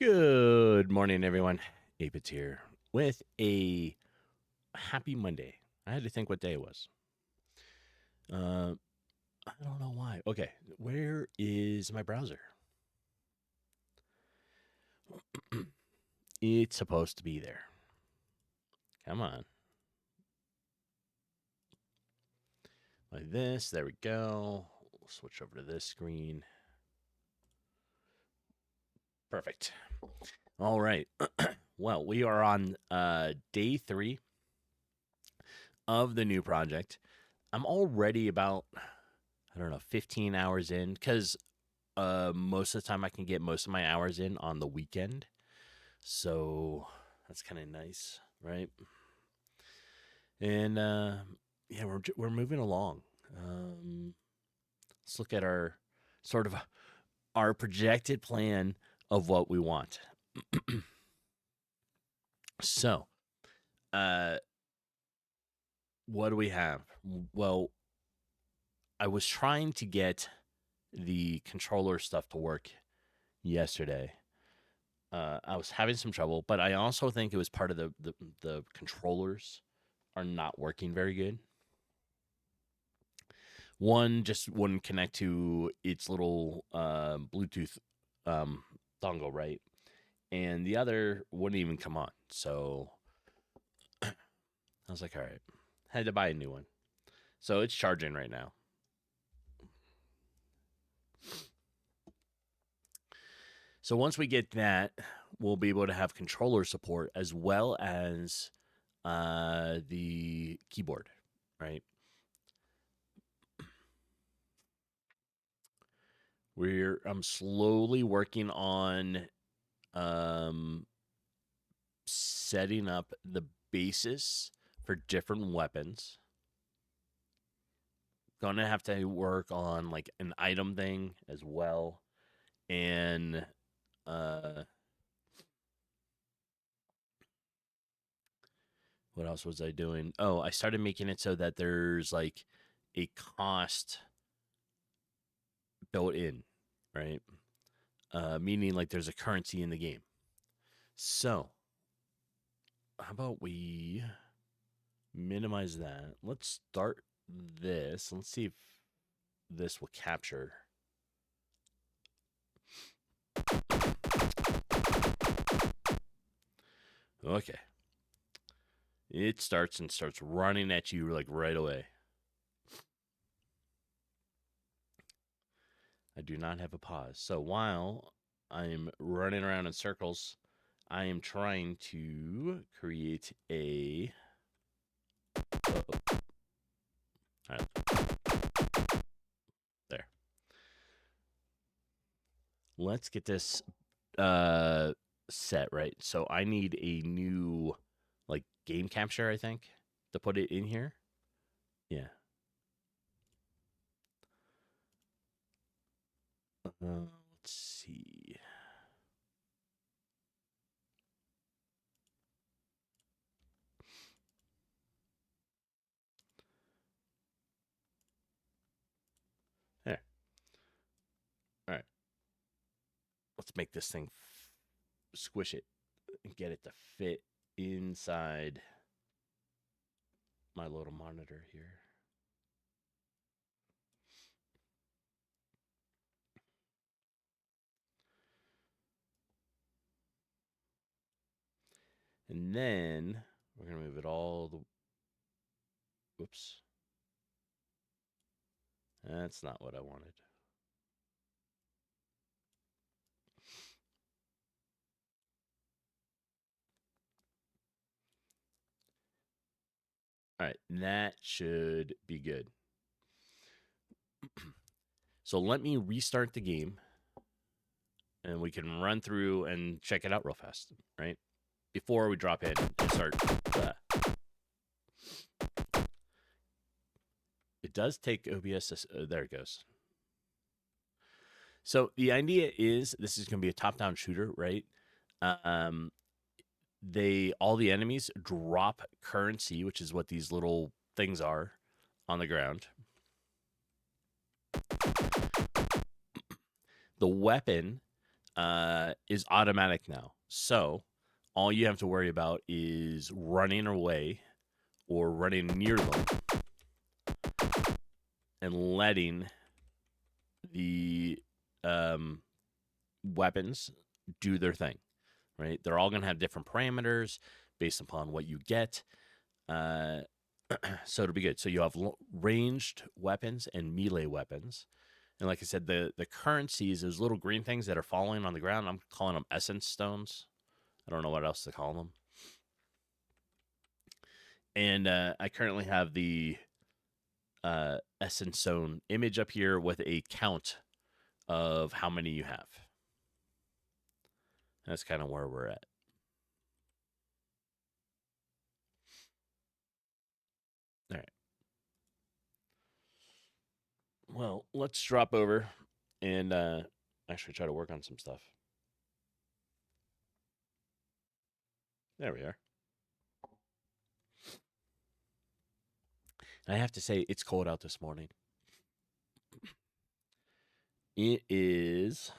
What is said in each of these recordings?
Good morning, everyone. 8Bits here with a happy Monday. I had to think what day it was. I don't know why. Okay, where is my browser? It's supposed to be there. Come on. Like this. There we go. We'll switch over to this screen. Perfect. All right. Well, we are on day 3 of the new project. I'm already about, 15 hours in because most of the time I can get most of my hours in on the weekend. So that's kind of nice, right? And yeah, we're moving along. Let's look at our projected plan of what we want. So, what do we have? Well, I was trying to get the controller stuff to work yesterday. I was having some trouble, but I also think it was part of the controllers are not working very good. One just wouldn't connect to its little Bluetooth dongle, right? And the other wouldn't even come on. So I was like, all right, had to buy a new one. So it's charging right now. So once we get that, we'll be able to have controller support as well as the keyboard, right? I'm slowly working on setting up the basis for different weapons. Gonna have to work on like an item thing as well, and what else was I doing? Oh, I started making it so that there's like a cost built in, right? Meaning like there's a currency in the game. So, how about we minimize that? Let's start this. Let's see if this will capture. Okay. It starts running at you like right away. I do not have a pause. So while I'm running around in circles, I am trying to create a. All right. There. Let's get this set right. So I need a new like game capture, I think, to put it in here. Yeah. Let's see. There. All right. Let's make this thing squish it and get it to fit inside my little monitor here. And then we're going to move it all the. Whoops. That's not what I wanted. All right. That should be good. So let me restart the game and we can run through and check it out real fast, right? Before we drop in and start. It does take OBS. There it goes. So the idea is this is going to be a top-down shooter, right? All the enemies drop currency, which is what these little things are on the ground. The weapon is automatic now. So all you have to worry about is running away or running near them and letting the weapons do their thing, right? They're all going to have different parameters based upon what you get. So it'll be good. So you have ranged weapons and melee weapons. And like I said, the currencies, those little green things that are falling on the ground, I'm calling them essence stones. I don't know what else to call them. And I currently have the essence stone image up here with a count of how many you have. That's kind of where we're at. All right. Well, let's drop over and actually try to work on some stuff. There we are. I have to say, it's cold out this morning. It is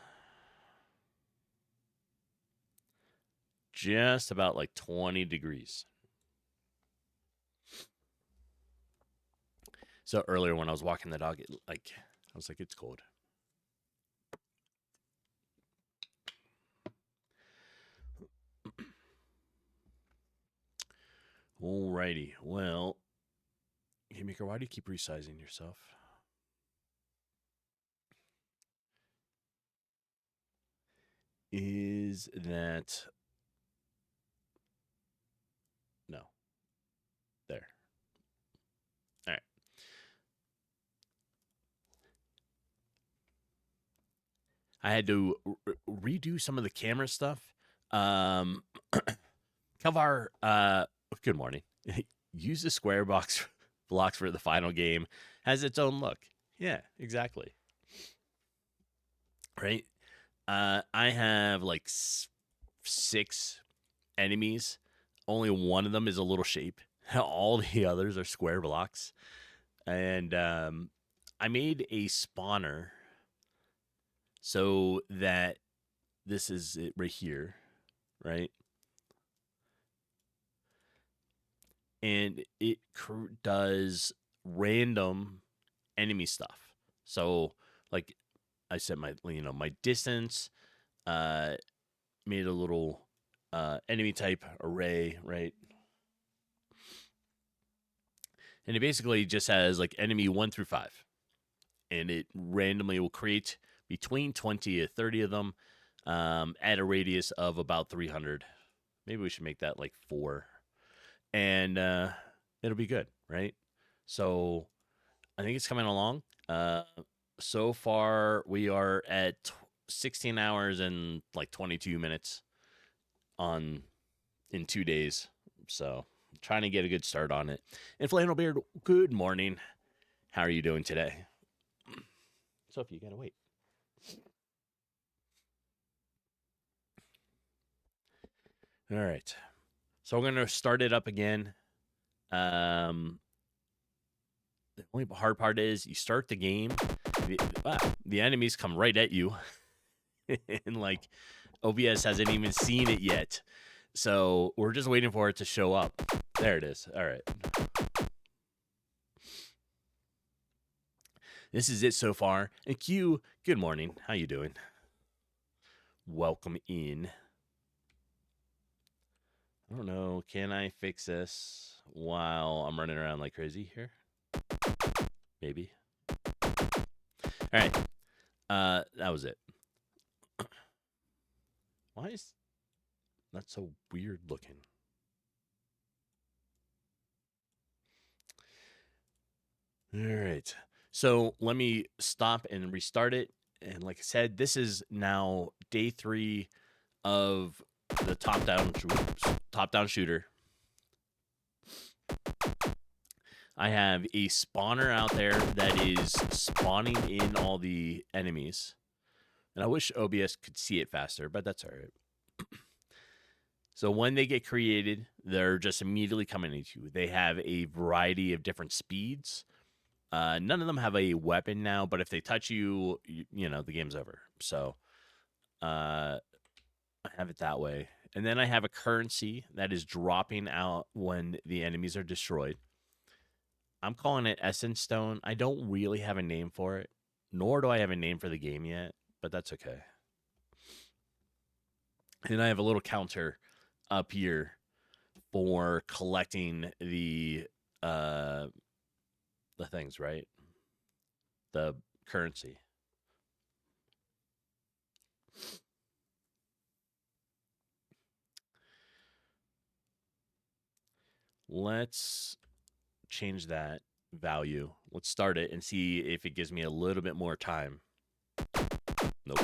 just about like 20 degrees. So earlier when I was walking the dog, I was like, it's cold. Alrighty. Well, GameMaker, why do you keep resizing yourself? Is that... No. There. All right. I had to redo some of the camera stuff. Kelvar, good morning. Use the square box blocks for the final game. Has its own look. Yeah, exactly. Right? I have like 6 enemies. Only one of them is a little shape. All the others are square blocks. And I made a spawner so that this is it right here, right? And it does random enemy stuff. So, like I set my my distance, made a little enemy type array, right? And it basically just has like enemy 1 through 5, and it randomly will create between 20 to 30 of them at a radius of about 300. Maybe we should make that like 4, and it'll be good, right? So I think it's coming along. So far, we are at 16 hours and like 22 minutes in 2 days. So I'm trying to get a good start on it. And Flannel Beard, good morning. How are you doing today? Sophie, you gotta wait. All right. So we're gonna start it up again. The only hard part is you start the game, the enemies come right at you, and like OBS hasn't even seen it yet. So we're just waiting for it to show up. There it is. All right. This is it so far. And Q, good morning. How you doing? Welcome in. I don't know. Can I fix this while I'm running around like crazy here? Maybe. All right. That was it. Why is that so weird looking? All right. So let me stop and restart it. And like I said, this is now day 3 of the top-down shooter. I have a spawner out there that is spawning in all the enemies. And I wish OBS could see it faster, but that's all right. So when they get created, they're just immediately coming at you. They have a variety of different speeds. None of them have a weapon now, but if they touch you, the game's over. So I have it that way. And then I have a currency that is dropping out when the enemies are destroyed. I'm calling it Essence Stone. I don't really have a name for it, nor do I have a name for the game yet, but that's okay. And I have a little counter up here for collecting the things, right? The currency. Let's change that value. Let's start it and see if it gives me a little bit more time. Nope.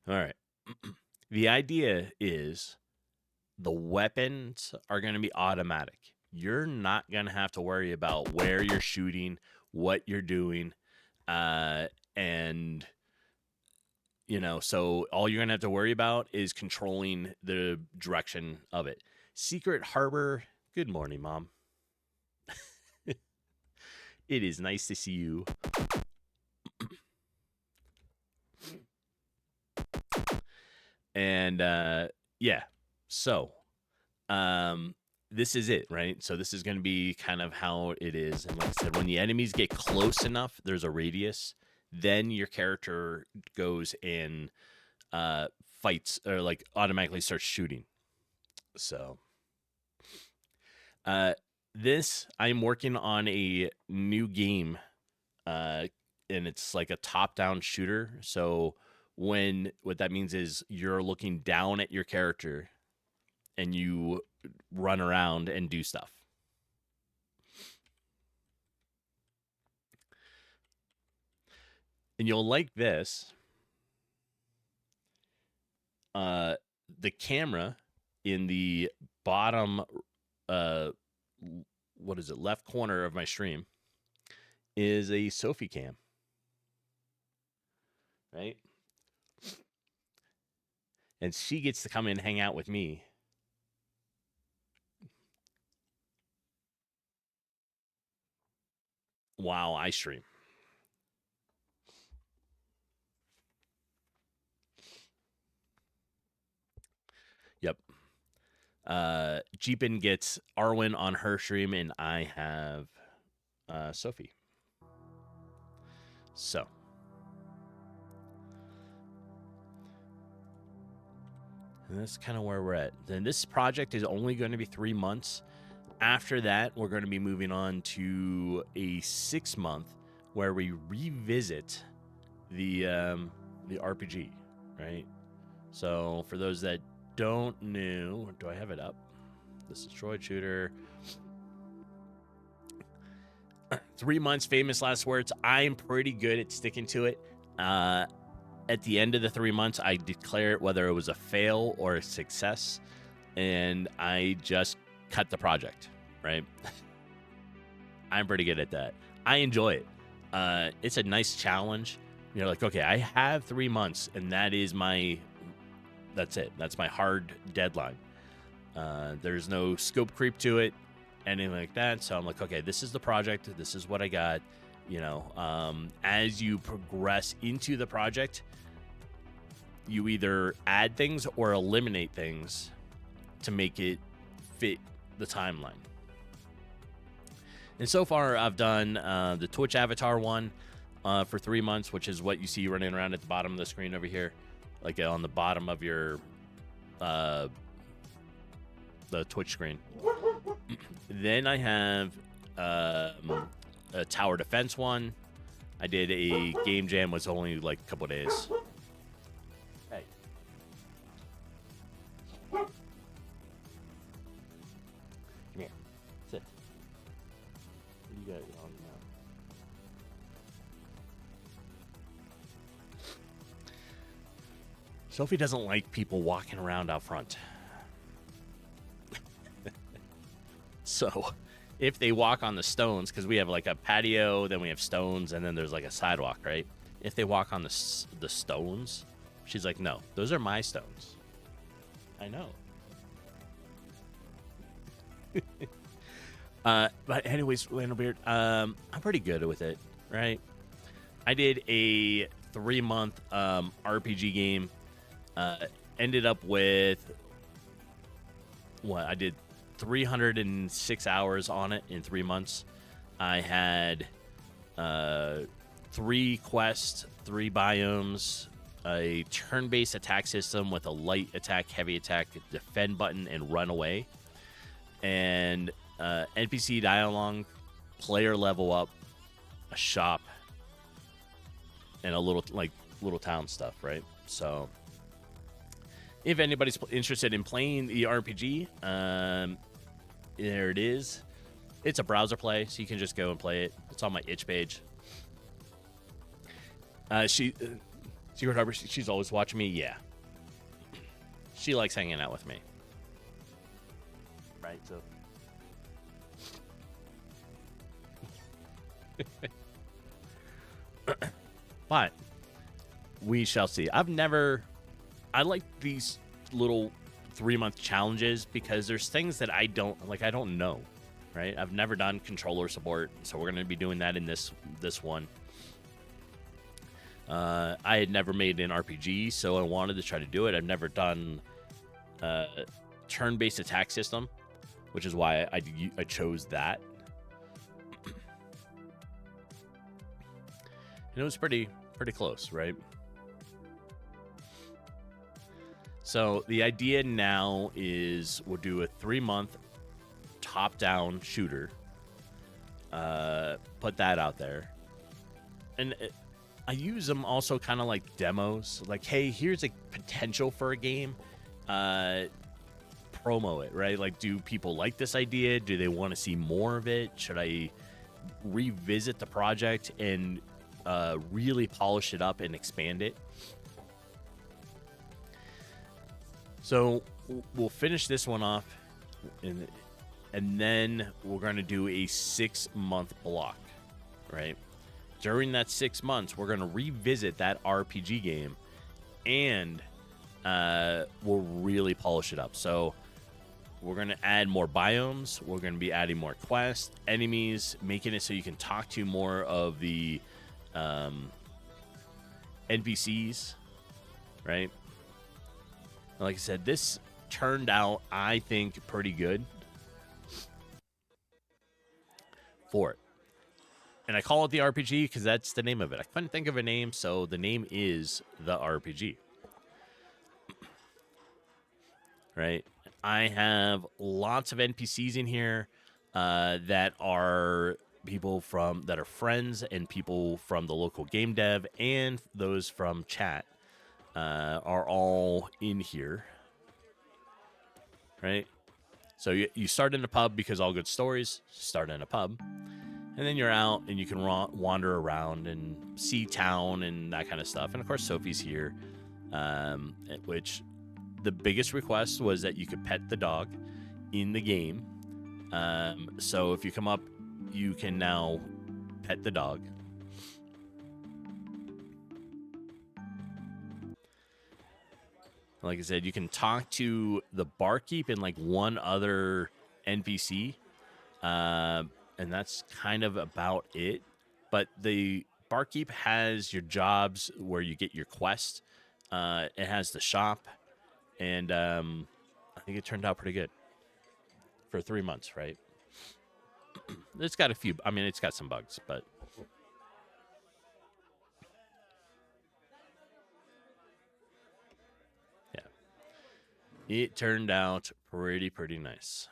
All right. The idea is the weapons are going to be automatic. You're not going to have to worry about where you're shooting, what you're doing, and so all you're going to have to worry about is controlling the direction of it. Secret Harbor. Good morning, Mom. It is nice to see you. And yeah, so this is it, right? So this is going to be kind of how it is. And like I said, when the enemies get close enough, there's a radius. Then your character goes and fights, or like automatically starts shooting. So this, I'm working on a new game, and it's like a top-down shooter. So what that means is you're looking down at your character and you run around and do stuff. And you'll like this. The camera in the bottom, left corner of my stream is a Sophie cam. Right? And she gets to come in and hang out with me. While I stream. Yep. Jeepin gets Arwen on her stream, and I have Sophie. So. And that's kind of where we're at. Then this project is only going to be 3 months. After that, we're going to be moving on to a 6-month where we revisit the RPG, right? So for those that don't know, do I have it up? This is Troy Shooter. 3 months, famous last words. I'm pretty good at sticking to it. At the end of the 3 months, I declare whether it was a fail or a success, and I just cut the project, right? I'm pretty good at that. I enjoy it. It's a nice challenge. You're like, okay, I have 3 months, and that's it. That's my hard deadline. There's no scope creep to it, anything like that. So I'm like, okay, this is the project. This is what I got. As you progress into the project, you either add things or eliminate things to make it fit the timeline. And so far, I've done the Twitch avatar one for 3 months, which is what you see running around at the bottom of the screen over here, like on the bottom of your the Twitch screen. Then I have a tower defense one. I did a game jam, was only like a couple days. Hey. Come here. Sit. What do you got on now? Sophie doesn't like people walking around out front. So if they walk on the stones, because we have like a patio, then we have stones, and then there's like a sidewalk, right? If they walk on the stones, she's like, no, those are my stones. I know. But anyways, Lando Beard, I'm pretty good with it, right? I did a 3-month RPG game. Uh, Ended up with what I did 306 hours on it in 3 months. I had 3 quests, 3 biomes, a turn-based attack system with a light attack, heavy attack, defend button, and run away, and NPC dialogue, player level up, a shop, and a little town stuff, right? So if anybody's interested in playing the RPG, there it is. It's a browser play, so you can just go and play it. It's on my itch page. Secret Harbor, she's always watching me. Yeah, she likes hanging out with me. Right, so. But we shall see. I like these little 3-month challenges because there's things that I don't know, right? I've never done controller support, so we're going to be doing that in this one. I had never made an RPG, so I wanted to try to do it. I've never done turn-based attack system, which is why I chose that. And it was pretty close, right? So the idea now is we'll do a 3-month top-down shooter. Put that out there. And I use them also kind of like demos. Like, hey, here's a potential for a game. Promo it, right? Like, do people like this idea? Do they want to see more of it? Should I revisit the project and really polish it up and expand it? So we'll finish this one off, and then we're going to do a 6-month block, right? During that 6 months, we're going to revisit that RPG game, and we'll really polish it up. So we're going to add more biomes. We're going to be adding more quests, enemies, making it so you can talk to more of the NPCs, right? Like I said, this turned out, I think, pretty good for it. And I call it the RPG because that's the name of it. I couldn't think of a name, so the name is the RPG. Right? I have lots of NPCs in here that are people that are friends and people from the local game dev and those from chat. Are all in here, right? So you start in a pub because all good stories start in a pub, and then you're out and you can wander around and see town and that kind of stuff. And of course, Sophie's here, which the biggest request was that you could pet the dog in the game. So if you come up, you can now pet the dog. Like I said, you can talk to the barkeep and like one other NPC, and that's kind of about it. But the barkeep has your jobs where you get your quest. It has the shop, and I think it turned out pretty good for 3 months, right? It's got it's got some bugs, but it turned out pretty nice.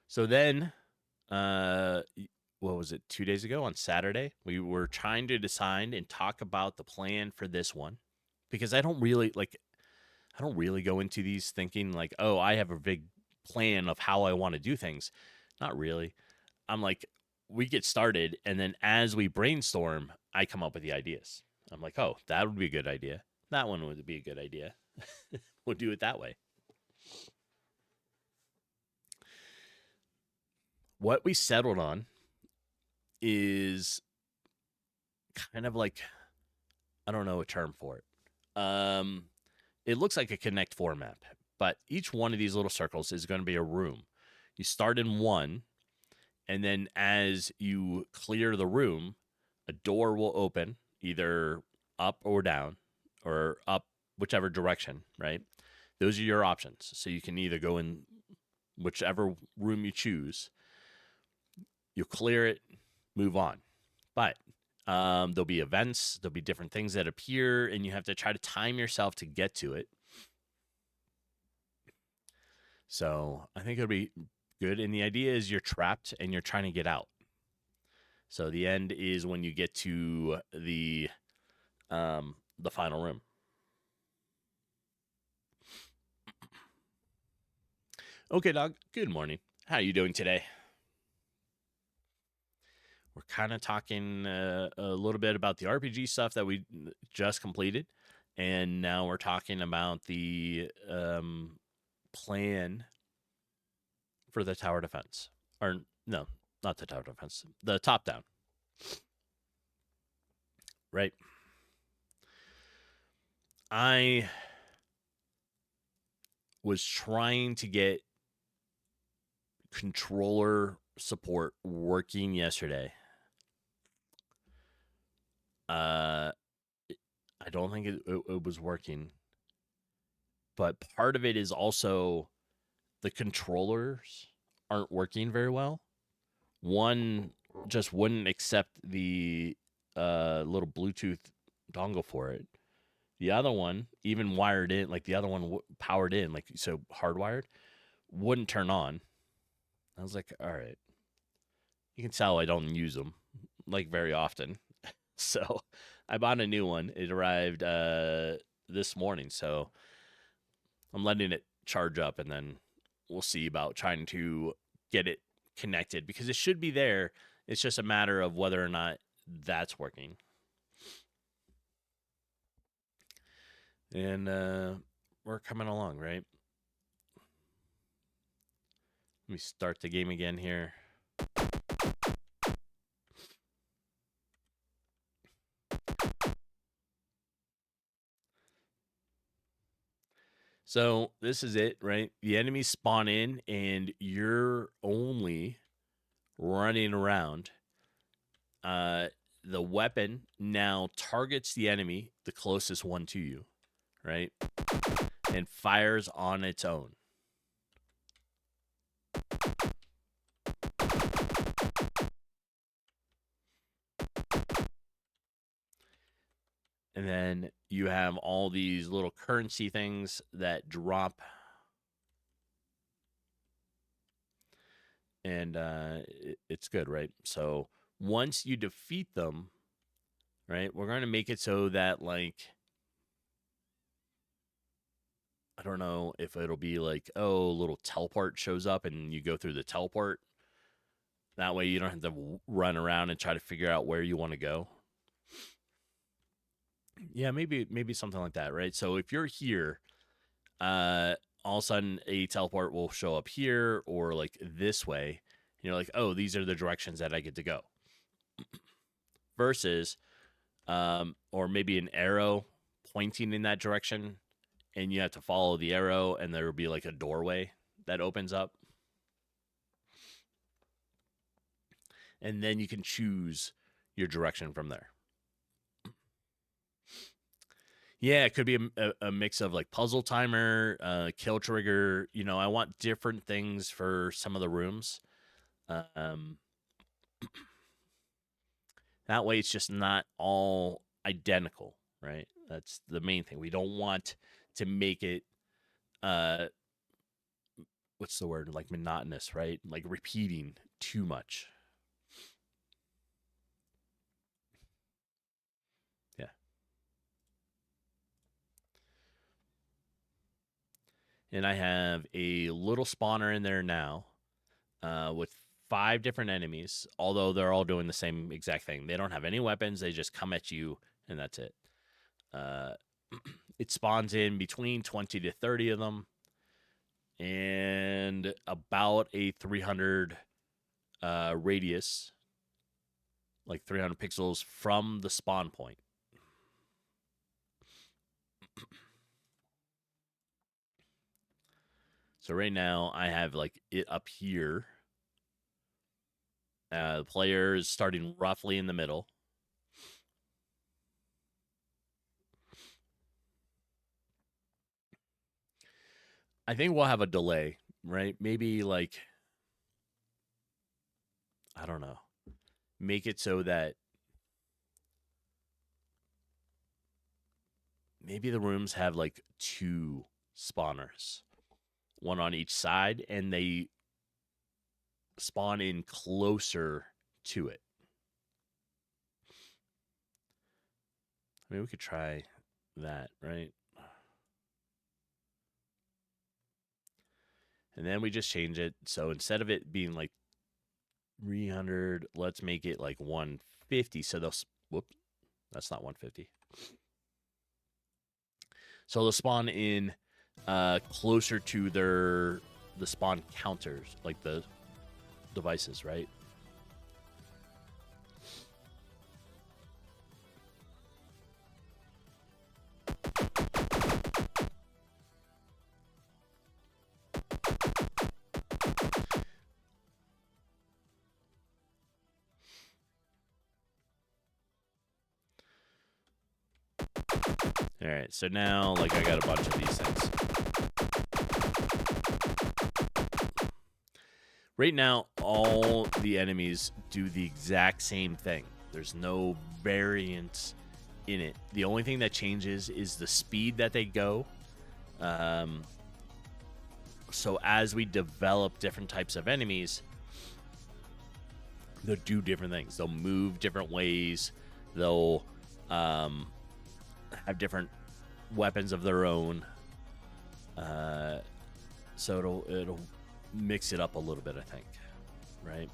So then, what was it, 2 days ago on Saturday, we were trying to decide and talk about the plan for this one, because I don't really go into these thinking like, oh, I have a big plan of how I want to do things. Not really. I'm like, we get started, and then as we brainstorm, I come up with the ideas. I'm like, oh, that would be a good idea. That one would be a good idea. We'll do it that way. What we settled on is kind of like, I don't know a term for it. It looks like a Connect 4 map, but each one of these little circles is going to be a room. You start in one, and then as you clear the room, a door will open either up or down, or up whichever direction, right? Those are your options. So you can either go in whichever room you choose, you'll clear it, move on. But there'll be events, there'll be different things that appear, and you have to try to time yourself to get to it. So I think it'll be good. And the idea is you're trapped and you're trying to get out. So the end is when you get to the final room. Okay, dog. Good morning. How are you doing today? We're kind of talking a little bit about the RPG stuff that we just completed, and now we're talking about the plan for the tower defense. Or no, not the tower defense. The top down. Right. I was trying to get controller support working yesterday. I don't think it was working, but part of it is also the controllers aren't working very well. One just wouldn't accept the little Bluetooth dongle for it. The other one, even wired in, like the other one powered in, like so hardwired, wouldn't turn on. I was like, all right. You can tell I don't use them like very often. So I bought a new one. It arrived this morning. So I'm letting it charge up, and then we'll see about trying to get it connected, because it should be there. It's just a matter of whether or not that's working. And we're coming along, right? Let me start the game again here. So this is it, right? The enemies spawn in, and you're only running around. The weapon now targets the enemy, the closest one to you, right? And fires on its own. And then you have all these little currency things that drop. And it's good, right? So once you defeat them, right, we're going to make it so that, like, I don't know if it'll be like, oh, a little teleport shows up and you go through the teleport. That way you don't have to run around and try to figure out where you want to go. Yeah, maybe something like that, right? So if you're here, all of a sudden a teleport will show up here or like this way. And you're like, oh, these are the directions that I get to go. Versus, or maybe an arrow pointing in that direction, and you have to follow the arrow, and there will be like a doorway that opens up. And then you can choose your direction from there. Yeah, it could be a mix of like puzzle timer, kill trigger. You know, I want different things for some of the rooms. That way it's just not all identical, right? That's the main thing. We don't want to make it what's the word? Like monotonous, right? Like repeating too much. Yeah. And I have a little spawner in there now with 5 different enemies, although they're all doing the same exact thing. They don't have any weapons. They just come at you, and that's it. It spawns in between 20 to 30 of them, and about a 300 radius, like 300 pixels from the spawn point. So right now I have like it up here. The player is starting roughly in the middle. I think we'll have a delay, right? Maybe like, I don't know. Make it so that maybe the rooms have like 2 spawners, one on each side, and they spawn in closer to it. I mean, we could try that, right? And then we just change it. So instead of it being like 300, let's make it like 150. So they'll, whoops, that's not 150. So they'll spawn in closer to the spawn counters, like the devices, right? All right, so now, like, I got a bunch of these things. Right now, all the enemies do the exact same thing. There's no variance in it. The only thing that changes is the speed that they go. So as we develop different types of enemies, they'll do different things. They'll move different ways. They'll have different weapons of their own. So it'll mix it up a little bit, I think, right?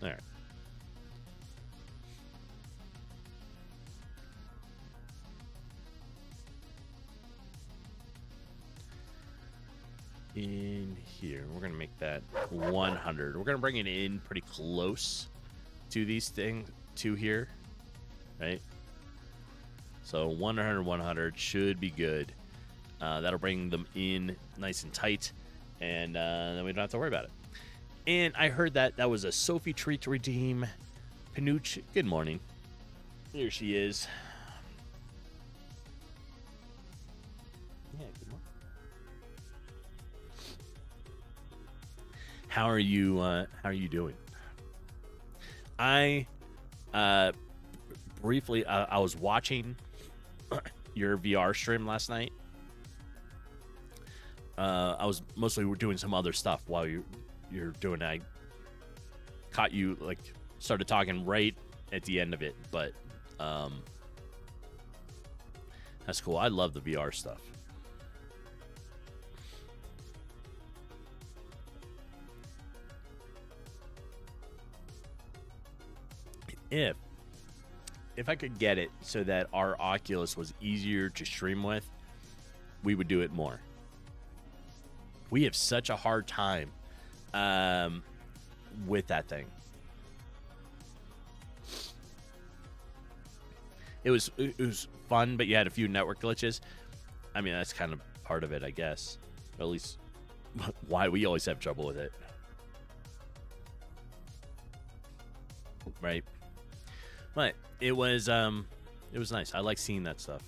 All right. In here, we're gonna make that 100. We're gonna bring it in pretty close to these things, to here, right? So 100, 100 should be good. That'll bring them in nice and tight, and then we don't have to worry about it. And I heard that was a Sophie treat to redeem. Panuch, good morning. Here she is. Yeah, good morning. How are you doing? I briefly I was watching your VR stream last night. I was mostly doing some other stuff while you're doing it. I caught you, like, started talking right at the end of it, but that's cool. I love the VR stuff. If I could get it so that our Oculus was easier to stream with, we would do it more. We have such a hard time with that thing. It was fun, but you had a few network glitches. I mean, that's kind of part of it, I guess. Or at least why we always have trouble with it. Right? But it was nice. I like seeing that stuff.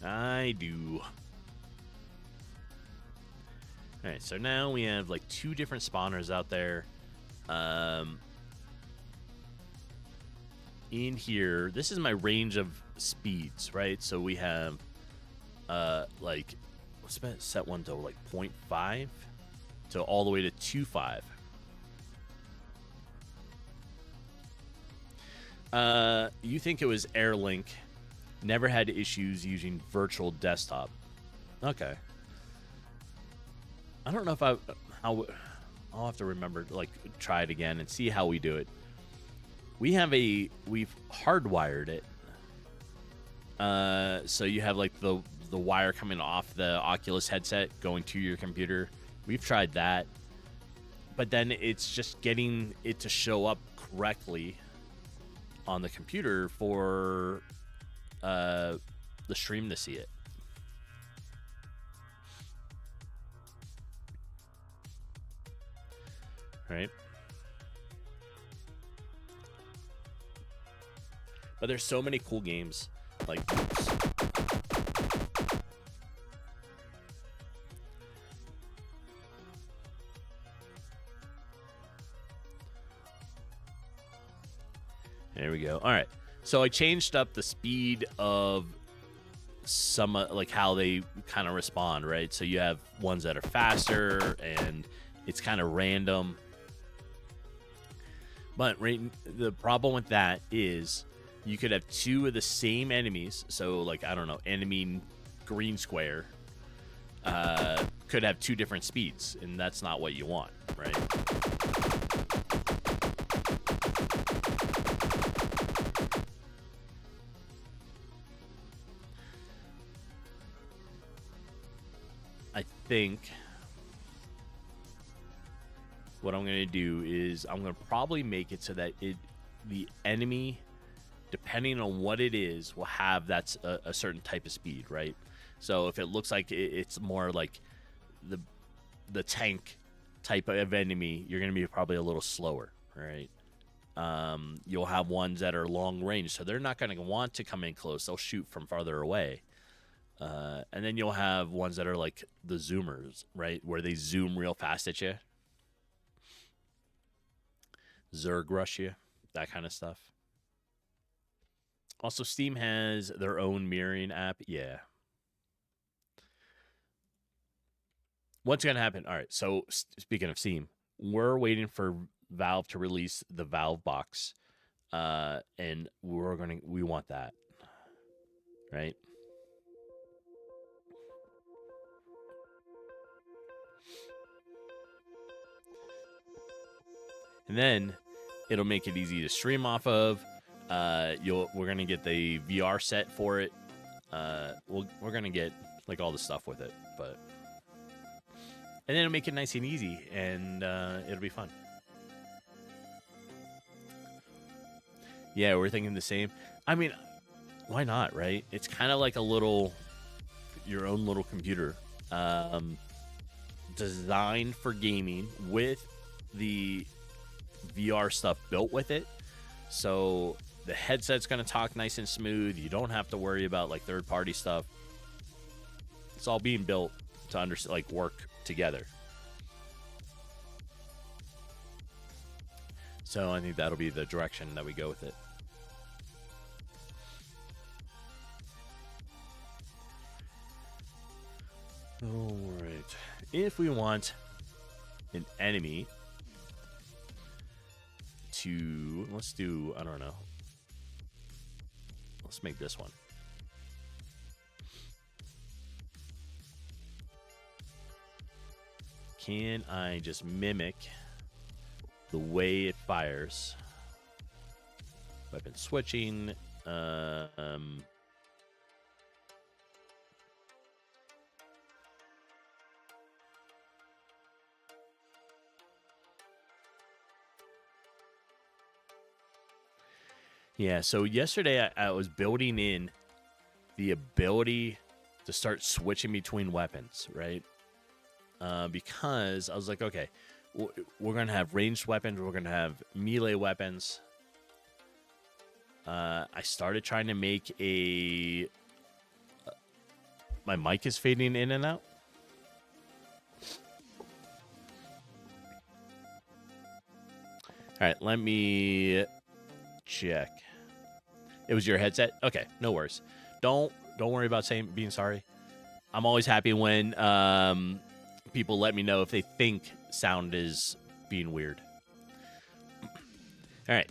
I do. All right, so now we have like 2 different spawners out there. In here, this is my range of speeds, right? So we have like, let's set one to like 0.5 to all the way to 2.5. You think it was AirLink? Never had issues using virtual desktop. Okay. I don't know if I'll have to remember to, like, try it again and see how we do it. We've hardwired it. So you have like the the wire coming off the Oculus headset going to your computer. We've tried that, but then it's just getting it to show up correctly on the computer for the stream to see it. Right? But there's so many cool games like oops. There we go. All right. So I changed up the speed of some like how they kind of respond, right? So you have ones that are faster and it's kind of random. But the problem with that is you could have two of the same enemies. So, like, I don't know, enemy green square could have two different speeds, and that's not what you want, right? I think what I'm going to do is I'm going to probably make it so that the enemy, depending on what it is, will have that's a certain type of speed, right? So if it looks like it's more like the tank type of enemy, you're going to be probably a little slower, right? You'll have ones that are long range, so they're not going to want to come in close. They'll shoot from farther away. And then you'll have ones that are like the zoomers, right? Where they zoom real fast at you. Zerg rush you, that kind of stuff. Also, Steam has their own mirroring app. Yeah. What's going to happen? All right, so speaking of Steam, we're waiting for Valve to release the Valve box. And we want that. Right? And then it'll make it easy to stream off of. We're gonna get the VR set for it. We're gonna get like all the stuff with it, and then it'll make it nice and easy, and it'll be fun. Yeah, we're thinking the same. I mean, why not, right? It's kind of like your own little computer, designed for gaming with the VR stuff built with it. So the headset's going to talk nice and smooth. You don't have to worry about like third-party stuff. It's all being built to work together. So I think that'll be the direction that we go with it. All right. If we want an enemy to, let's do, I don't know. Let's make this one. Can I just mimic the way it fires? Weapon switching. Yeah, so yesterday I was building in the ability to start switching between weapons, right? Because I was like, okay, we're going to have ranged weapons. We're going to have melee weapons. I started trying to make my mic is fading in and out. All right, let me check. It was your headset? Okay, no worries. Don't worry about being sorry. I'm always happy when people let me know if they think sound is being weird. All right.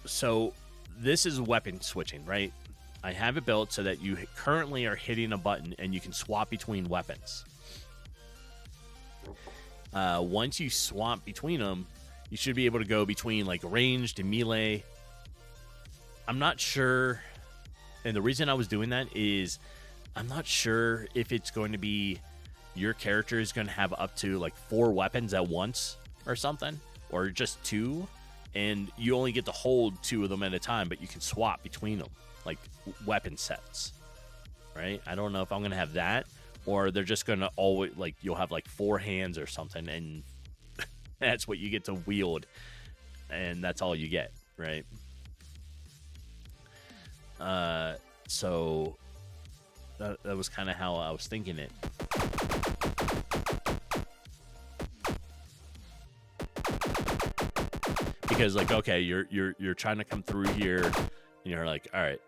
So this is weapon switching, right? I have it built so that you currently are hitting a button and you can swap between weapons. Once you swap between them, you should be able to go between like ranged and melee. I'm not sure And the reason I was doing that is I'm not sure if it's going to be your character is going to have up to like 4 weapons at once or something, or just 2, and you only get to hold 2 of them at a time, but you can swap between them, like weapon sets, right? I don't know if I'm going to have that, or they're just going to always, like, you'll have like 4 hands or something, and that's what you get to wield, and that's all you get, right? So that was kind of how I was thinking it. Because, like, okay, you're trying to come through here, and you're like, all right,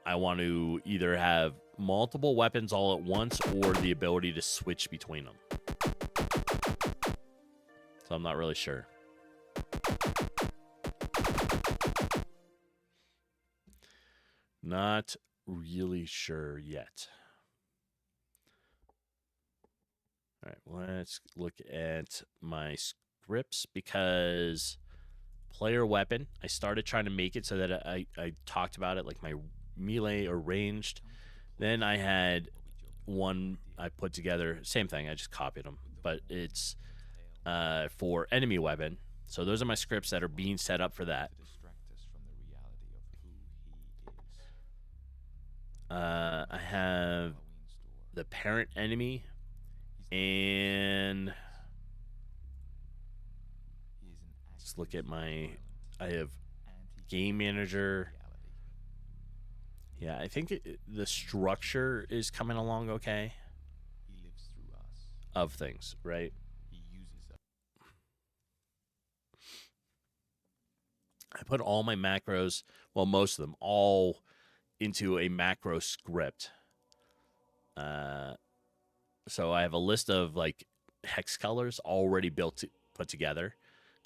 I want to either have multiple weapons all at once or the ability to switch between them. So I'm not really sure. Not really sure yet. All right, let's look at my scripts, because player weapon, I started trying to make it so that I talked about it, like my melee or ranged. Then I had one I put together, same thing, I just copied them, but it's for enemy weapon. So those are my scripts that are being set up for that. I have the parent enemy, and let's look at I have game manager. Yeah, I think the structure is coming along okay of things, right? I put all my macros, well, most of them, all into a macro script. So I have a list of like hex colors already put together.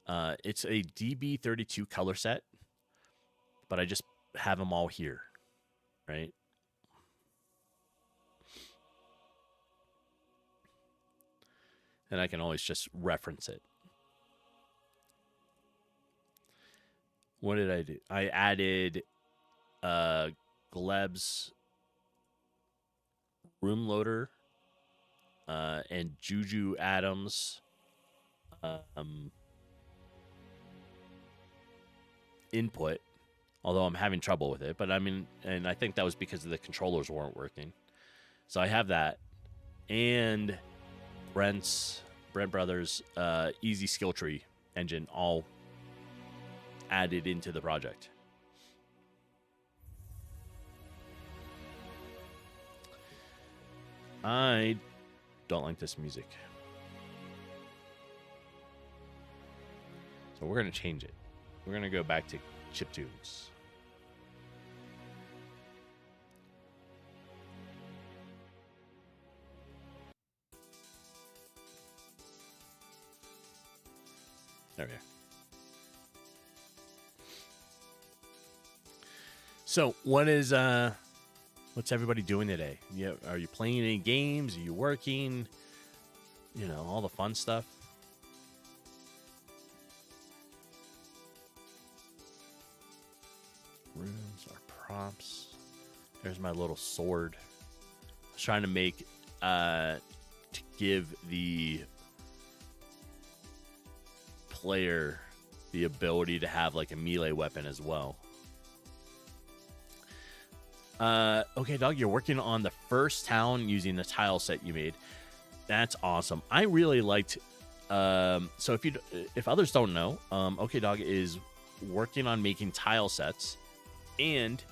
It's a DB32 color set, but I just have them all here, right? And I can always just reference it. What did I do? I added Gleb's room loader and Juju Adams input, although I'm having trouble with it. But I mean, and I think that was because the controllers weren't working. So I have that, and Brent Brothers easy skill tree engine all added into the project. I don't like this music, so we're going to change it. We're going to go back to chiptunes. There we are. So, what's everybody doing today? Are you playing any games? Are you working? You know, all the fun stuff. Runes are props. There's my little sword. I was trying to make to give the player the ability to have like a melee weapon as well. Okay, dog, you're working on the first town using the tile set you made. That's awesome. I really liked. So if others don't know, Okay, dog is working on making tile sets, and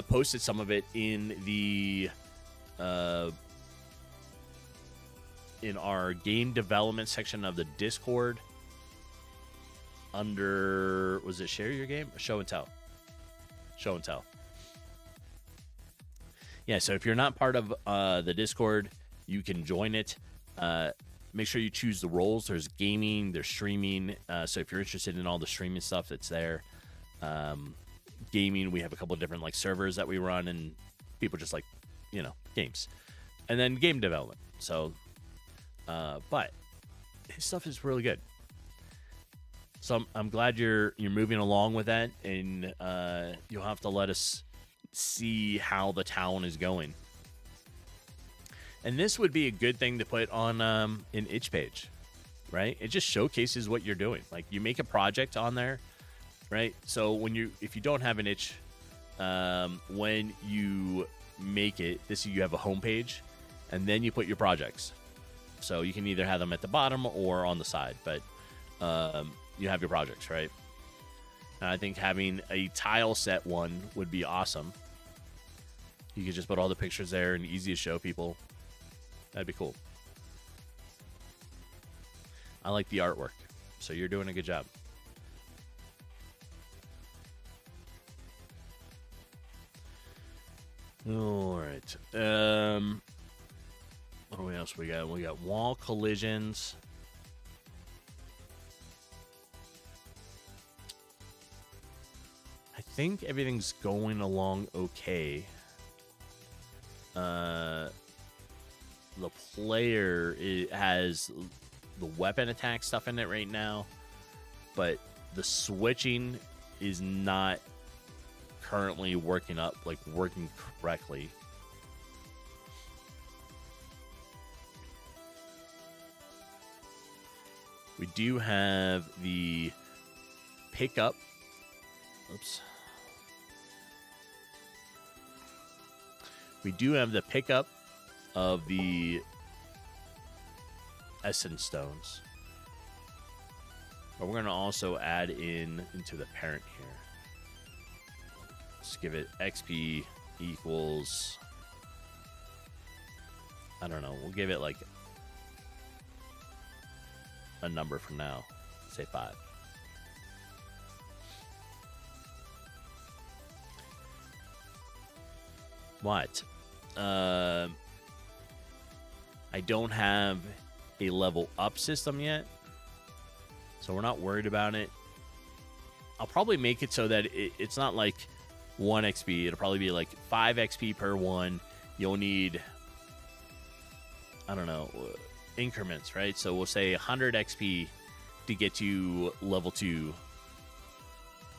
posted some of it in the in our game development section of the Discord. Under, was it share your game or show and tell? Show and tell. Yeah, so if you're not part of the Discord, you can join it. Make sure you choose the roles. There's gaming, there's streaming. So if you're interested in all the streaming stuff, it's there. Gaming, we have a couple of different like servers that we run, and people just like, you know, games. And then game development. So, but his stuff is really good. So I'm glad you're moving along with that, and you'll have to let us see how the town is going. And this would be a good thing to put on an itch page, right? It just showcases what you're doing. Like, you make a project on there, right? So if you don't have an itch, when you make it, you have a home page, and then you put your projects. So you can either have them at the bottom or on the side, but you have your projects, right? And I think having a tile set one would be awesome. You could just put all the pictures there and easy to show people. That'd be cool. I like the artwork, so you're doing a good job. All right. What else we got? We got wall collisions. I think everything's going along okay. The player has the weapon attack stuff in it right now, but the switching is not currently working correctly. We do have the pickup. Oops. We do have the pickup of the essence stones. But we're going to also add into the parent here. Let's give it XP equals, I don't know, we'll give it like a number for now. Say 5. What? I don't have a level up system yet, so we're not worried about it. I'll probably make it so that it's not like 1 XP. It'll probably be like 5 XP per one. You'll need, I don't know, increments, right? So we'll say 100 XP to get you level 2,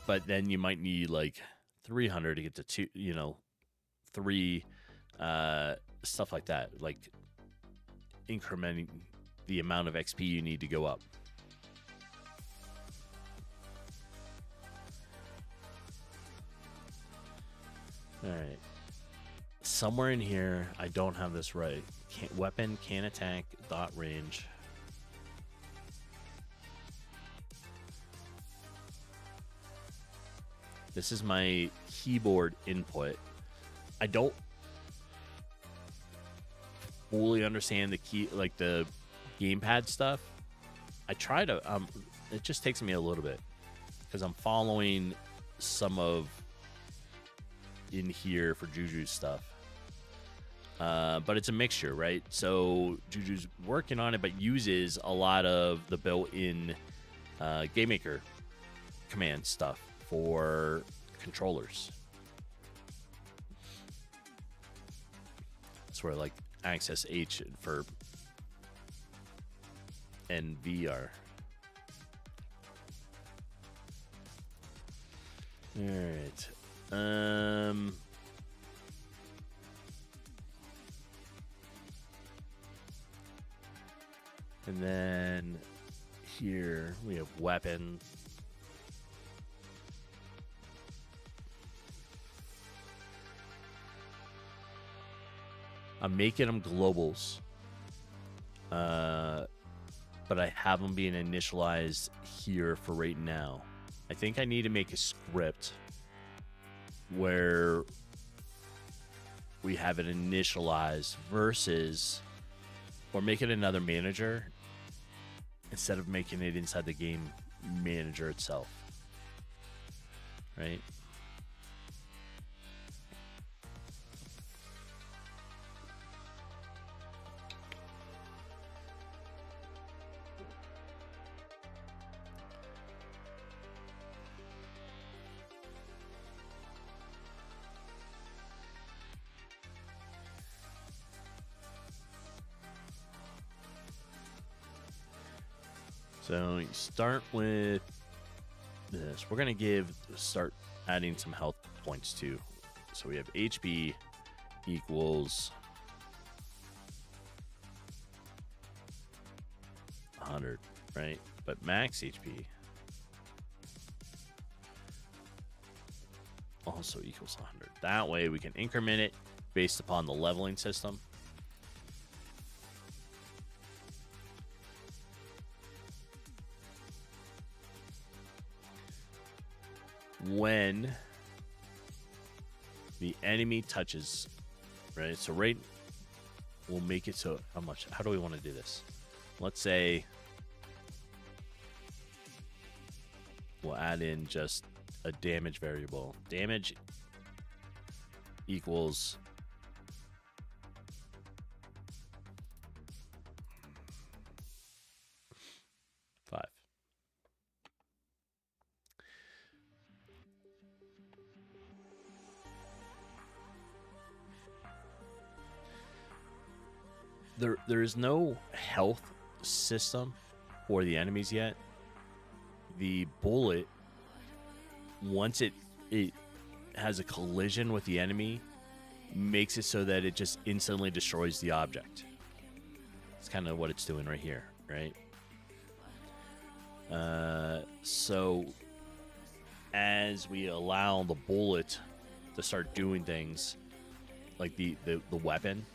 but then you might need like 300 to get to 2, 3, stuff like that, like incrementing the amount of XP you need to go up. All right. Somewhere in here, I don't have this right. Weapon, can attack, dot range. This is my keyboard input. I don't fully understand the key, like the gamepad stuff. I try to, it just takes me a little bit because I'm following some of in here for Juju's stuff. But it's a mixture, right? So Juju's working on it, but uses a lot of the built-in GameMaker command stuff for controllers. That's where like access H for and V are. All right. And then here we have weapon. I'm making them globals, but I have them being initialized here for right now. I think I need to make a script where we have it initialized versus, or make it another manager instead of making it inside the game manager itself, right? So you start with this. We're going to start adding some health points too. So we have HP equals 100, right? But max HP also equals 100. That way we can increment it based upon the leveling system. When the enemy touches, right? So we'll make it so how much? How do we want to do this? Let's say we'll add in just a damage variable. Damage equals 5. There is no health system for the enemies yet. The bullet, once it has a collision with the enemy, makes it so that it just instantly destroys the object. It's kind of what it's doing right here, right? So as we allow the bullet to start doing things like the weapon,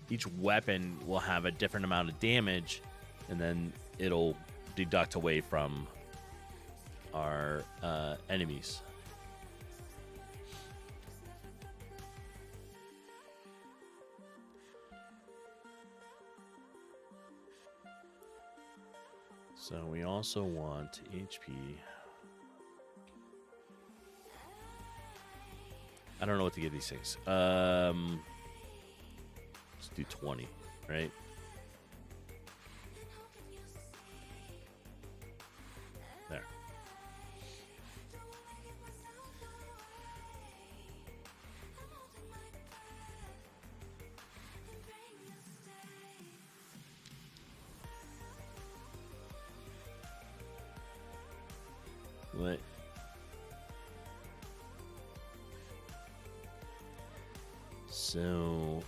each weapon will have a different amount of damage, and then it'll deduct away from our enemies. So we also want HP. I don't know what to give these things. Let's do 20, right? There. What? So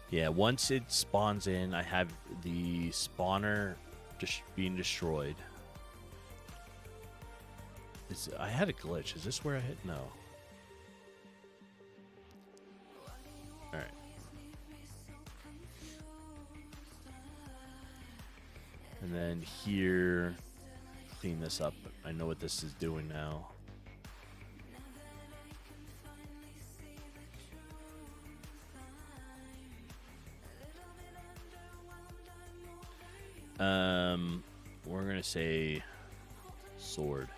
yeah, once it spawns in, I have the spawner just being destroyed. I had a glitch. Is this where I hit? No. All right. And then here, clean this up. I know what this is doing now. We're gonna say sword.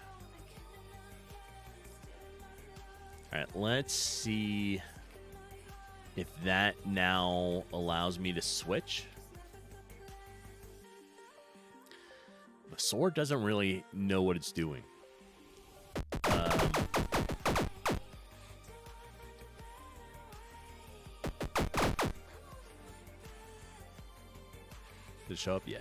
All right, let's see if that now allows me to switch. The sword doesn't really know what it's doing. Did it show up? Yeah.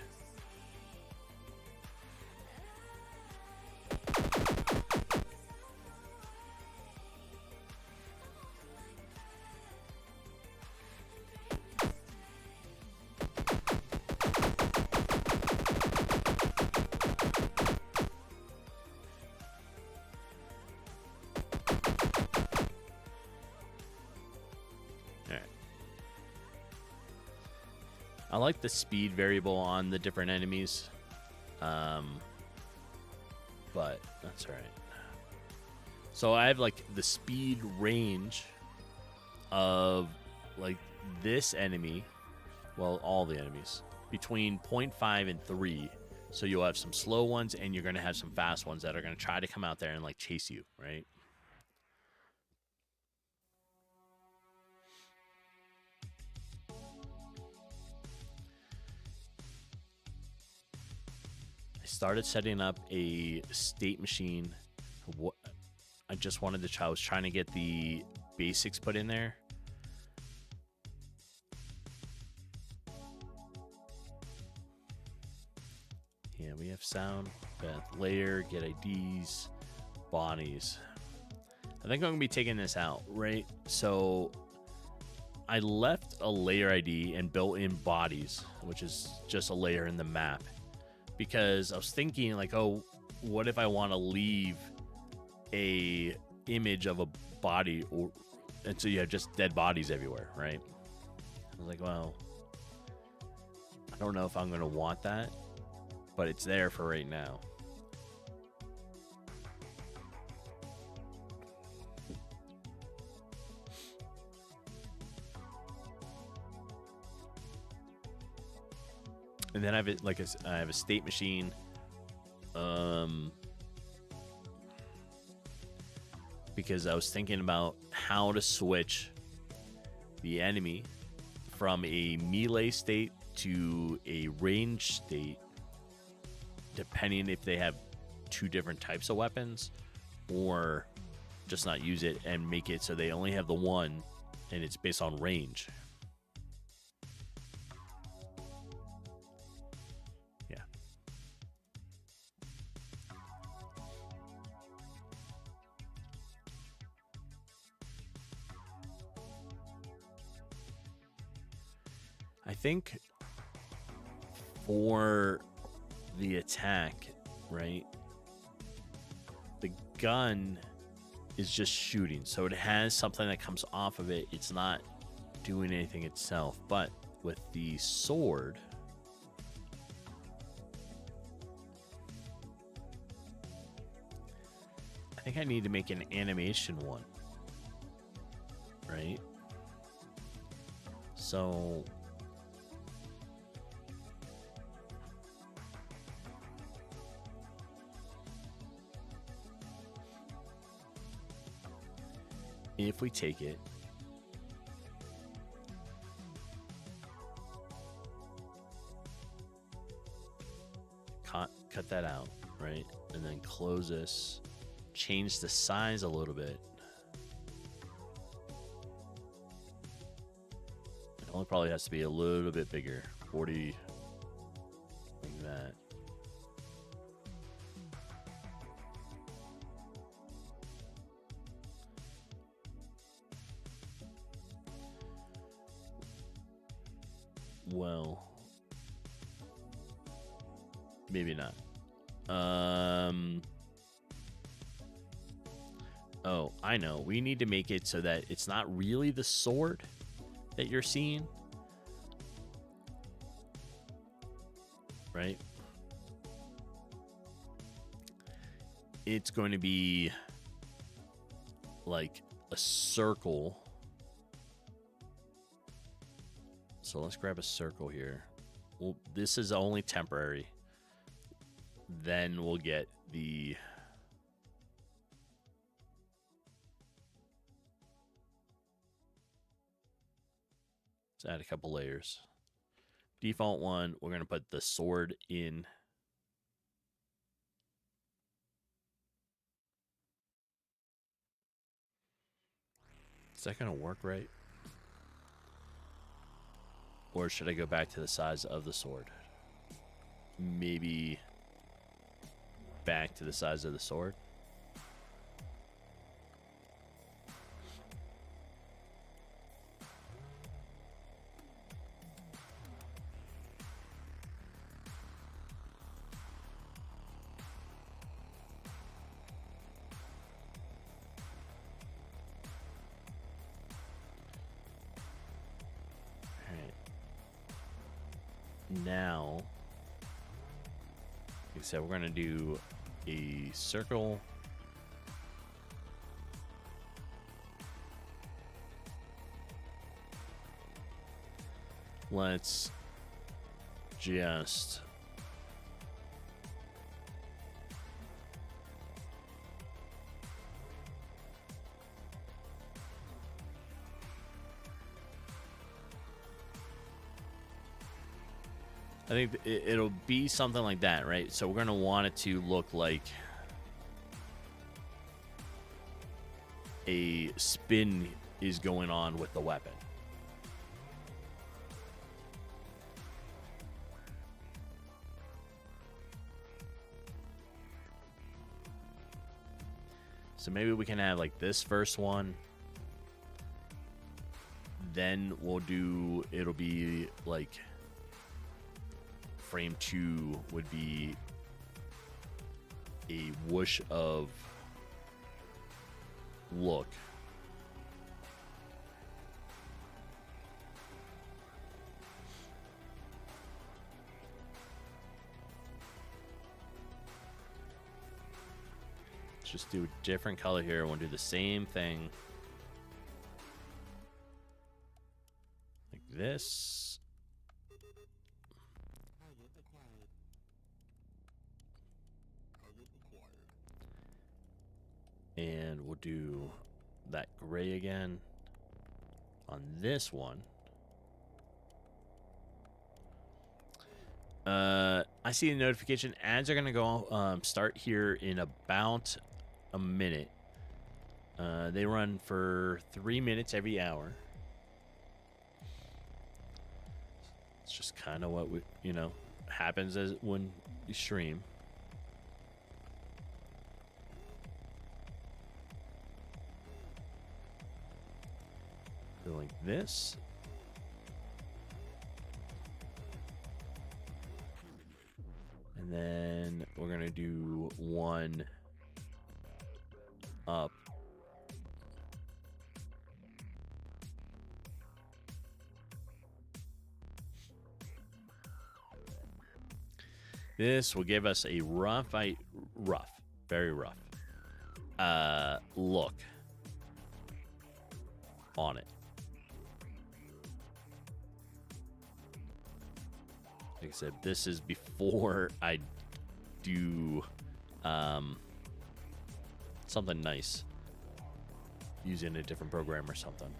I like the speed variable on the different enemies, but that's all right. So I have like the speed range of like this enemy, well, all the enemies, between 0.5 and 3. So you'll have some slow ones and you're going to have some fast ones that are going to try to come out there and like chase you, right? Started setting up a state machine. I just wanted to try. I was trying to get the basics put in there. Yeah, we have sound, path, layer, get IDs, bodies. I think I'm going to be taking this out, right? So I left a layer ID and built in bodies, which is just a layer in the map, because I was thinking like, oh, what if I want to leave a image of a body, and so you have just dead bodies everywhere, right? I was like, well, I don't know if I'm going to want that, but it's there for right now. And then I have I have a state machine. Because I was thinking about how to switch the enemy from a melee state to a range state, depending if they have two different types of weapons, or just not use it and make it so they only have the one and it's based on range. Yeah. I think for the attack, right, the gun is just shooting, so it has something that comes off of it. It's not doing anything itself. But with the sword, I think I need to make an animation one, right? So if we take it, cut that out, right? And then close this, change the size a little bit. It only probably has to be a little bit bigger, 40, like that. Well, maybe not. Oh, I know. We need to make it so that it's not really the sword that you're seeing, right? It's going to be like a circle. So let's grab a circle here. Well, this is only temporary. Then we'll get the... Let's add a couple layers. Default one, we're going to put the sword in. Is that going to work right? Or should I go back to the size of the sword? Maybe back to the size of the sword. Now, like I said, we're going to do a circle. Let's just I think it'll be something like that, right? So we're going to want it to look like a spin is going on with the weapon. So maybe we can have like this first one. Then we'll do, it'll be like frame 2 would be a whoosh of look. Let's just do a different color here. We'll do the same thing. Like this. And we'll do that gray again on this one. I see a notification. Ads are going to go start here in about a minute. They run for 3 minutes every hour. It's just kind of what we, happens as when you stream. Go like this. And then we're going to do one up. This will give us a very rough look on it. Like I said, this is before I do something nice using a different program or something.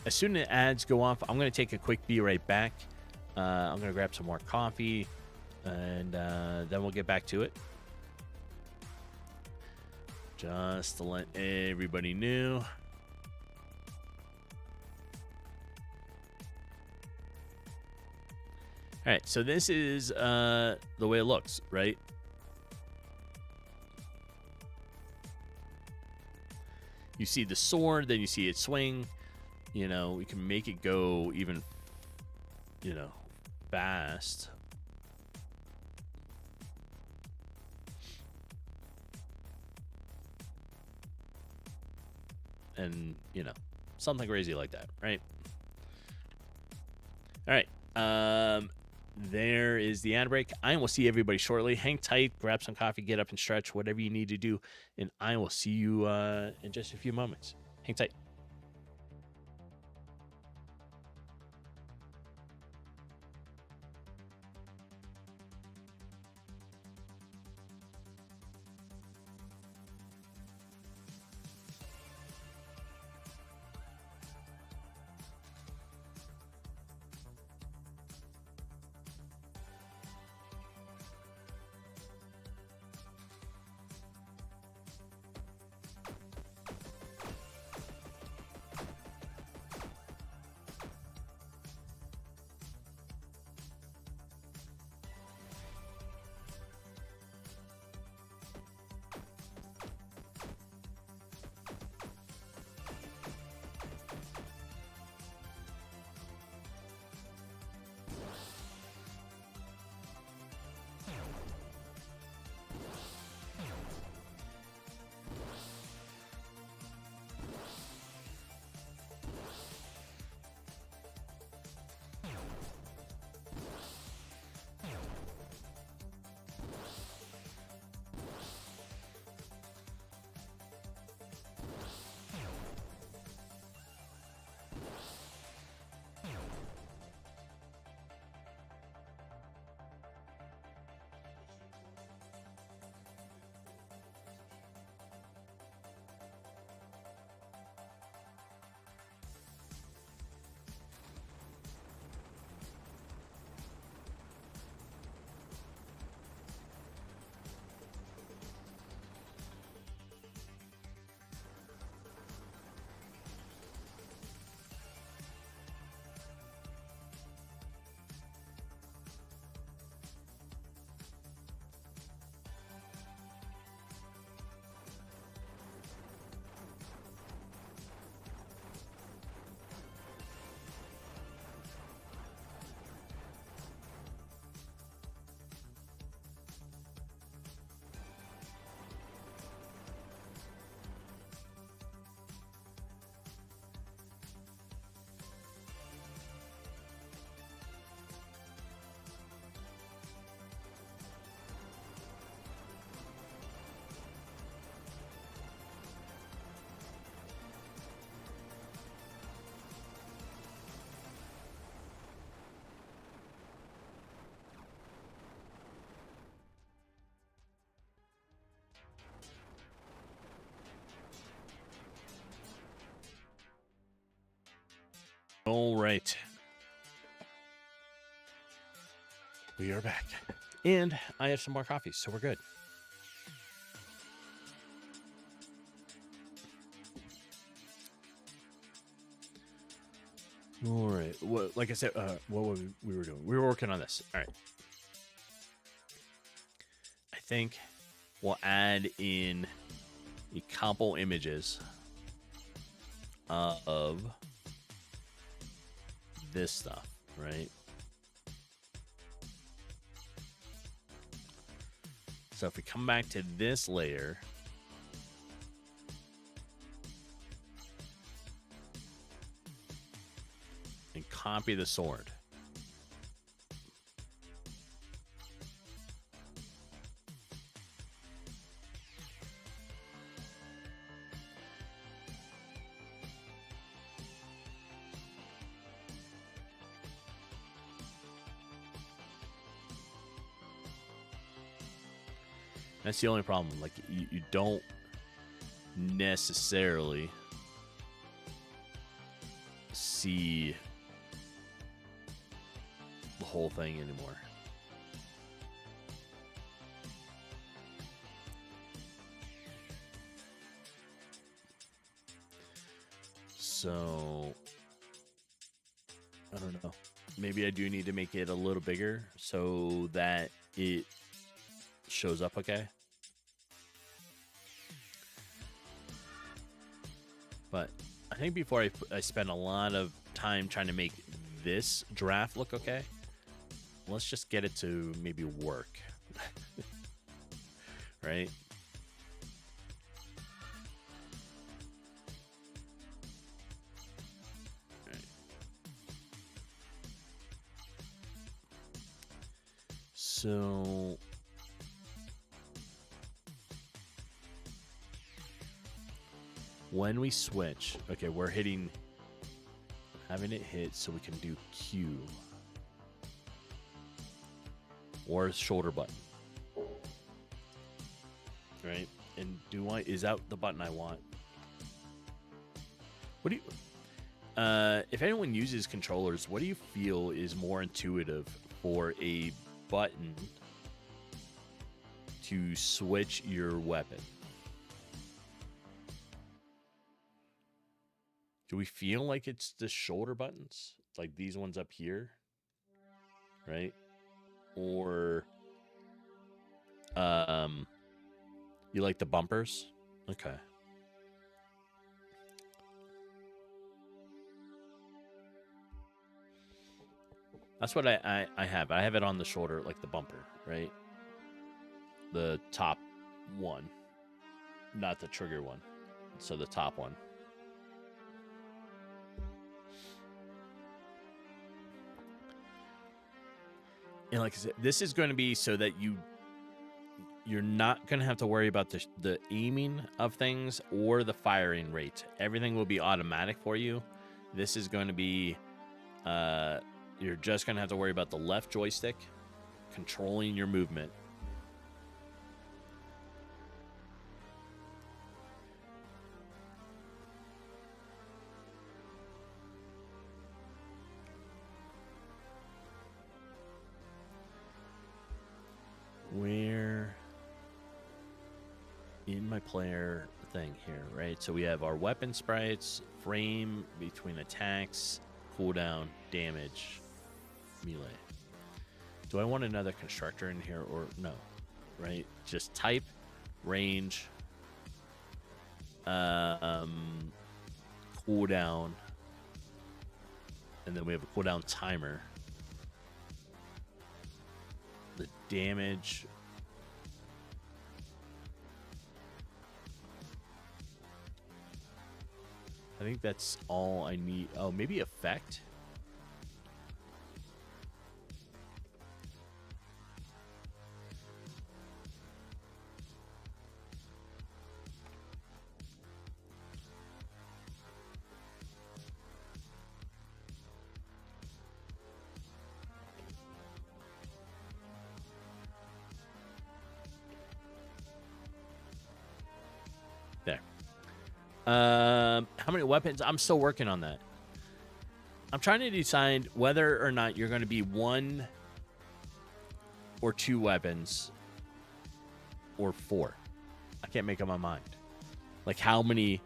As soon as ads go off, I'm going to take a quick be right back. I'm going to grab some more coffee, and then we'll get back to it. Just to let everybody know. All right, so this is the way it looks, right? You see the sword, then you see it swing. We can make it go even, fast. And, something crazy like that, right? All right. There is the ad break. I will see everybody shortly. Hang tight, grab some coffee, get up and stretch, whatever you need to do. And I will see you in just a few moments. Hang tight. All right. We are back. And I have some more coffee, so we're good. All right. Well, like I said, what were we were doing? We were working on this. All right. I think we'll add in a couple images of this stuff, right? So if we come back to this layer, and copy the sword. That's the only problem. Like, you don't necessarily see the whole thing anymore. So, I don't know. Maybe I do need to make it a little bigger so that it shows up okay. But I think before I spend a lot of time trying to make this draft look okay, let's just get it to maybe work. Right? So when we switch, okay, we're having it hit so we can do Q or shoulder button, right? And is that the button I want? What do you, if anyone uses controllers, what do you feel is more intuitive for a button to switch your weapon? Do we feel like it's the shoulder buttons? Like these ones up here? Right? Or you like the bumpers? Okay. That's what I have. I have it on the shoulder, like the bumper, right? The top one. Not the trigger one. So the top one. And like I said, this is going to be so that you're not going to have to worry about the aiming of things or the firing rate. Everything will be automatic for you. This is going to be, you're just going to have to worry about the left joystick controlling your movement. Where in my player thing here, right? So we have our weapon sprites, frame between attacks, cooldown, damage, melee. Do I want another constructor in here or no? Right? Just type, range, cooldown, and then we have a cooldown timer. The damage. I think that's all I need. Oh, maybe effect. There. How many weapons? I'm still working on that. I'm trying to decide whether or not you're going to be 1 or 2 weapons or 4. I can't make up my mind. Like, how many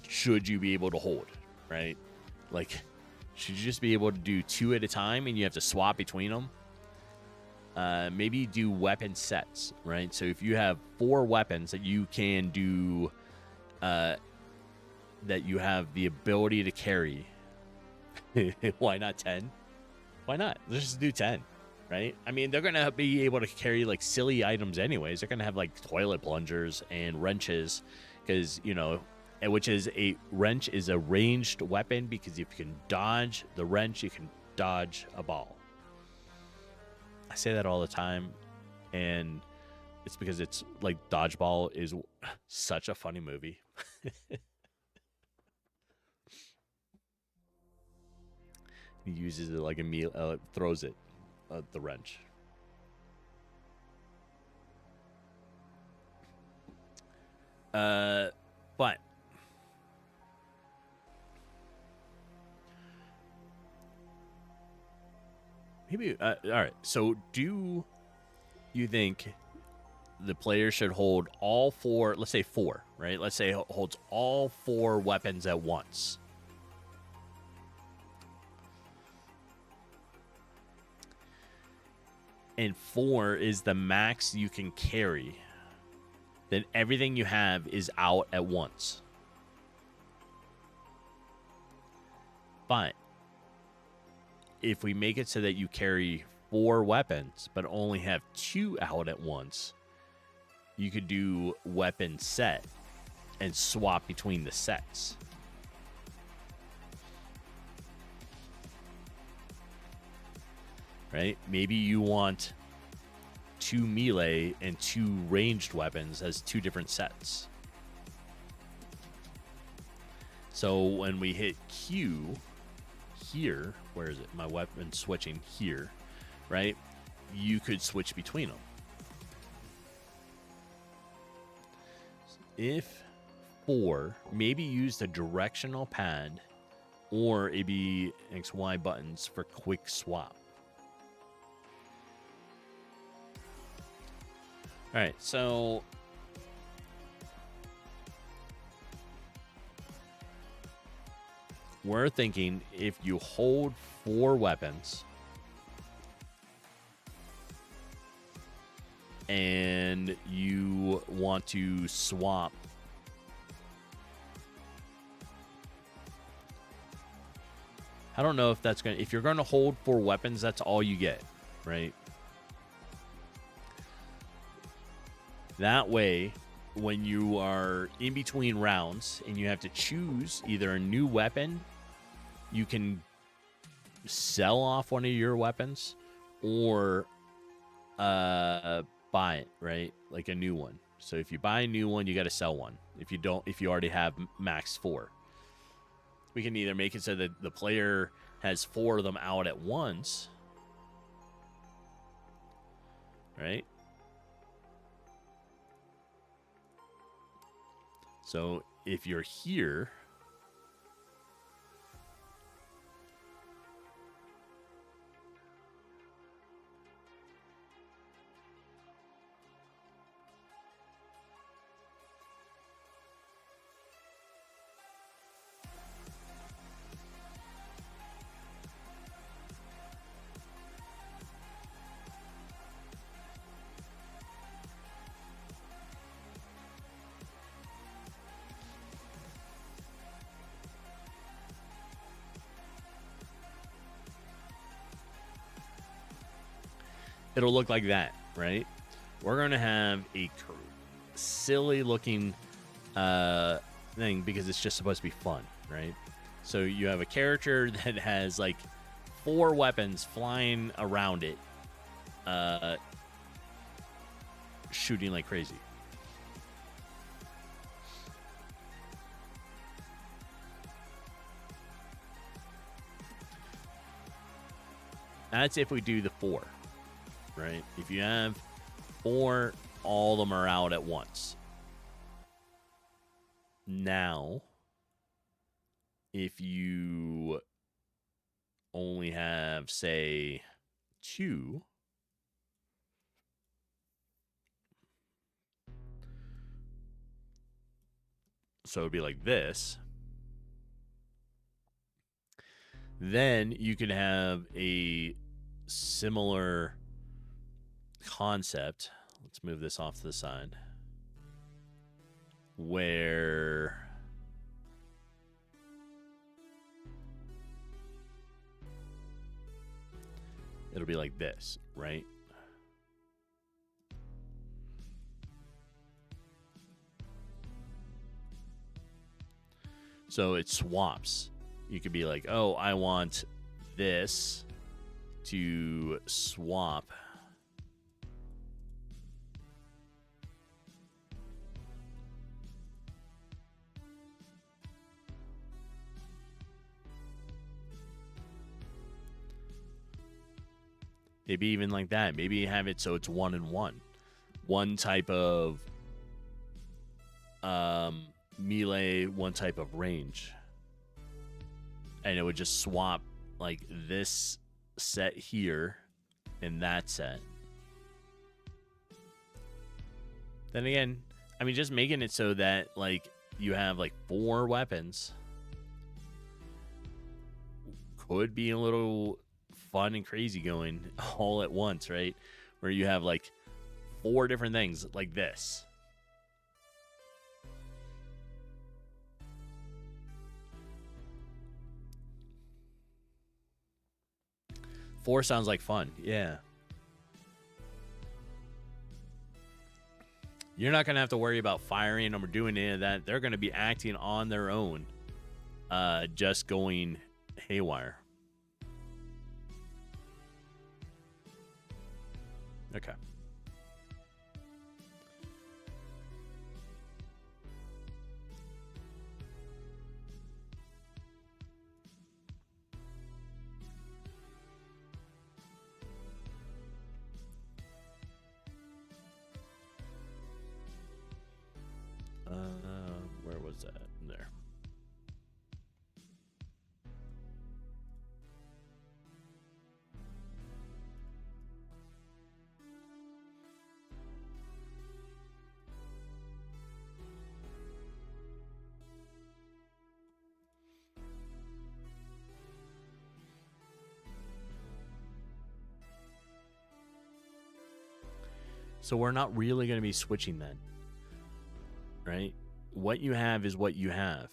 should you be able to hold, right? Like, should you just be able to do 2 at a time and you have to swap between them? Maybe do weapon sets, right? So if you have 4 weapons that you can do, that you have the ability to carry, why not 10? Why not? Let's just do 10, right? I mean, they're going to be able to carry, like, silly items anyways. They're going to have, like, toilet plungers and wrenches because, you know, which is a wrench is a ranged weapon because if you can dodge the wrench, you can dodge a ball. I say that all the time, and it's because it's like Dodgeball is such a funny movie. He uses it like a meal, throws it, the wrench. But maybe, all right. So do you think the player should hold all 4, let's say 4, right? Let's say holds all 4 weapons at once. And 4 is the max you can carry. Then everything you have is out at once. But if we make it so that you carry 4 weapons, but only have 2 out at once, you could do weapon set and swap between the sets. Right? Maybe you want 2 melee and 2 ranged weapons as 2 different sets. So when we hit Q here, where is it? My weapon switching here, right? You could switch between them. If 4, maybe use the directional pad or A, B, X, Y buttons for quick swap. All right, so we're thinking if you hold 4 weapons and you want to swap I don't know if that's going to, if you're going to hold 4 weapons, that's all you get, right? That way, when you are in between rounds and you have to choose either a new weapon, you can sell off one of your weapons or buy it, right? Like a new one. So if you buy a new one, you got to sell one. If you don't, if you already have max 4. We can either make it so that the player has 4 of them out at once, right? So if you're here, it'll look like that, right? We're going to have a silly looking thing because it's just supposed to be fun, right? So you have a character that has like 4 weapons flying around it, shooting like crazy. That's if we do the 4. Right? If you have 4, all of them are out at once. Now, if you only have, say, 2. So it'd be like this. Then you could have a similar concept. Let's move this off to the side. Where it'll be like this, right? So it swaps. You could be like, oh, I want this to swap. Maybe even like that. Maybe you have it so it's 1 and 1. One type of melee, one type of range. And it would just swap like this set here and that set. Then again, I mean, just making it so that like you have like 4 weapons could be a little fun and crazy going all at once, right? Where you have like 4 different things like this. Four sounds like fun. Yeah. You're not going to have to worry about firing them or doing any of that. They're going to be acting on their own, just going haywire. Okay. Where was that? There. So we're not really going to be switching then, right? What you have is what you have.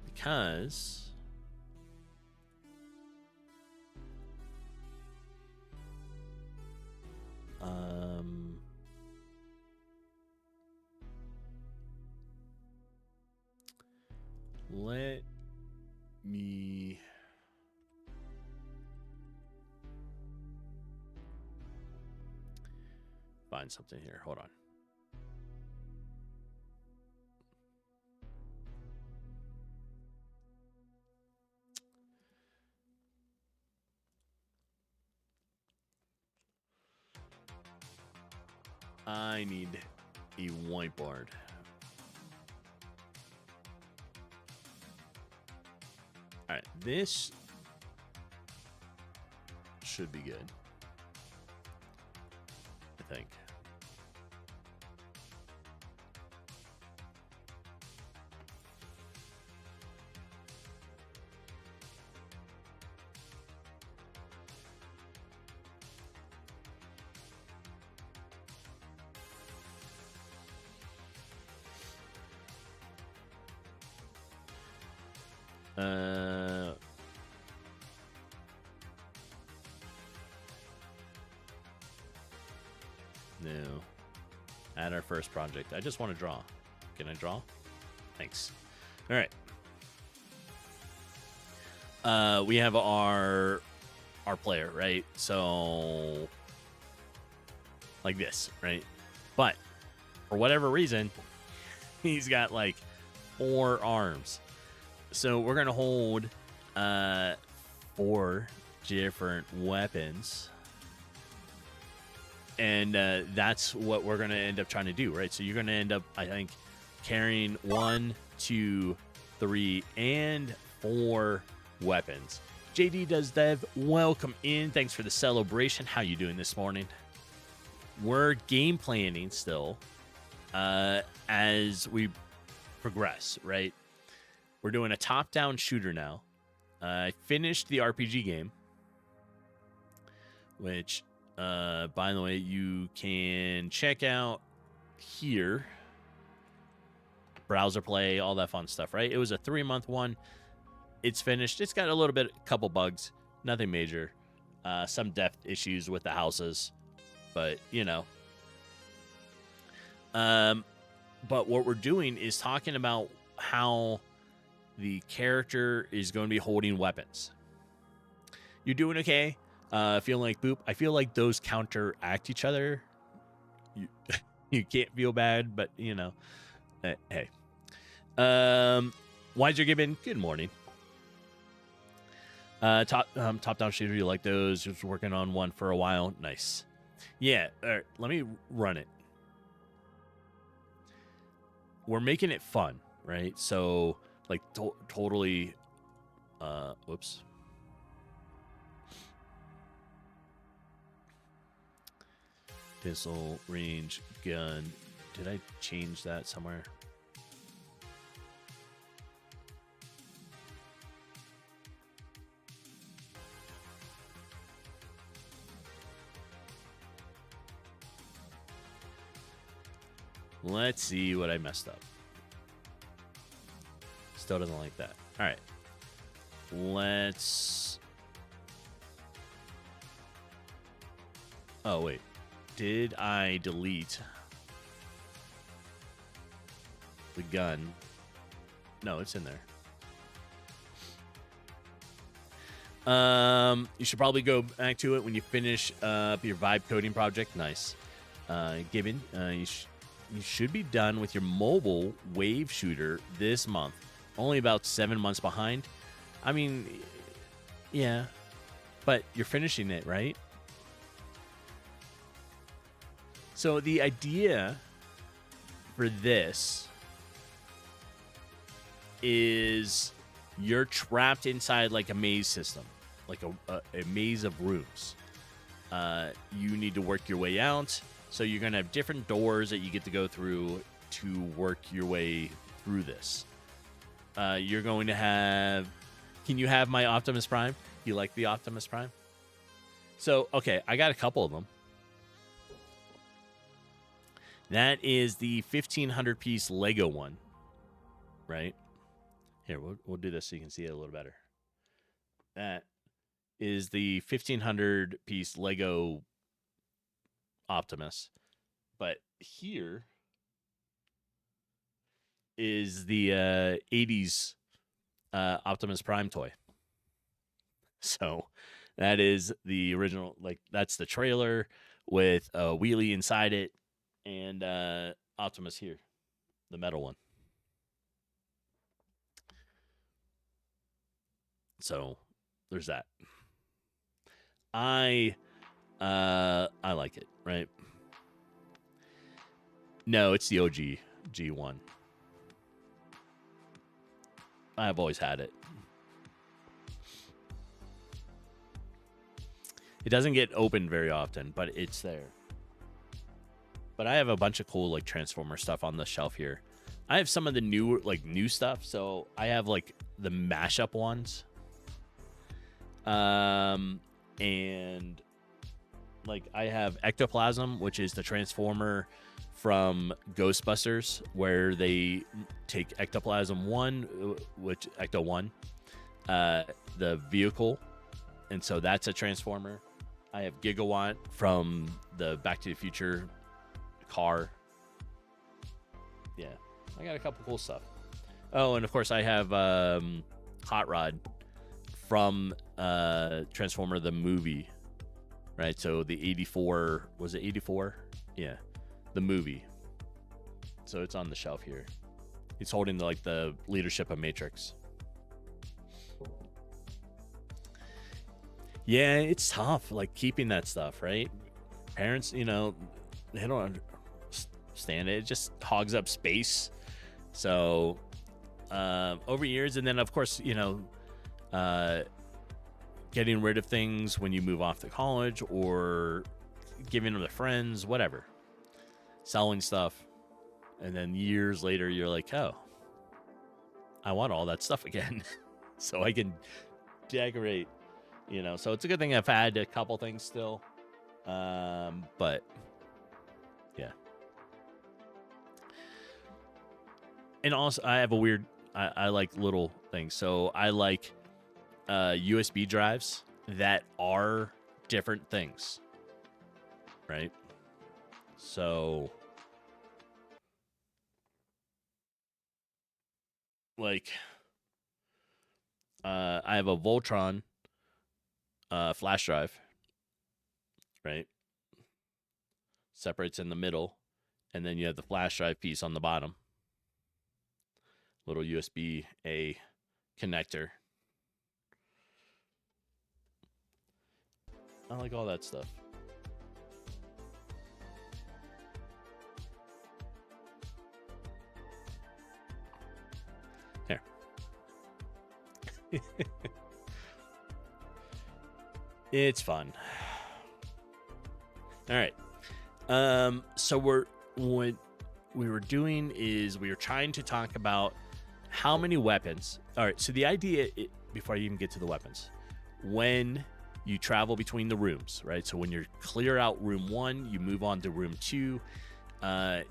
Because let me find something here. Hold on. I need a whiteboard. All right, this should be good, I think. No. Add our first project. I just want to draw. Can I draw? Thanks. All right. We have our player, right? So like this, right? But for whatever reason, he's got like 4 arms. So we're gonna hold 4 different weapons, and that's what we're gonna end up trying to do, right? So you're gonna end up, I think, carrying 1, 2, 3, and 4 weapons. JD Does Dev, welcome in. Thanks for the celebration. How you doing this morning? We're game planning still as we progress, right? We're doing a top-down shooter now. I finished the RPG game, which, by the way, you can check out here. Browser play, all that fun stuff, right? It was a 3-month one. It's finished. It's got a couple bugs, nothing major. Some depth issues with the houses, but but what we're doing is talking about how the character is going to be holding weapons. You're doing okay. Feeling like boop. I feel like those counteract each other. You can't feel bad, but hey. Wiser Gibbon, good morning. Top-down shooter, you like those? Just working on one for a while. Nice. Yeah, all right, let me run it. We're making it fun, right? So, like, totally, whoops. Pistol, range, gun. Did I change that somewhere? Let's see what I messed up. Still doesn't like that. All right. Let's... Oh, wait. Did I delete the gun? No, it's in there. You should probably go back to it when you finish your vibe coding project. Nice. Gibbon, you should be done with your mobile wave shooter this month. Only about 7 months behind. I mean, yeah, but you're finishing it, right? So the idea for this is you're trapped inside like a maze system, like a maze of rooms. You need to work your way out. So you're going to have different doors that you get to go through to work your way through this. You're going to have... Can you have my Optimus Prime? You like the Optimus Prime? So, okay, I got a couple of them. That is the 1,500-piece Lego one, right? Here, we'll do this so you can see it a little better. That is the 1,500-piece Lego Optimus. But here is the 80s Optimus Prime toy. So that is the original, like, that's the trailer with a wheelie inside it and Optimus here, the metal one. So there's that. I like it, right? No, it's the OG G1. I've always had it. It doesn't get opened very often, but it's there. But I have a bunch of cool like Transformer stuff on the shelf here. I have some of the new stuff. So I have like the mashup ones. And like I have Ectoplasm, which is the Transformer from Ghostbusters, where they take Ectoplasm 1, which Ecto 1, the vehicle, and so that's a Transformer. I have Gigawatt from the Back to the Future car. Yeah, I got a couple cool stuff. Oh, and of course I have Hot Rod from Transformer the movie, right? So the 84, was it 84? Yeah, the movie. So it's on the shelf here. He's holding the leadership of Matrix. Yeah, it's tough, like keeping that stuff, right? Parents, they don't understand it. It just hogs up space. So over years, and then of course, getting rid of things when you move off to college or giving them to friends, whatever, selling stuff, and then years later you're like, oh, I want all that stuff again. So I can decorate, so it's a good thing I've had a couple things still, but yeah. And also I have a weird, I like little things, so I like USB drives that are different things, right? So like I have a Voltron flash drive, right? Separates in the middle, and then you have the flash drive piece on the bottom. Little USB-A connector. I like all that stuff. Here. It's fun. All right. So what we were doing is we were trying to talk about how many weapons. All right. So the idea, before I even get to the weapons, when you travel between the rooms, right? So when you clear out room 1, you move on to room 2.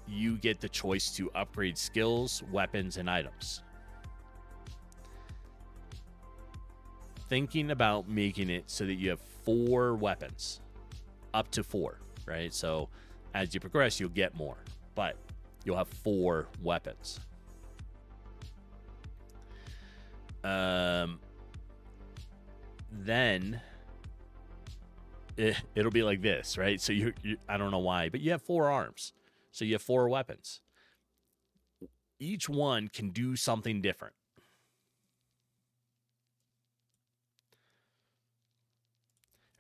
You get the choice to upgrade skills, weapons, and items. Thinking about making it so that you have 4 weapons, up to 4, right? So as you progress, you'll get more, but you'll have 4 weapons. Then it'll be like this, right? So you I don't know why, but you have 4 arms, so you have 4 weapons. Each one can do something different.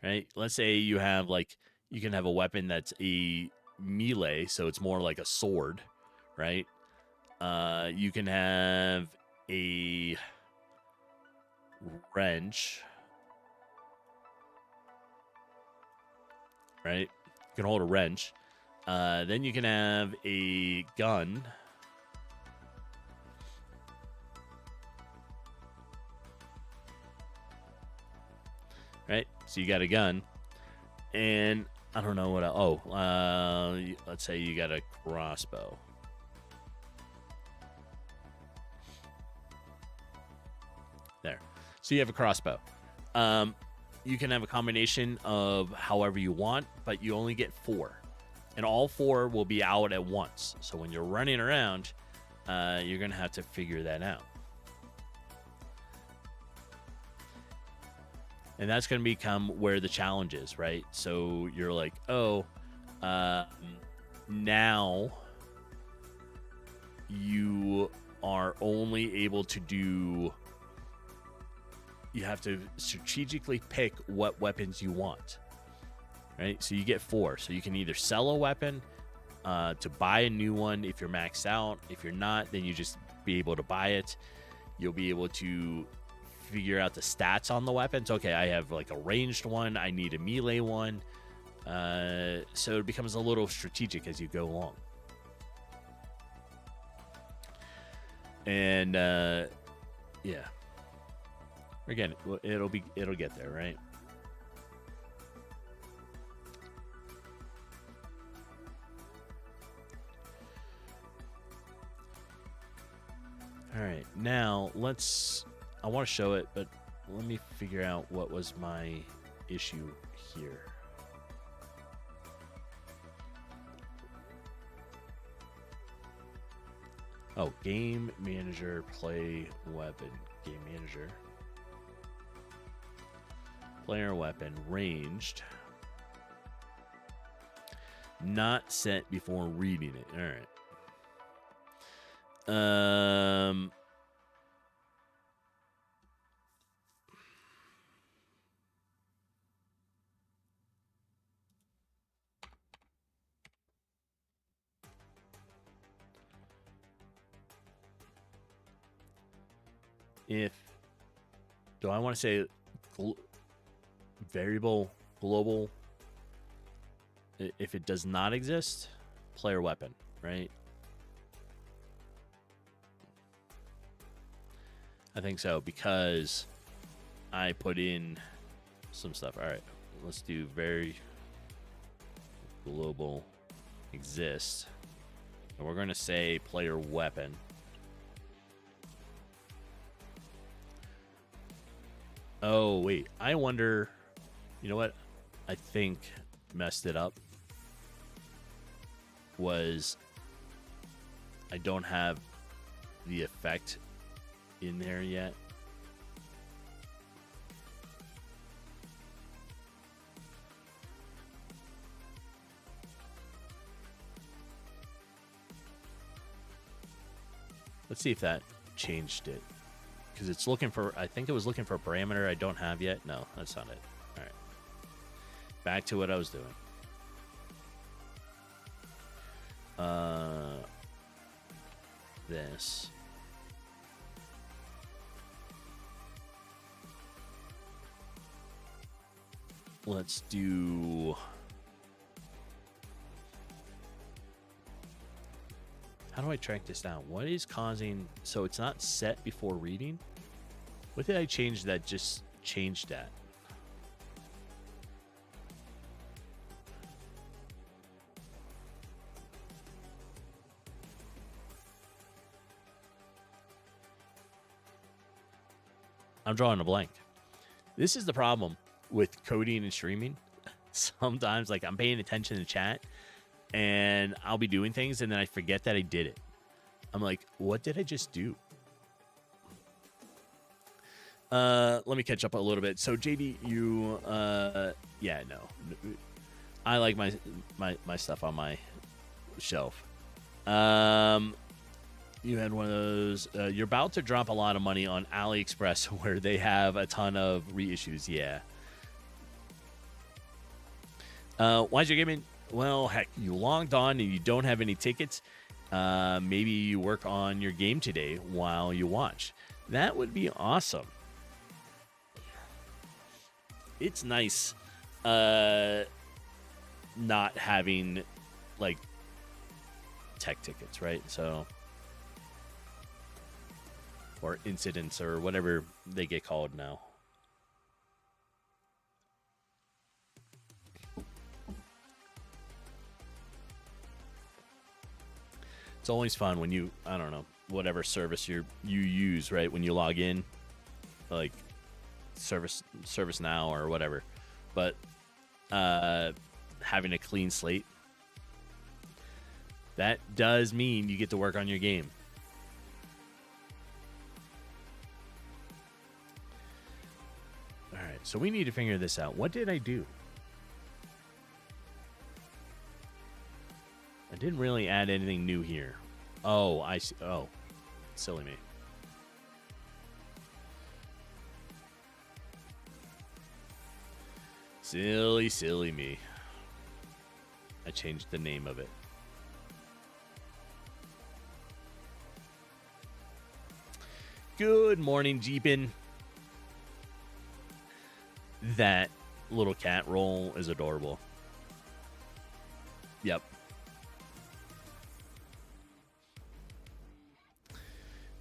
Right? Let's say you have you can have a weapon that's a melee, so it's more like a sword, right? You can have a wrench, right? You can hold a wrench. Then you can have a gun. Right? So you got a gun. And I don't know what let's say you got a crossbow. There. So you have a crossbow. You can have a combination of however you want, but you only get 4. And all 4 will be out at once. So when you're running around, you're going to have to figure that out. And that's going to become where the challenge is, right? So you're like, now you are only able to do... You have to strategically pick what weapons you want, right? So you get 4. So you can either sell a weapon to buy a new one if you're maxed out. If you're not, then you just be able to buy it. You'll be able to figure out the stats on the weapons. Okay, I have a ranged one. I need a melee one. So it becomes a little strategic as you go along. And yeah. Again, it'll get there, right? All right, now I want to show it, but let me figure out what was my issue here. Oh, game manager, play weapon, game manager. Player weapon, ranged. Not set before reading it. All right. if do I want to say variable global? If it does not exist, player weapon, right? I think so, because I put in some stuff. All right, let's do very global exist. And we're going to say player weapon. Oh, wait. I wonder, you know what? I think messed it up was I don't have the effect in there yet. Let's see if that changed it. Because it's looking for, I think it was looking for a parameter I don't have yet. No, that's not it. All right. Back to what I was doing. This. Let's do... How do I track this down? What is causing... So it's not set before reading? What did I change that just changed that? I'm drawing a blank. This is the problem with coding and streaming. Sometimes, like, I'm paying attention to chat, and I'll be doing things, and then I forget that I did it. I'm like, what did I just do? Let me catch up a little bit. So, JD, you, yeah, no. I like my stuff on my shelf. You had one of those. You're about to drop a lot of money on AliExpress where they have a ton of reissues. Yeah. Why's your gaming? Well, heck, you logged on and you don't have any tickets. Maybe you work on your game today while you watch. That would be awesome. It's nice not having, like, tech tickets, right? So... or incidents or whatever they get called now. It's always fun when you, I don't know, whatever service you use, right? When you log in, like ServiceNow or whatever. But having a clean slate, that does mean you get to work on your game. So we need to figure this out. What did I do? I didn't really add anything new here. Oh, I see. Oh, silly me. Silly me. I changed the name of it. Good morning, Jeepin'. That little cat roll is adorable. Yep.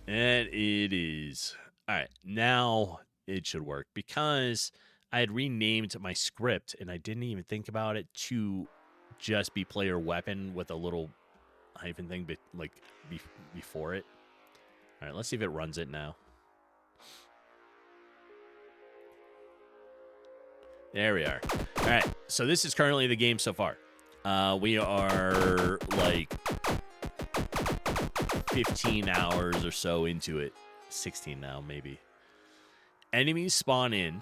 And it is. All right, now it should work because I had renamed my script and I didn't even think about it to just be player weapon with a little hyphen thing before it. All right, let's see if it runs it now. There we are. All right, so this is currently the game so far. We are like 15 hours or so into it. 16 now, maybe. Enemies spawn in.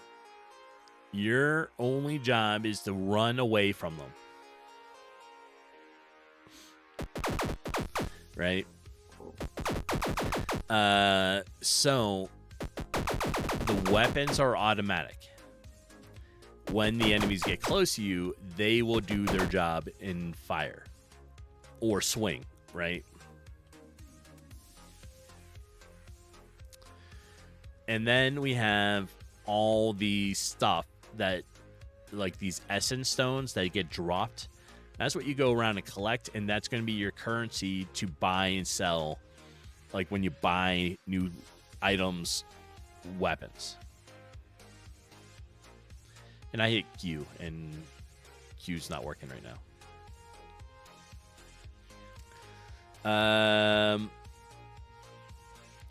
Your only job is to run away from them. Right? So the weapons are automatic. When the enemies get close to you, they will do their job and fire or swing, right? And then we have all the stuff that, like these essence stones that get dropped. That's what you go around and collect, and that's going to be your currency to buy and sell, like when you buy new items, weapons. And I hit Q, and Q's not working right now.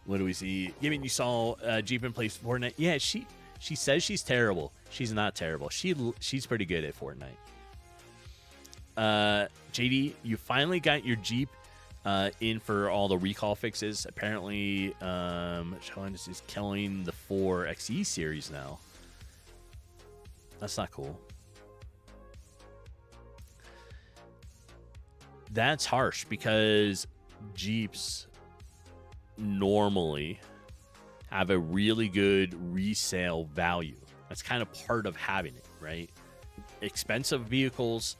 What do we see? Given you saw Jeepin play Fortnite. Yeah, she says she's terrible. She's not terrible. She's pretty good at Fortnite. JD, you finally got your Jeep in for all the recall fixes. Apparently, Challenge is killing the 4xe series now. That's not cool. That's harsh because Jeeps normally have a really good resale value. That's kind of part of having it, right? Expensive vehicles,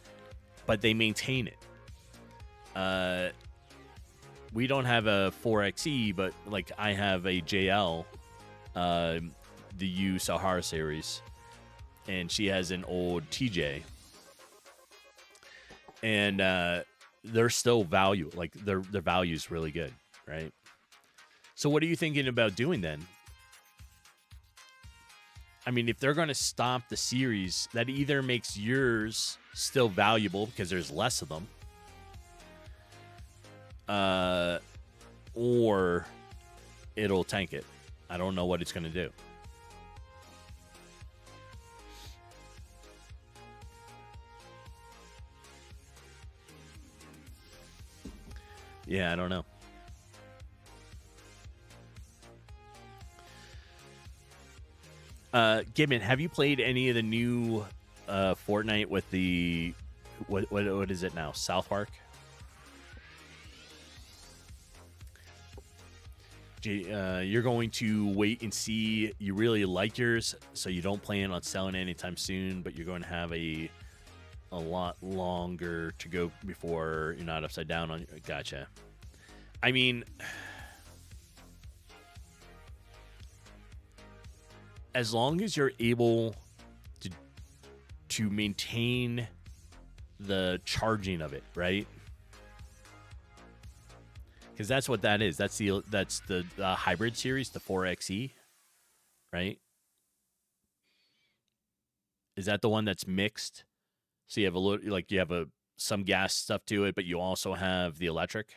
but they maintain it. We don't have a 4xe, but like I have a JL, the U Sahara series, and she has an old TJ, and they're still value. Like their value is really good, right? So what are you thinking about doing then? I mean, if they're going to stop the series, that either makes yours still valuable because there's less of them, or it'll tank it. I don't know what it's going to do. Yeah, I don't know. Gibbon, have you played any of the new Fortnite with the what is it now? South Park? You're going to wait and see. You really like yours, so you don't plan on selling it anytime soon, but you're going to have a lot longer to go before you're not upside down on. Gotcha. I mean, as long as you're able to maintain the charging of it, right? Because that's what that is. That's the hybrid series, the 4xe, right? Is that the one that's mixed? So you have a little, like you have some gas stuff to it, but you also have the electric.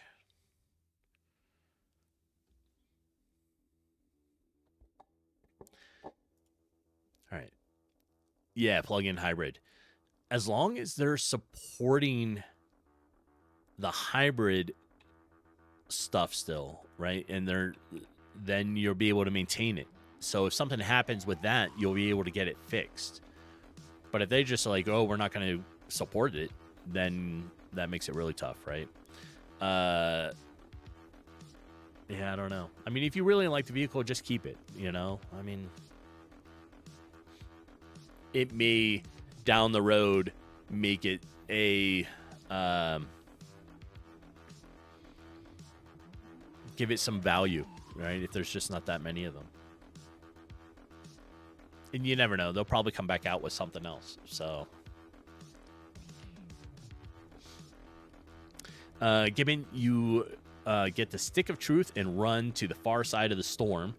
All right. Yeah, plug-in hybrid. As long as they're supporting the hybrid stuff still, right? And then you'll be able to maintain it. So if something happens with that, you'll be able to get it fixed. But if they just like, oh, we're not going to support it, then that makes it really tough, right? Yeah, I don't know. I mean, if you really like the vehicle, just keep it, you know? I mean, it may down the road make it a give it some value, right? If there's just not that many of them. And you never know. They'll probably come back out with something else. So, Gibbon, you get the Stick of Truth and run to the far side of the storm,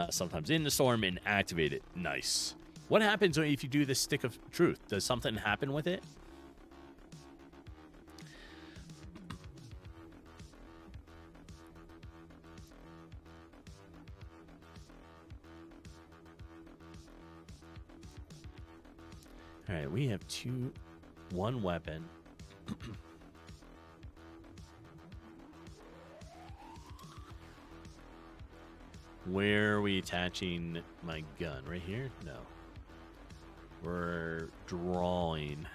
sometimes in the storm, and activate it. Nice. What happens if you do the Stick of Truth? Does something happen with it? All right, we have one weapon. Where are we attaching my gun? Right here? No. We're drawing.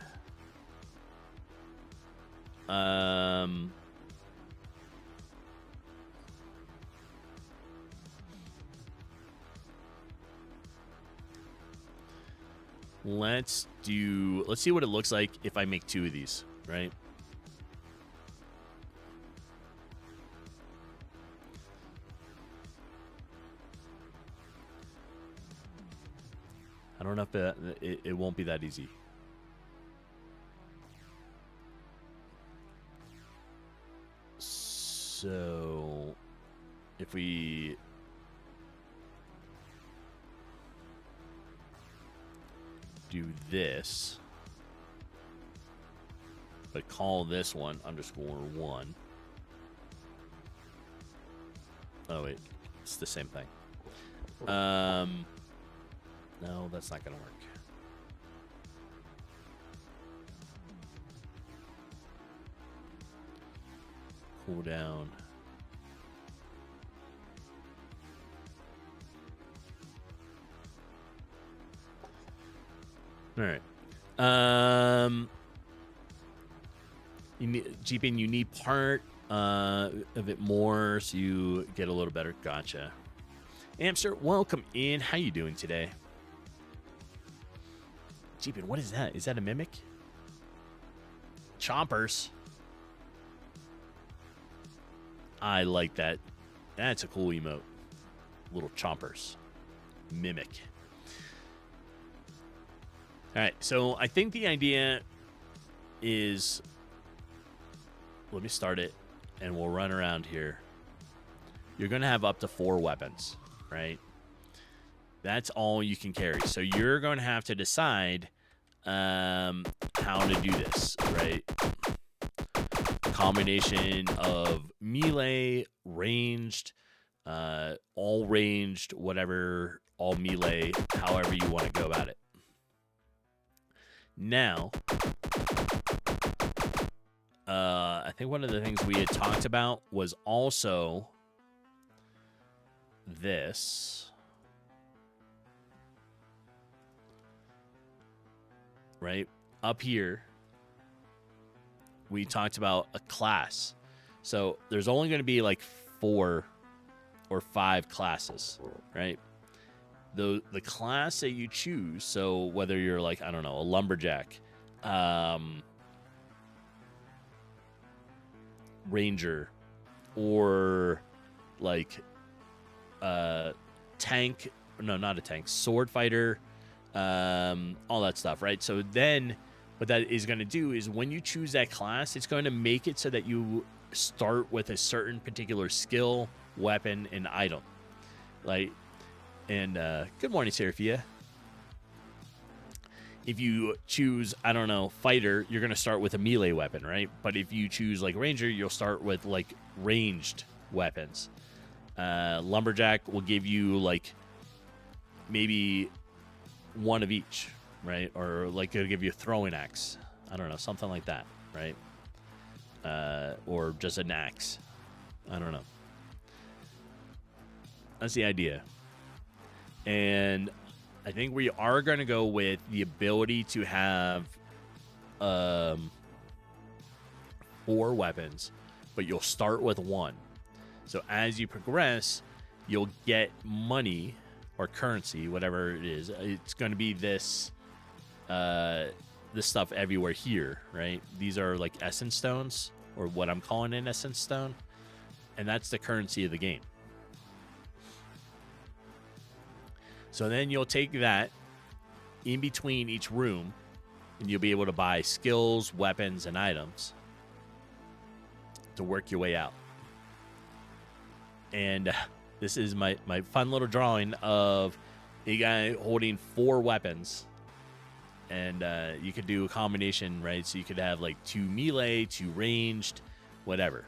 Let's see what it looks like if I make two of these, right? don't know if it won't be that easy. So, if we do this, but call this one _1. Oh wait, it's the same thing. No, that's not gonna work. Cool down. All right. You need Jeepin, you need part of it more so you get a little better. Gotcha. Amster, welcome in. How you doing today? Jeepin, what is that? Is that a mimic? Chompers. I like that. That's a cool emote. Little chompers. Mimic. All right, so I think the idea is, let me start it, and we'll run around here. You're going to have up to 4 weapons, right? That's all you can carry. So you're going to have to decide how to do this, right? A combination of melee, ranged, all ranged, whatever, all melee, however you want to go about it. Now, I think one of the things we had talked about was also this. Right? Up here, we talked about a class. So there's only going to be like 4 or 5 classes, right? The class that you choose, so whether you're like, I don't know, a lumberjack, ranger, or like tank, no, not a tank, sword fighter, all that stuff, right? So then what that is going to do is when you choose that class, it's going to make it so that you start with a certain particular skill, weapon, and item. Like, and good morning, Seraphia. If you choose, I don't know, fighter, you're going to start with a melee weapon, right? But if you choose like ranger, you'll start with like ranged weapons. Lumberjack will give you like maybe one of each, right? Or like it'll give you a throwing axe. I don't know, something like that, right? Or just an axe. I don't know. That's the idea. And I think we are going to go with the ability to have 4 weapons, but you'll start with 1. So as you progress, you'll get money or currency, whatever it is. It's going to be this stuff everywhere here, right? These are like essence stones, or what I'm calling an essence stone, and that's the currency of the game. So then you'll take that in between each room, and you'll be able to buy skills, weapons, and items to work your way out. And this is my fun little drawing of a guy holding 4 weapons. And you could do a combination, right? So you could have like 2 melee, 2 ranged, whatever.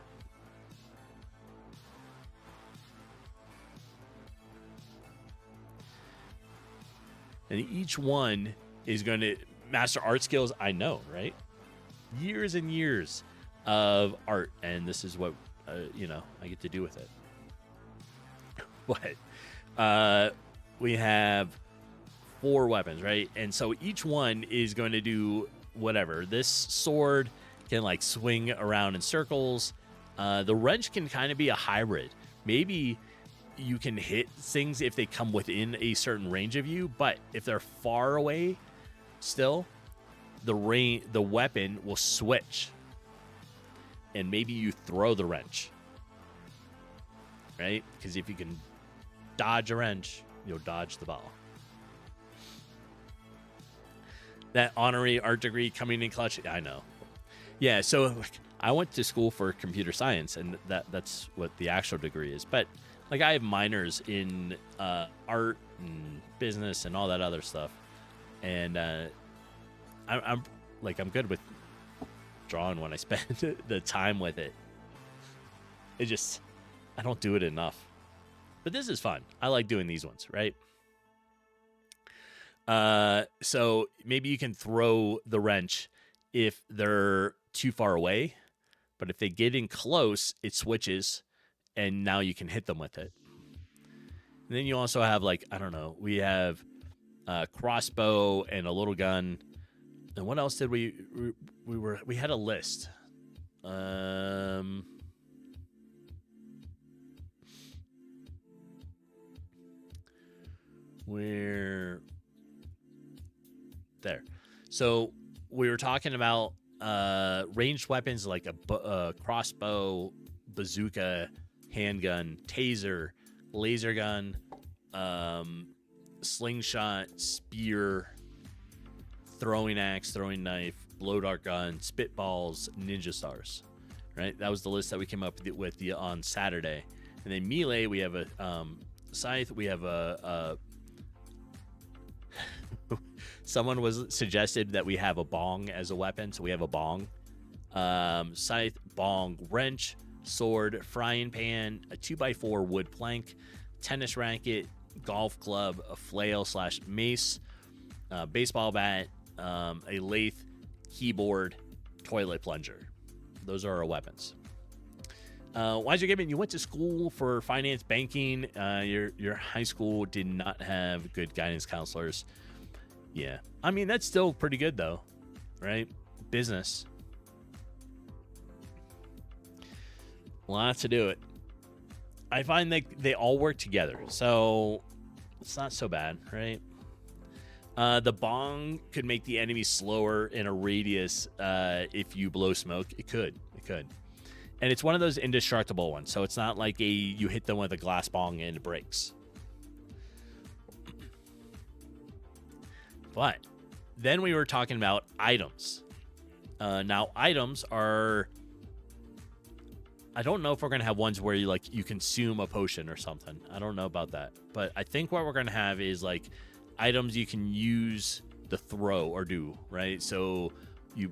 And each one is going to master art skills. I know, right? Years and years of art. And this is what, I get to do with it. But we have 4 weapons, right? And so each one is going to do whatever. This sword can like swing around in circles. The wrench can kind of be a hybrid. Maybe you can hit things if they come within a certain range of you, but if they're far away still, the weapon will switch. And maybe you throw the wrench. Right? Because if you can dodge a wrench, you'll dodge the ball. That honorary art degree coming in clutch. I know. Yeah, so like, I went to school for computer science, and that's what the actual degree is. But like I have minors in art and business and all that other stuff, and I'm good with drawing when I spend the time with it. It just I don't do it enough. But this is fun. I like doing these ones, right? So maybe you can throw the wrench if they're too far away, but if they get in close, it switches, and now you can hit them with it. And then you also have like, I don't know, we have a crossbow and a little gun. And what else did we had a list. We're there. So we were talking about ranged weapons like a crossbow, bazooka, handgun, taser, laser gun, slingshot, spear, throwing axe, throwing knife, blow dart gun, spitballs, ninja stars. Right? That was the list that we came up with on Saturday. And then melee, we have a scythe, we have a someone was suggested that we have a bong as a weapon, so we have a bong, scythe, bong, wrench, sword, frying pan, a 2x4 wood plank, tennis racket, golf club, a flail / mace, baseball bat, a lathe, keyboard, toilet plunger. Those are our weapons. Wiser Gibbon, you went to school for finance banking. Your high school did not have good guidance counselors. Yeah. I mean, that's still pretty good, though, right? Business. Lots to do it. I find they all work together, so it's not so bad, right? The bong could make the enemy slower in a radius if you blow smoke. It could. And it's one of those indestructible ones, so it's not like you hit them with a glass bong and it breaks. But then we were talking about items. Now, items are... I don't know if we're going to have ones where you consume a potion or something. I don't know about that. But I think what we're going to have is, like, items you can use to throw or do, right? So you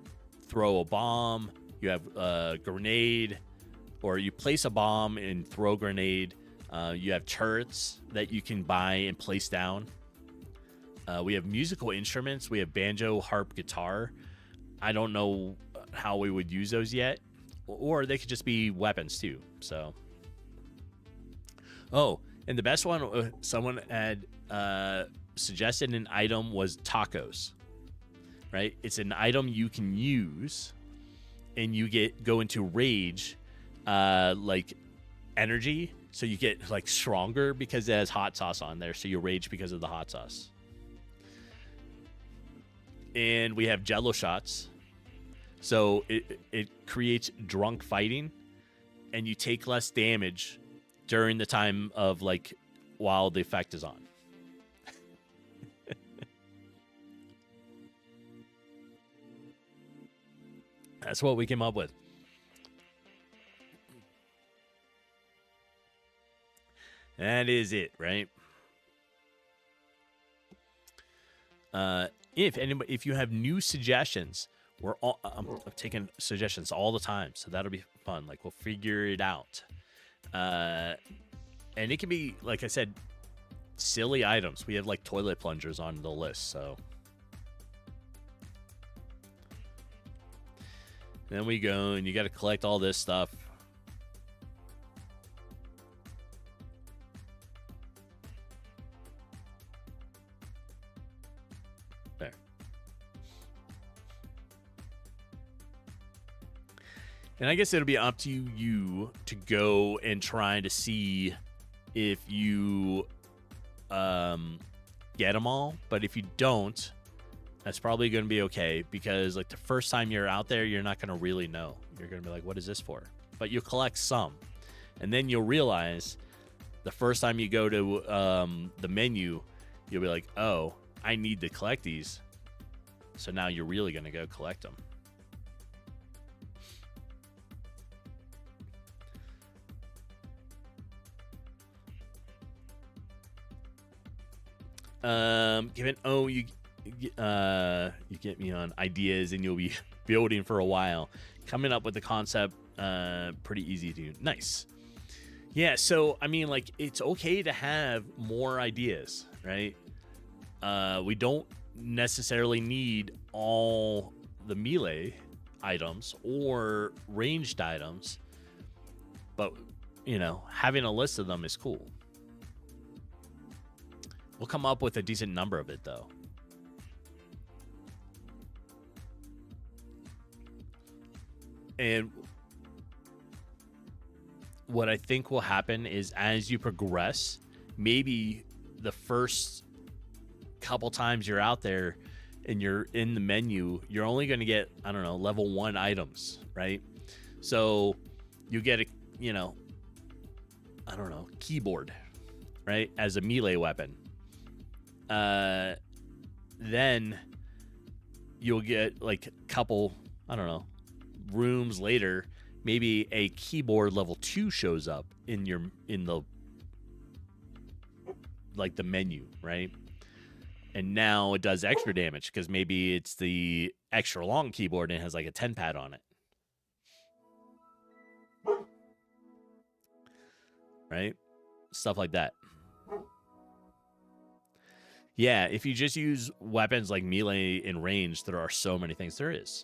throw a bomb, you have a grenade, or you place a bomb and throw a grenade. You have turrets that you can buy and place down. We have musical instruments. We have banjo, harp, guitar. I don't know how we would use those yet. Or they could just be weapons too. So, and the best one someone had suggested an item was tacos. Right? It's an item you can use, and you go into rage, like energy. So you get like stronger because it has hot sauce on there. So you rage because of the hot sauce. And we have Jello shots. So it creates drunk fighting, and you take less damage during the time of, like, while the effect is on. That's what we came up with. That is it, right? If you have new suggestions, I'm taking suggestions all the time, so that'll be fun. Like, we'll figure it out. And it can be, like I said, silly items. We have like toilet plungers on the list, so. Then we go, and you got to collect all this stuff. There. And I guess it'll be up to you to go and try to see if you get them all. But if you don't, that's probably going to be okay, because like the first time you're out there, you're not going to really know. You're going to be like, what is this for? But you'll collect some. And then you'll realize the first time you go to the menu, you'll be like, oh, I need to collect these. So now you're really going to go collect them. Given you get me on ideas and you'll be building for a while. Coming up with the concept, pretty easy to do. Nice. Yeah, so I mean, like, it's okay to have more ideas, right? We don't necessarily need all the melee items or ranged items, but you know, having a list of them is cool. We'll come up with a decent number of it, though. And what I think will happen is as you progress, maybe the first couple times you're out there and you're in the menu, you're only going to get, I don't know, level 1 items, right? So you get a, you know, I don't know, keyboard, right, as a melee weapon. Then you'll get like a couple, I don't know, rooms later, maybe a keyboard level 2 shows up in the like the menu, right? And now it does extra damage because maybe it's the extra long keyboard and it has like a 10 pad on it, right? Stuff like that. Yeah, if you just use weapons like melee and range, there are so many things. There is.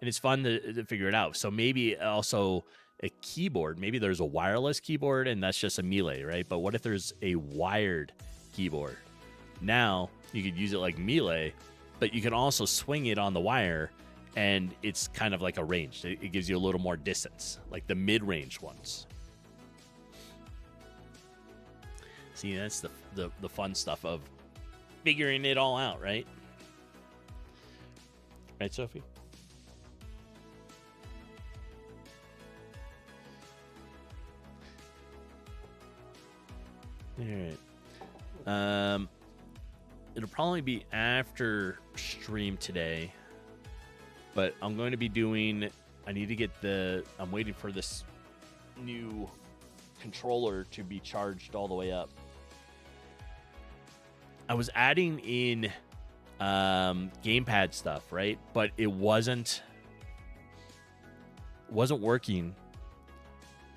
And it's fun to figure it out. So maybe also a keyboard. Maybe there's a wireless keyboard and that's just a melee, right? But what if there's a wired keyboard? Now you could use it like melee, but you can also swing it on the wire and it's kind of like a range. It gives you a little more distance, like the mid-range ones. See, that's the fun stuff of figuring it all out, right? Right, Sophie? All right. It'll probably be after stream today, but I'm going to be doing, I need to get I'm waiting for this new controller to be charged all the way up. I was adding in gamepad stuff, right? But it wasn't working,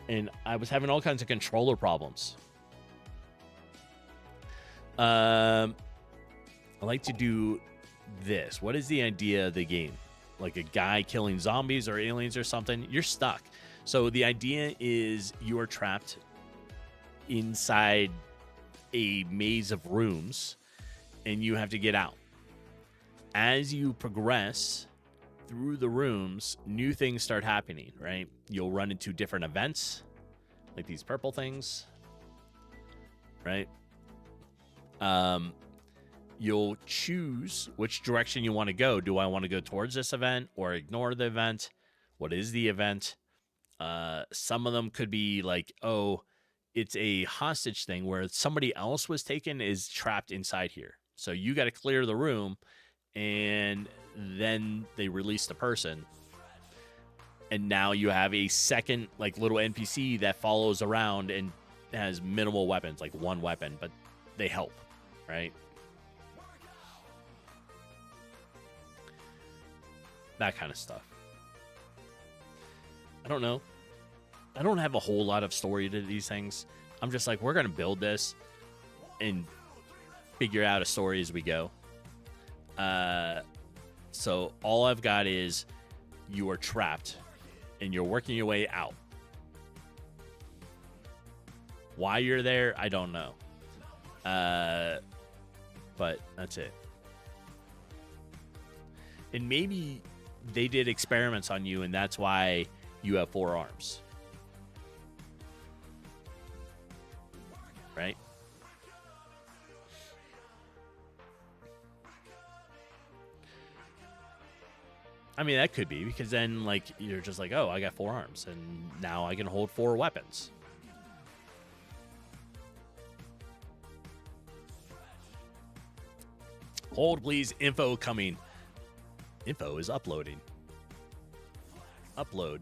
and I was having all kinds of controller problems. I like to do this. What is the idea of the game? Like a guy killing zombies or aliens or something? You're stuck. So the idea is you are trapped inside a maze of rooms and you have to get out. As you progress through the rooms, new things start happening, right? You'll run into different events, like these purple things, right? You'll choose which direction you want to go. Do I want to go towards this event or ignore the event? What is the event? Some of them could be like, oh, it's a hostage thing where somebody else was taken, is trapped inside here. So you got to clear the room, and then they release the person. And now you have a second like little NPC that follows around and has minimal weapons, like one weapon, but they help, right? That kind of stuff. I don't know. I don't have a whole lot of story to these things. I'm just like, we're going to build this and figure out a story as we go. So all I've got is you are trapped and you're working your way out. Why you're there, I don't know. But that's it. And maybe they did experiments on you and that's why you have 4 arms. Right? I mean, that could be, because then, like, you're just like, oh, I got 4 arms, and now I can hold 4 weapons. Hold, please. Info coming. Info is uploading. Upload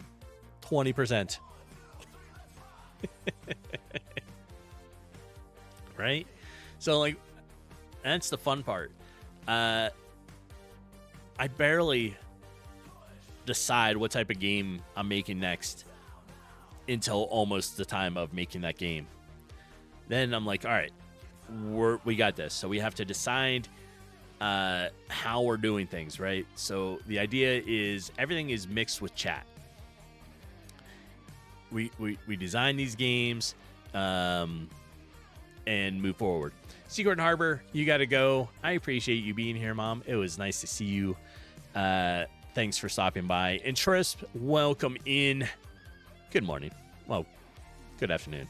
20%. Right? So, like, that's the fun part. I barely decide what type of game I'm making next until almost the time of making that game. Then I'm like, all right, we got this. So we have to decide how we're doing things, right? So the idea is everything is mixed with chat. We design these games and move forward. Secret Harbor, you got to go. I appreciate you being here, Mom. It was nice to see you. Thanks for stopping by. And Trisp, welcome in. Good morning. Well, good afternoon.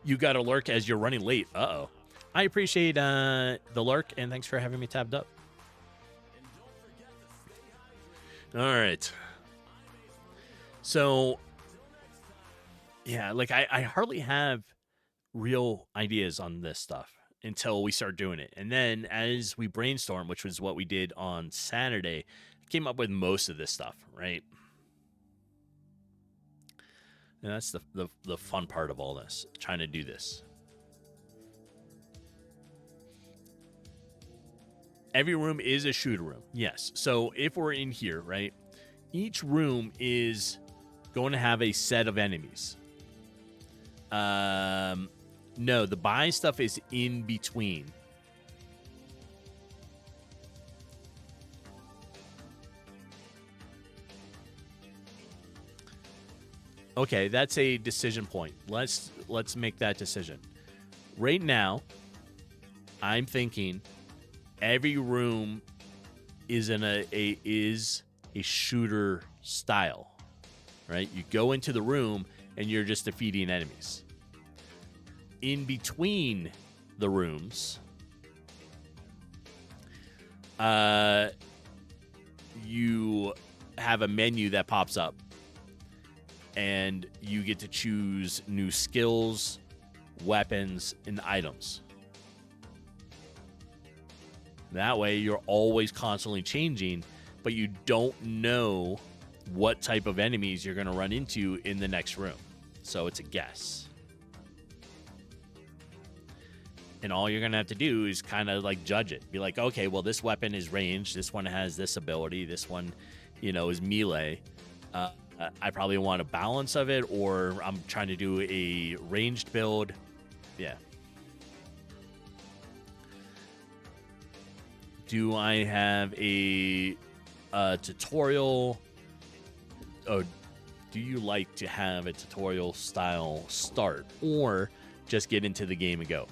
You got a lurk as you're running late. Uh-oh. I appreciate the lurk, and thanks for having me tabbed up. All right. So, yeah, like I hardly have real ideas on this stuff until we start doing it. And then as we brainstorm, which was what we did on Saturday, I came up with most of this stuff, right? And that's the fun part of all this, trying to do this. Every room is a shooter room. Yes. So if we're in here, right, each room is going to have a set of enemies. No, the buy stuff is in between. Okay, that's a decision point. Let's make that decision. Right now, I'm thinking every room is in a shooter style, right? You go into the room and you're just defeating enemies. In between the rooms, you have a menu that pops up, and you get to choose new skills, weapons, and items. That way, you're always constantly changing, but you don't know what type of enemies you're going to run into in the next room. So it's a guess. And all you're going to have to do is kind of like judge it. Be like, okay, well, this weapon is ranged. This one has this ability. This one, is melee. I probably want a balance of it, or I'm trying to do a ranged build. Yeah. Do I have a tutorial? Oh, do you like to have a tutorial style start, or just get into the game and go?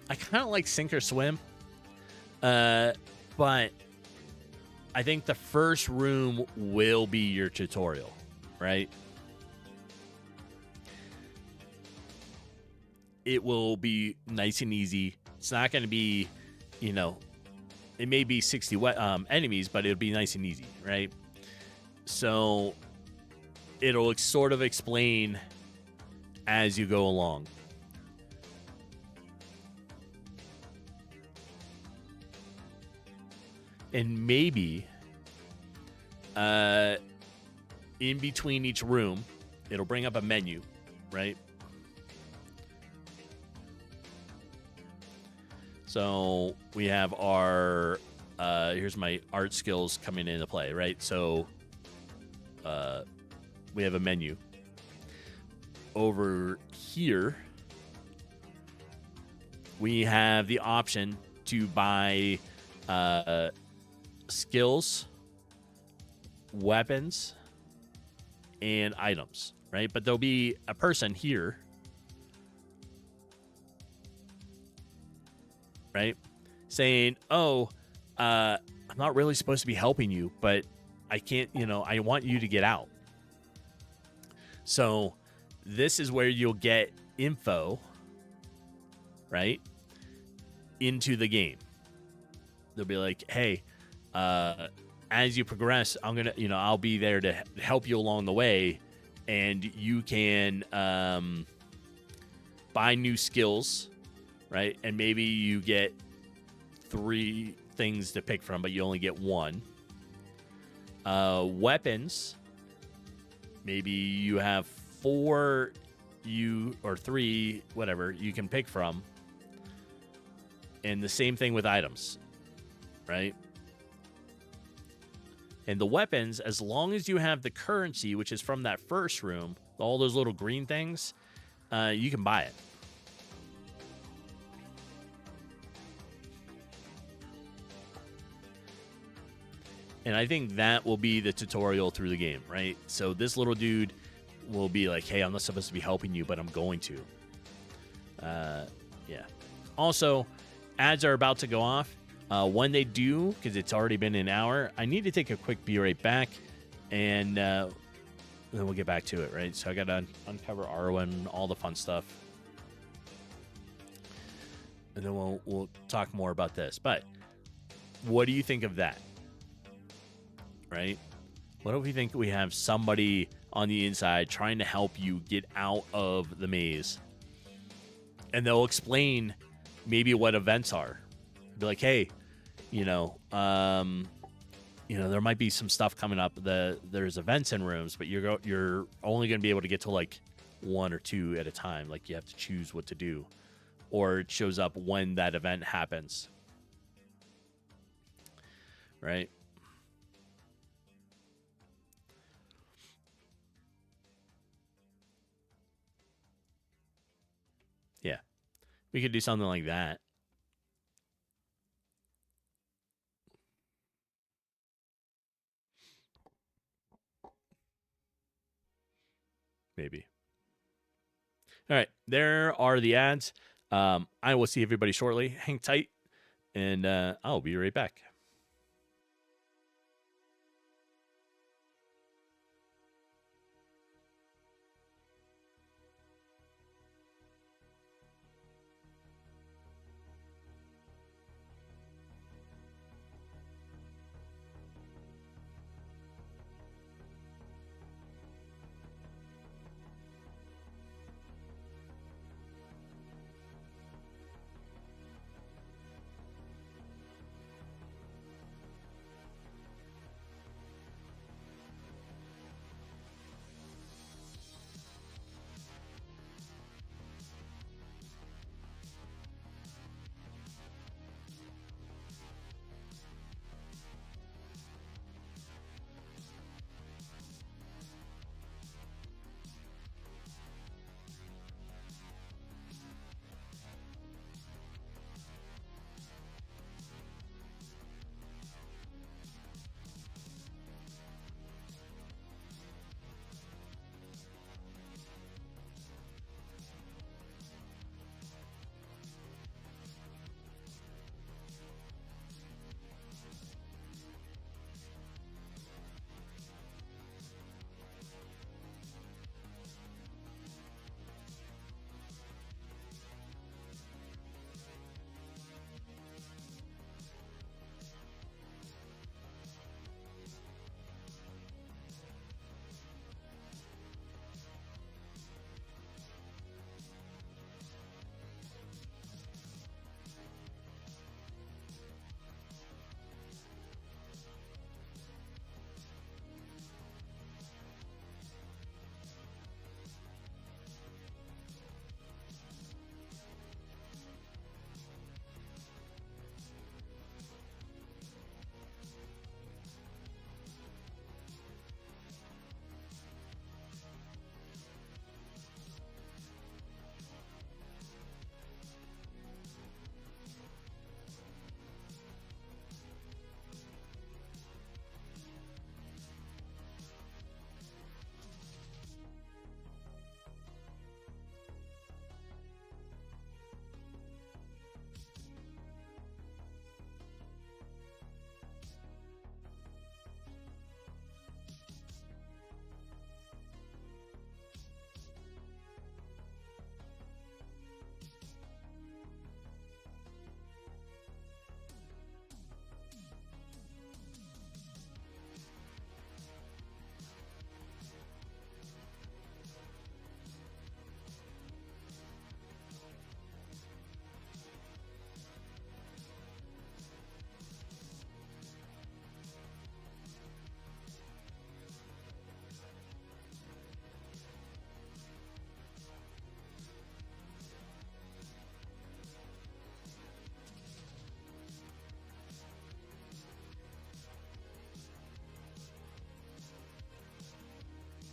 I kind of like sink or swim, but I think the first room will be your tutorial, right? It will be nice and easy. It's not going to be, it may be 60 enemies, but it'll be nice and easy, right? So it'll sort of explain as you go along. And maybe in between each room, it'll bring up a menu, right? So we have our, here's my art skills coming into play, right? So we have a menu. Over here, we have the option to buy skills, weapons, and items, right? But there'll be a person here, right, saying, oh, I'm not really supposed to be helping you, but I can't, I want you to get out. So this is where you'll get info, right, into the game. They'll be like, hey, as you progress, I'm going to, I'll be there to help you along the way, and you can buy new skills, right? And maybe you get things to pick from, but you only get one. Weapons, maybe you have 4 or 3, whatever, you can pick from. And the same thing with items, right? And the weapons, as long as you have the currency, which is from that first room, all those little green things, you can buy it. And I think that will be the tutorial through the game, right? So this little dude will be like, hey, I'm not supposed to be helping you, but I'm going to. Yeah. Also, ads are about to go off. When they do, because it's already been an hour, I need to take a quick be right back, and then we'll get back to it, right? So I got to uncover Arwen, all the fun stuff. And then we'll talk more about this. But what do you think of that? Right? What if we think we have somebody on the inside trying to help you get out of the maze? And they'll explain maybe what events are. Be like, hey, there might be some stuff coming up. There's events in rooms, but you're only going to be able to get to like 1 or 2 at a time. Like you have to choose what to do, or it shows up when that event happens. Right? Yeah, we could do something like that. Maybe. All right, there are the ads. I will see everybody shortly. Hang tight, and I'll be right back.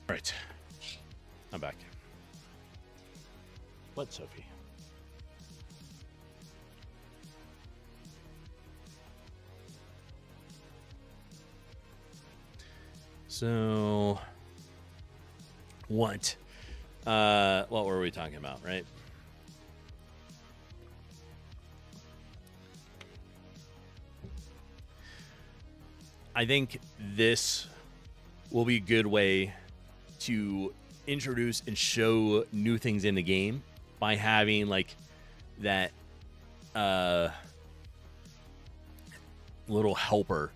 Right. I'm back. What, Sophie? So, what? What were we talking about, right? I think this will be a good way to introduce and show new things in the game by having like that little helper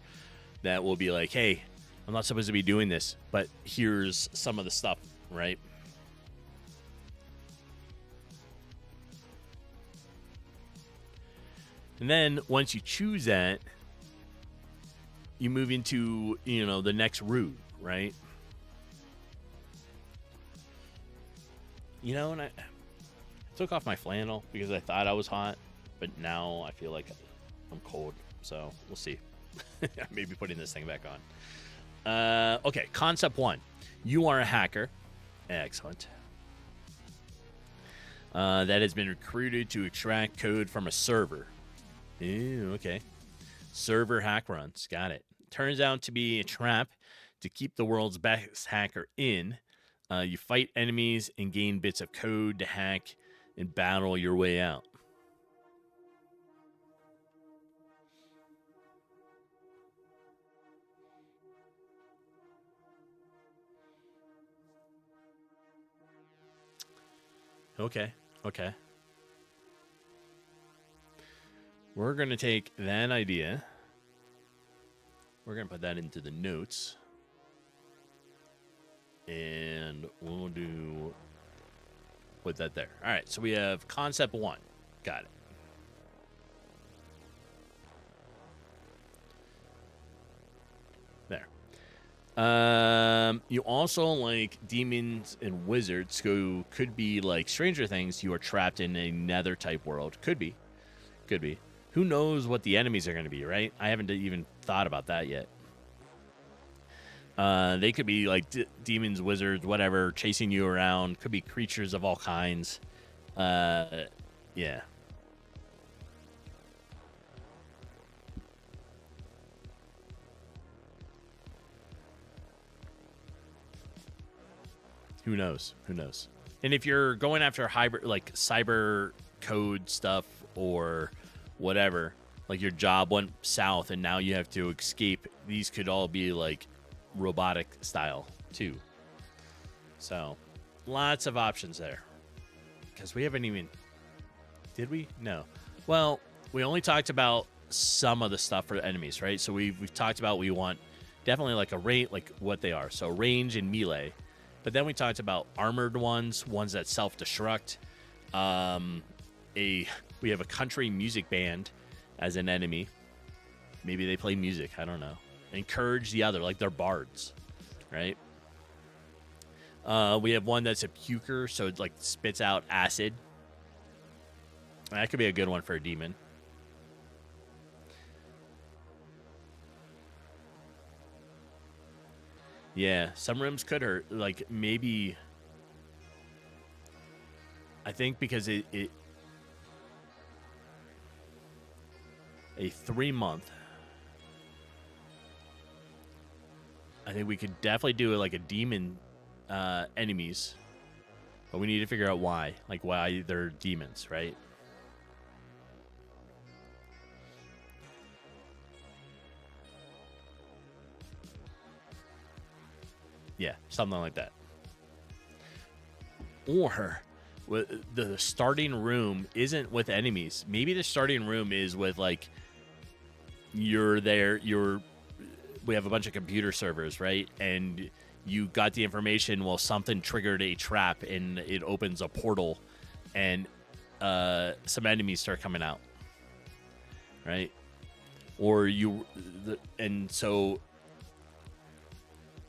that will be like, hey, I'm not supposed to be doing this, but here's some of the stuff, right? And then once you choose that, you move into, you know, the next route, right? You know, and I took off my flannel because I thought I was hot, but now I feel like I'm cold, so we'll see. I may be putting this thing back on. Okay, concept 1. You are a hacker. Excellent. That has been recruited to extract code from a server. Ew, okay. Server hack runs. Got it. Turns out to be a trap to keep the world's best hacker in. You fight enemies and gain bits of code to hack and battle your way out. Okay. Okay. We're going to take that idea. We're going to put that into the notes. And we'll put that there. All right. So we have concept 1. Got it. There. You also like demons and wizards who could be like Stranger Things. You are trapped in a nether type world. Could be. Who knows what the enemies are going to be, right? I haven't even thought about that yet. They could be like demons, wizards, whatever, chasing you around. Could be creatures of all kinds. Yeah. Who knows? And if you're going after hybrid, like cyber code stuff or whatever, like your job went south and now you have to escape, these could all be like robotic style too. So lots of options there. Because we haven't even... Did we? No. Well, we only talked about some of the stuff for enemies, right? So we've talked about we want definitely like a range, like what they are. So range and melee. But then we talked about armored ones that self-destruct. We have a country music band as an enemy. Maybe they play music. I don't know. Encourage the other, like they're bards, right? We have one that's a puker, so it like spits out acid. That could be a good one for a demon. Yeah, some rooms could hurt. Like maybe, I think because it a 3-month. I think we could definitely do like a demon enemies, but we need to figure out why, like why they're demons, right? Yeah, something like that. Or the starting room isn't with enemies. Maybe the starting room is with like you're there. We have a bunch of computer servers, right? And you got the information. Well, something triggered a trap, and it opens a portal, and some enemies start coming out, right? Or so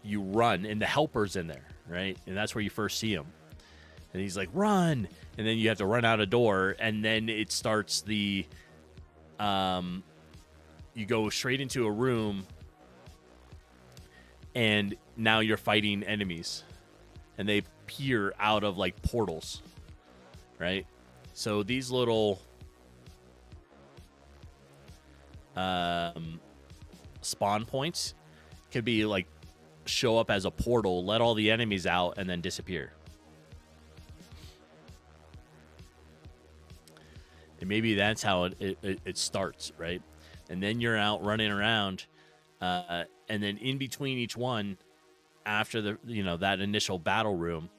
you run, and the helper's in there, right? And that's where you first see him. And he's like, run! And then you have to run out a door, and then it starts the... you go straight into a room, and now you're fighting enemies. and they peer out of like portals, right? So these little spawn points could be like show up as a portal, let all the enemies out, and then disappear. And maybe that's how it starts, right? And then you're out running around, and then in between each one, after the that initial battle room,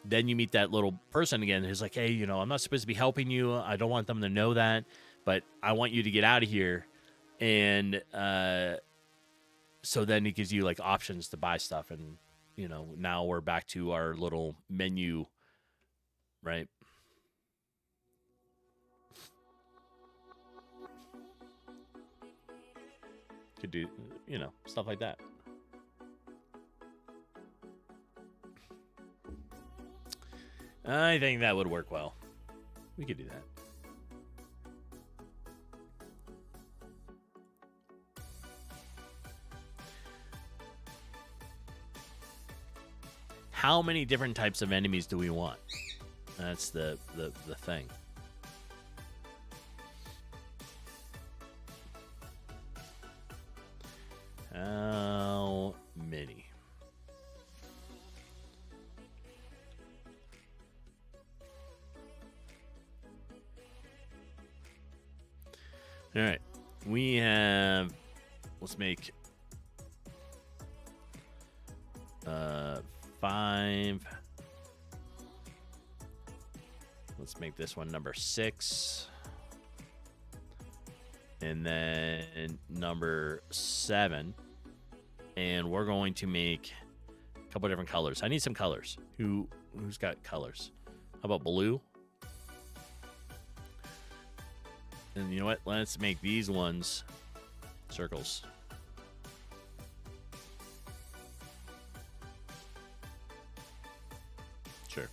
then you meet that little person again who's like, hey, I'm not supposed to be helping you. I don't want them to know that, but I want you to get out of here. And so then it gives you like options to buy stuff, and now we're back to our little menu, right? Could do stuff like that. I think that would work well. We could do that. How many different types of enemies do we want? That's the thing. How many? All right. We have, let's make 5. Let's make this one number 6. And then number 7. And we're going to make a couple different colors. I need some colors. Who's got colors? How about blue? And you know what? Let's make these ones circles. Sure.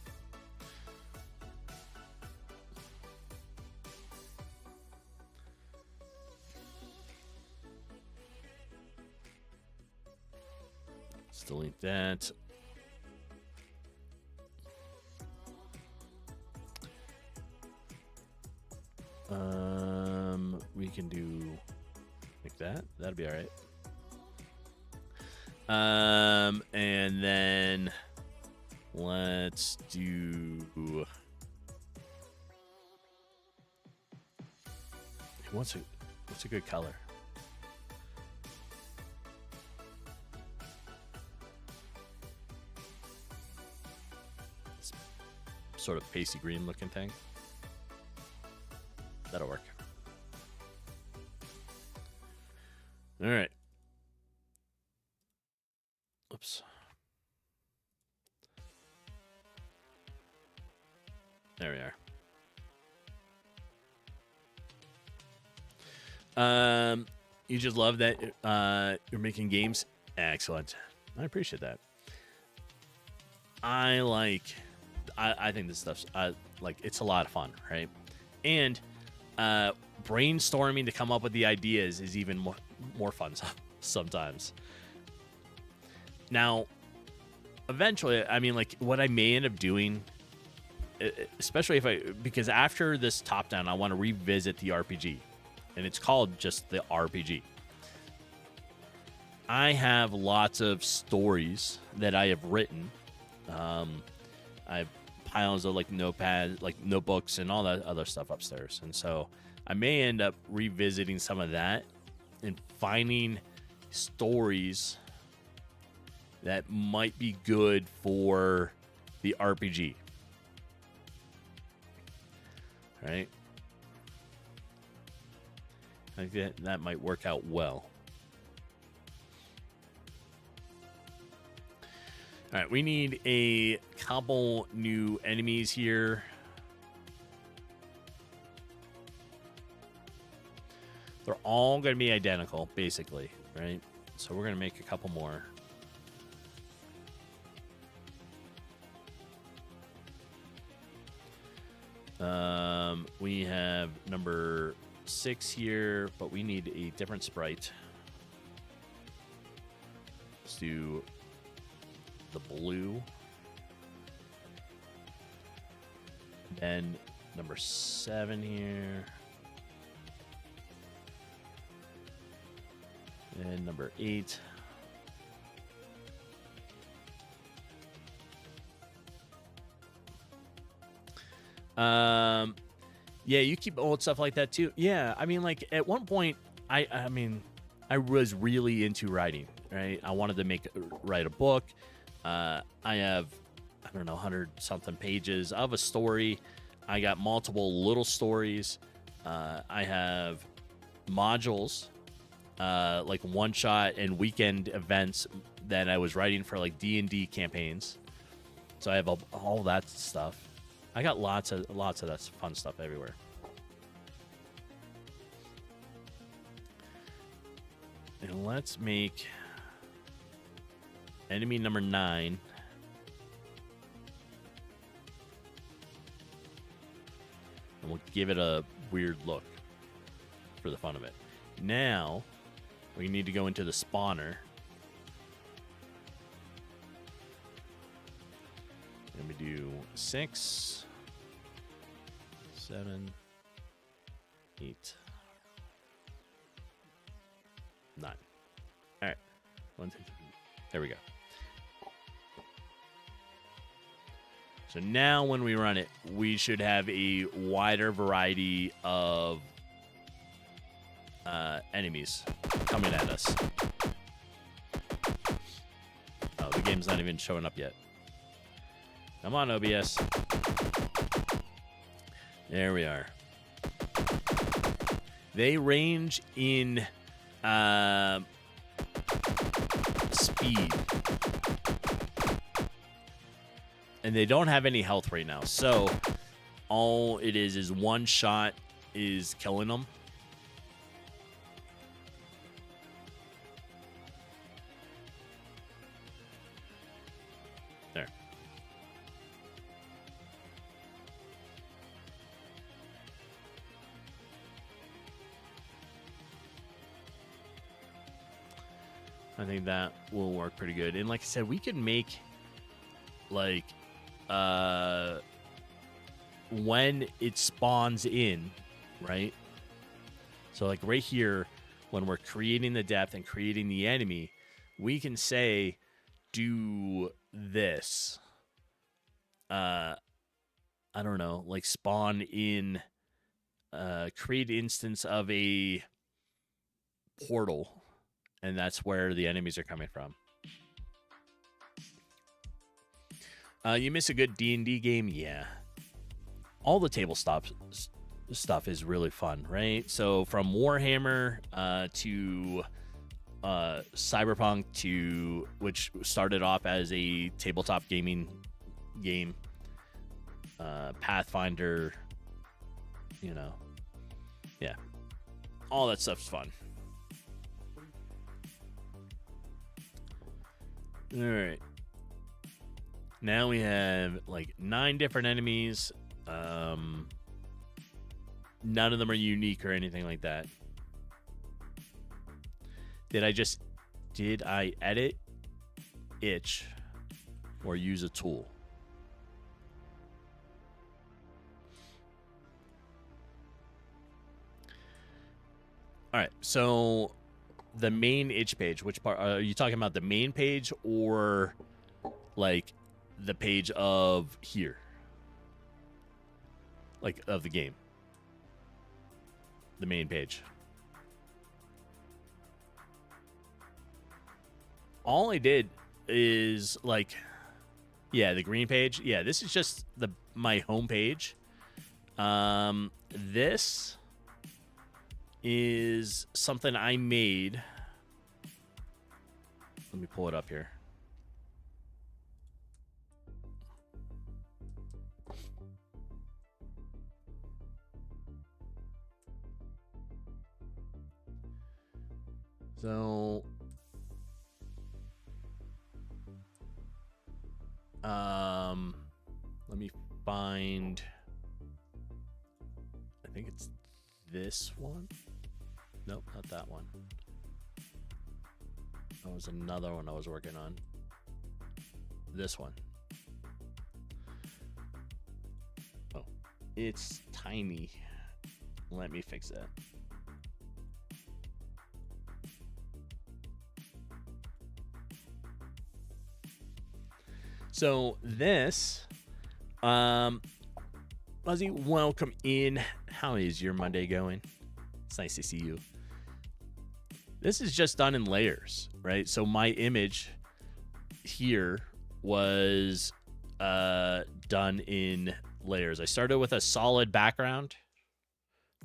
Let's delete that. We can do like that. That'll be all right. And then let's do. What's a good color? It's sort of pasty green looking thing. That'll work. All right. Oops. There we are. You just love that you're making games. Excellent. I appreciate that. I think this stuff's it's a lot of fun, right? And brainstorming to come up with the ideas is even more fun sometimes. Now, eventually, I mean, like what I may end up doing, especially because after this top down, I want to revisit the RPG, and it's called just the RPG. I have lots of stories that I have written. I have piles of like notepads, like notebooks, and all that other stuff upstairs, and so I may end up revisiting some of that and finding stories that might be good for the RPG. Right? I think that might work out well. All right, we need a couple new enemies here. They're all going to be identical, basically, right? So we're going to make a couple more. We have number 6 here, but we need a different sprite. Let's do the blue. Then number 7 here. And number 8. Yeah, you keep old stuff like that too. Yeah, I mean, like at one point, I mean, I was really into writing. Right, I wanted to write a book. I have, I don't know, 100 something pages of a story. I got multiple little stories. I have modules, like one shot and weekend events that I was writing for like D&D campaigns. So I have all that stuff. I got lots of that fun stuff everywhere. And let's make enemy number 9. And we'll give it a weird look for the fun of it. Now, we need to go into the spawner. And we do 6, 7, 8, 9. All right. 1, 2, 3. There we go. So now when we run it, we should have a wider variety of enemies coming at us. Oh, the game's not even showing up yet. Come on, OBS. There we are. They range in speed. And they don't have any health right now. So all it is one shot is killing them. There. I think that will work pretty good. And like I said, we could make like when it spawns in, right? So like right here, when we're creating the depth and creating the enemy, we can say, do this. I don't know, like spawn in, create instance of a portal, and that's where the enemies are coming from. You miss a good D&D game? Yeah. All the tabletop stuff is really fun, right? So from Warhammer to Cyberpunk, to which started off as a tabletop gaming game, Pathfinder, you know, yeah, all that stuff's fun. All right. Now we have like 9 different enemies. None of them are unique or anything like that. Did I edit itch or use a tool? All right, so the main itch page, which part are you talking about? The main page or like the page of here, like of the game? The main page. All I did is like, yeah, the green page. Yeah, this is just my home page. This is something I made. Let me pull it up here. So, let me find, I think it's this one. Nope, not that one. That was another one I was working on. This one. Oh, It's tiny. Let me fix that. So this, Fuzzy, welcome in. How is your Monday going? It's nice to see you. This is just done in layers, right? So my image here was done in layers. I started with a solid background,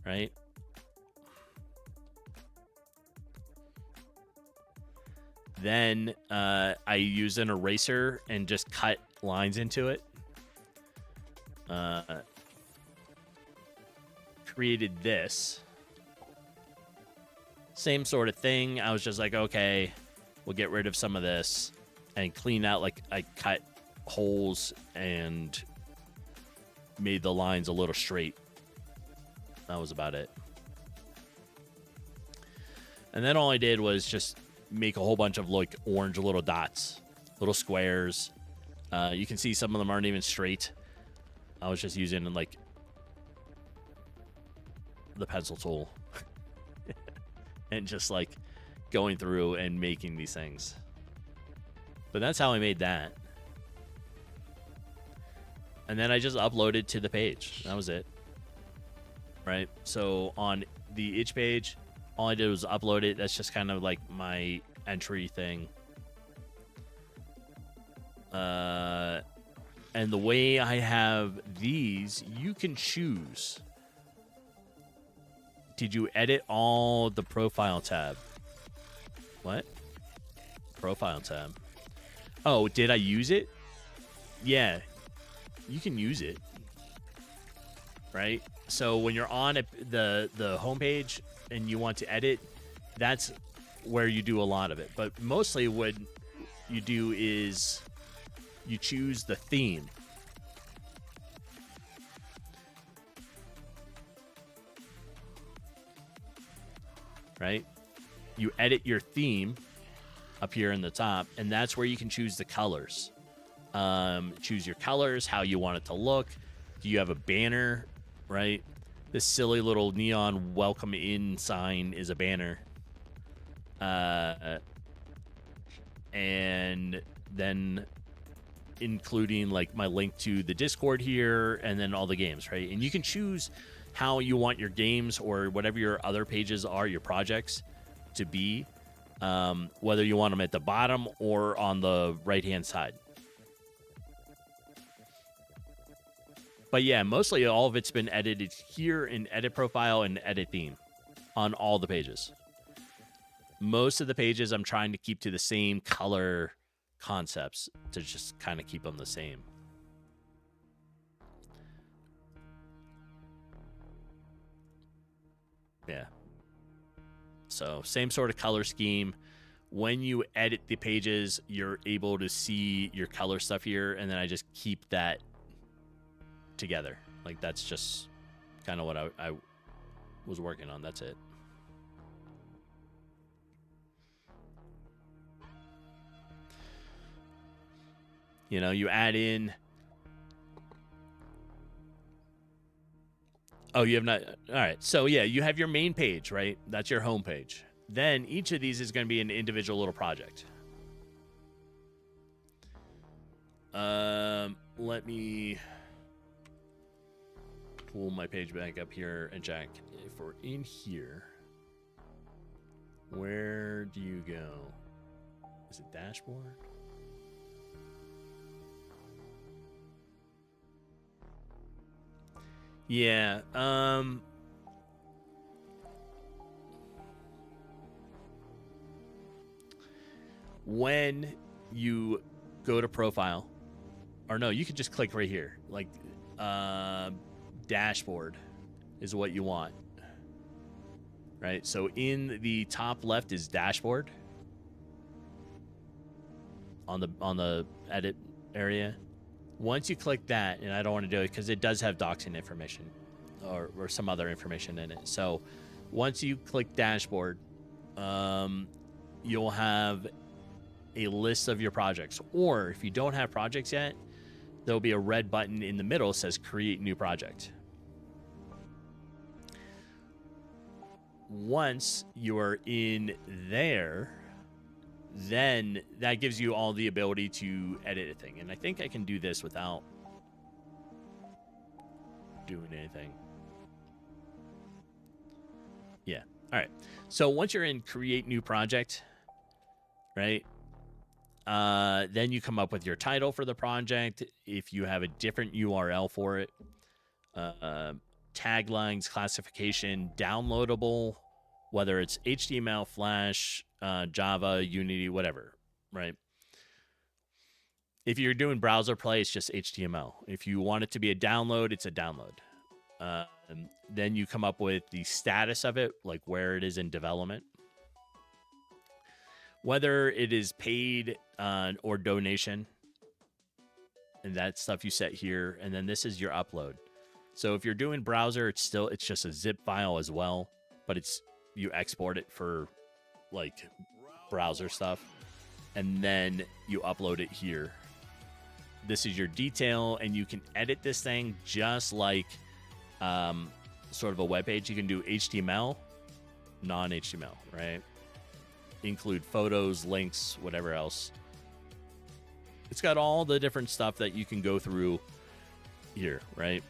right? Then I used an eraser and just cut lines into it. Created this. Same sort of thing. I was just like, okay, we'll get rid of some of this and clean out. Like, I cut holes and made the lines a little straight. That was about it. And then all I did was just make a whole bunch of like orange little dots, little squares. You can see some of them aren't even straight. I was just using like the pencil tool and just like going through and making these things. But that's how I made that. And then I just uploaded to the page. That was it. Right? So on the itch page, all I did was upload it. That's just kind of like my entry thing. And the way I have these, you can choose. Did you edit all the profile tab? What? Profile tab. Oh, did I use it? Yeah. You can use it. Right? So when you're on the homepage and you want to edit, that's where you do a lot of it. But mostly what you do is you choose the theme. Right? You edit your theme up here in the top, and that's where you can choose the colors. Choose your colors, how you want it to look. Do you have a banner, right? This silly little neon welcome in sign is a banner. And then including like my link to the Discord here and then all the games, right? And you can choose how you want your games or whatever your other pages are, your projects, to be, whether you want them at the bottom or on the right-hand side. But yeah, mostly all of it's been edited here in Edit Profile and Edit Theme on all the pages. Most of the pages I'm trying to keep to the same color concepts to just kind of keep them the same. Yeah. So same sort of color scheme. When you edit the pages, you're able to see your color stuff here, and then I just keep that together. Like, that's just kind of what I was working on. That's it. You know, you add in. Oh, you have not. All right. So, yeah, you have your main page, right? That's your home page. Then each of these is going to be an individual little project. Let me pull my page back up here and check if we're in here. Where do you go? Is it dashboard? Yeah. When you go to profile, or no, you can just click right here. Like, dashboard is what you want. Right? So in the top left is dashboard. On the edit area. Once you click that, and I don't want to do it because it does have doxing information or some other information in it. So once you click dashboard, you'll have a list of your projects. Or if you don't have projects yet, there'll be a red button in the middle that says create new project. once you're in there, then that gives you all the ability to edit a thing. And I think I can do this without doing anything. Yeah. All right. So once you're in create new project, right? Then you come up with your title for the project. If you have a different URL for it, taglines, classification, downloadable, whether it's HTML, Flash, Java, Unity, whatever, right? If you're doing browser play, it's just HTML. If you want it to be a download, it's a download. Then you come up with the status of it, like where it is in development, whether it is paid or donation, and that stuff you set here. And then this is your upload. So if you're doing browser, it's just a zip file as well, but you export it for like browser stuff, and then you upload it here. This is your detail, and you can edit this thing just like sort of a web page. You can do HTML, non-HTML, right? Include photos, links, whatever else. It's got all the different stuff that you can go through here, right?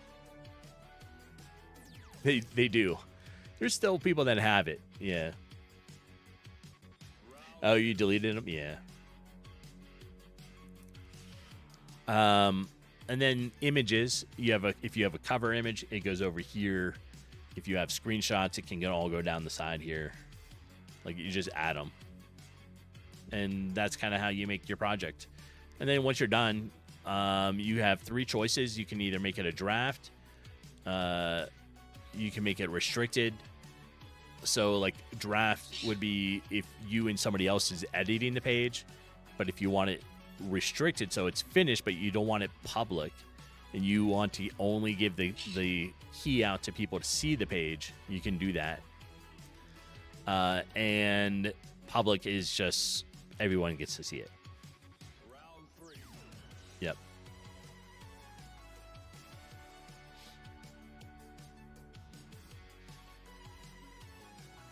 They do. There's still people that have it. Yeah. Oh, you deleted them? Yeah. And then images. If you have a cover image, it goes over here. If you have screenshots, it can all go down the side here. Like, you just add them. And that's kind of how you make your project. And then once you're done, you have 3 choices. You can either make it a draft. You can make it restricted. So, like, draft would be if you and somebody else is editing the page. But if you want it restricted, so it's finished, but you don't want it public, and you want to only give the key out to people to see the page, you can do that. And public is just everyone gets to see it. Yep.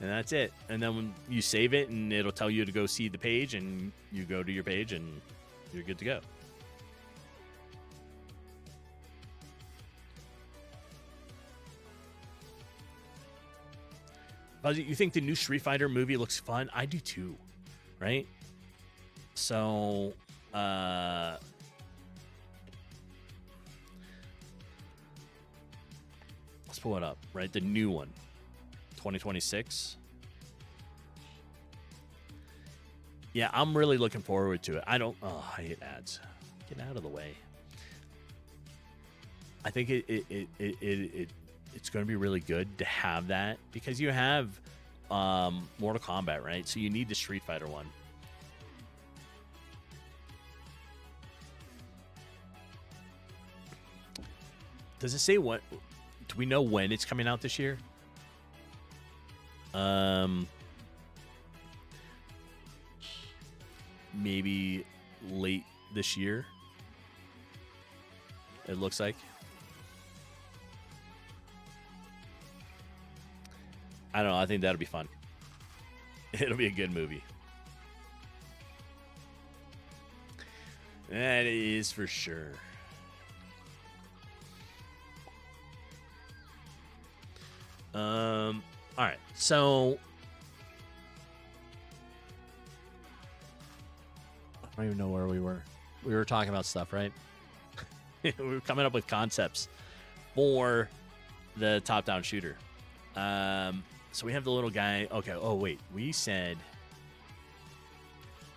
And that's it. And then when you save it, and it'll tell you to go see the page, and you go to your page, and you're good to go. Buzzy, you think the new Street Fighter movie looks fun? I do too, right? So, let's pull it up, right? The new one, 2026. Yeah, I'm really looking forward to it. I hate ads. Get out of the way. I think it's going to be really good to have that, because you have Mortal Kombat, right? So you need the Street Fighter one. Does it say what? Do we know when it's coming out this year? Maybe late this year. It looks like. I don't know. I think that'll be fun. It'll be a good movie. That is for sure. All right. So I don't even know where we were. We were talking about stuff, right? We were coming up with concepts for the top-down shooter. So we have the little guy. Okay. Oh, wait. We said,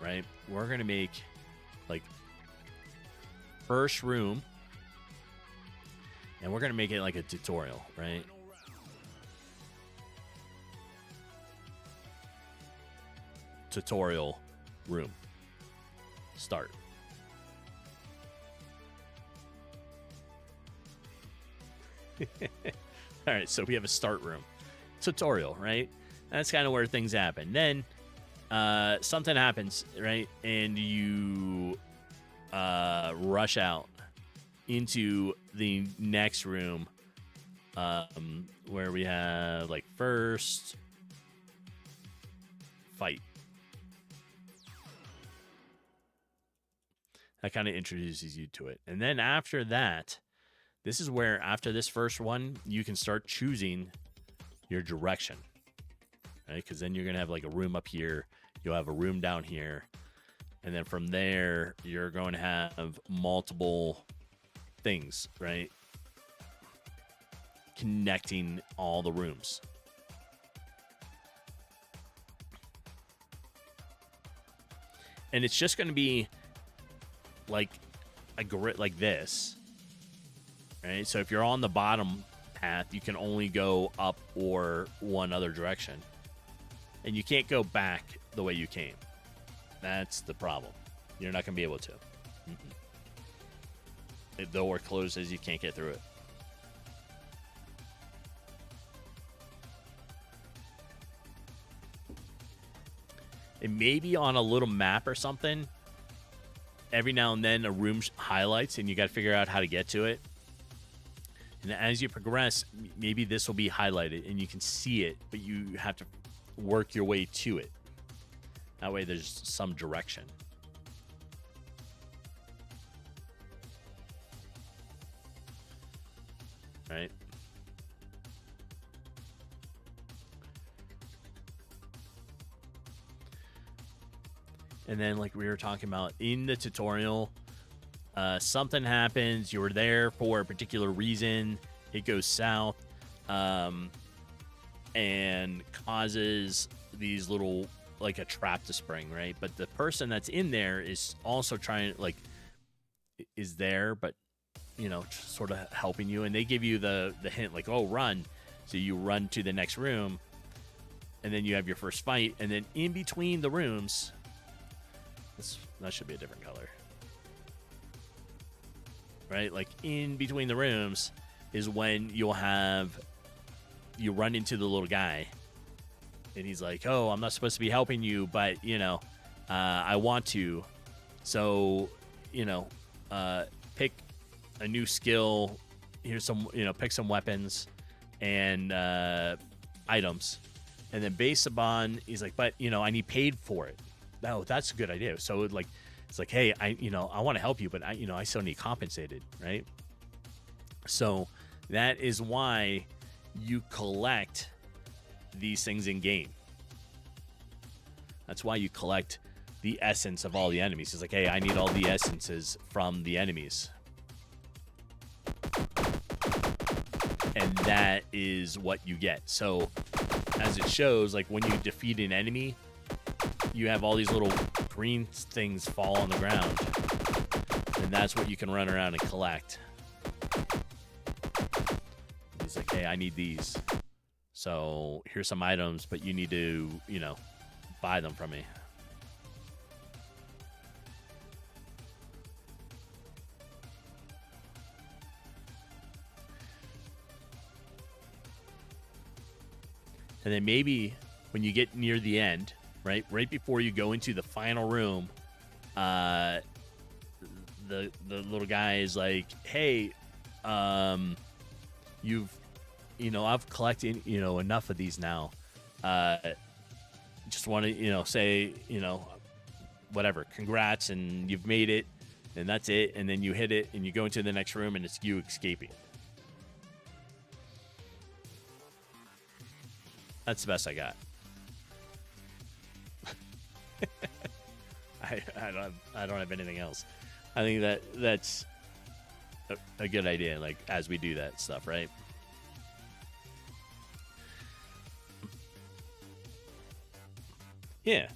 right, we're going to make, like, first room, and we're going to make it like a tutorial, right? Tutorial room. Start. All right, so we have a start room. Tutorial, right? That's kind of where things happen. Then something happens, right? And you rush out into the next room, where we have, like, first, fight. That kind of introduces you to it. And then after that, this is where, after this first one, you can start choosing your direction. Right? Because then you're going to have like a room up here. You'll have a room down here. And then from there, you're going to have multiple things, right? Connecting all the rooms. And it's just going to be like a grid like this, right? So if you're on the bottom path, you can only go up or one other direction. And you can't go back the way you came. That's the problem. You're not going to be able to. If the door closes, you can't get through it. It may be on a little map or something. Every now and then a room highlights and you got to figure out how to get to it. And as you progress, maybe this will be highlighted and you can see it, but you have to work your way to it. That way there's some direction. Right? And then, like we were talking about in the tutorial, something happens. You were there for a particular reason. It goes south and causes these little, like a trap to spring, right? But the person that's in there is also trying, like, is there, but, you know, sort of helping you. And they give you the hint, like, oh, run. So you run to the next room. And then you have your first fight. And then in between the rooms... that should be a different color. Right? Like, in between the rooms is when you run into the little guy. And he's like, oh, I'm not supposed to be helping you, but, you know, I want to. So, you know, pick a new skill. Here's some, you know, pick some weapons and items. And then based upon, he's like, but, you know, I need paid for it. Oh, that's a good idea. So like, it's like, hey, I want to help you, but I still need compensated, right? So that is why you collect these things in game. That's why you collect the essence of all the enemies. It's like, hey, I need all the essences from the enemies. And that is what you get. So as it shows, like when you defeat an enemy, you have all these little green things fall on the ground. And that's what you can run around and collect. He's like, hey, I need these. So here's some items, but you need to, you know, buy them from me. And then maybe when you get near the end, right before you go into the final room, the little guy is like, hey, I've collected, you know, enough of these now. Just want to, you know, say, you know, whatever, congrats, and you've made it, and that's it. And then you hit it, and you go into the next room, and it's you escaping. That's the best I got. I don't have anything else. I think that's a good idea, like, as we do that stuff, right? Yeah.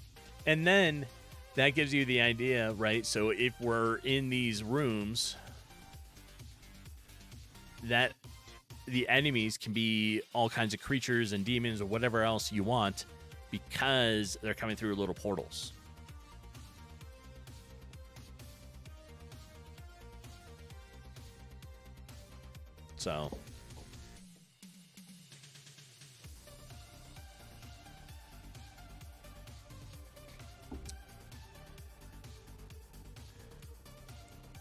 And then that gives you the idea, right? So if we're in these rooms, that the enemies can be all kinds of creatures and demons or whatever else you want, because they're coming through little portals. So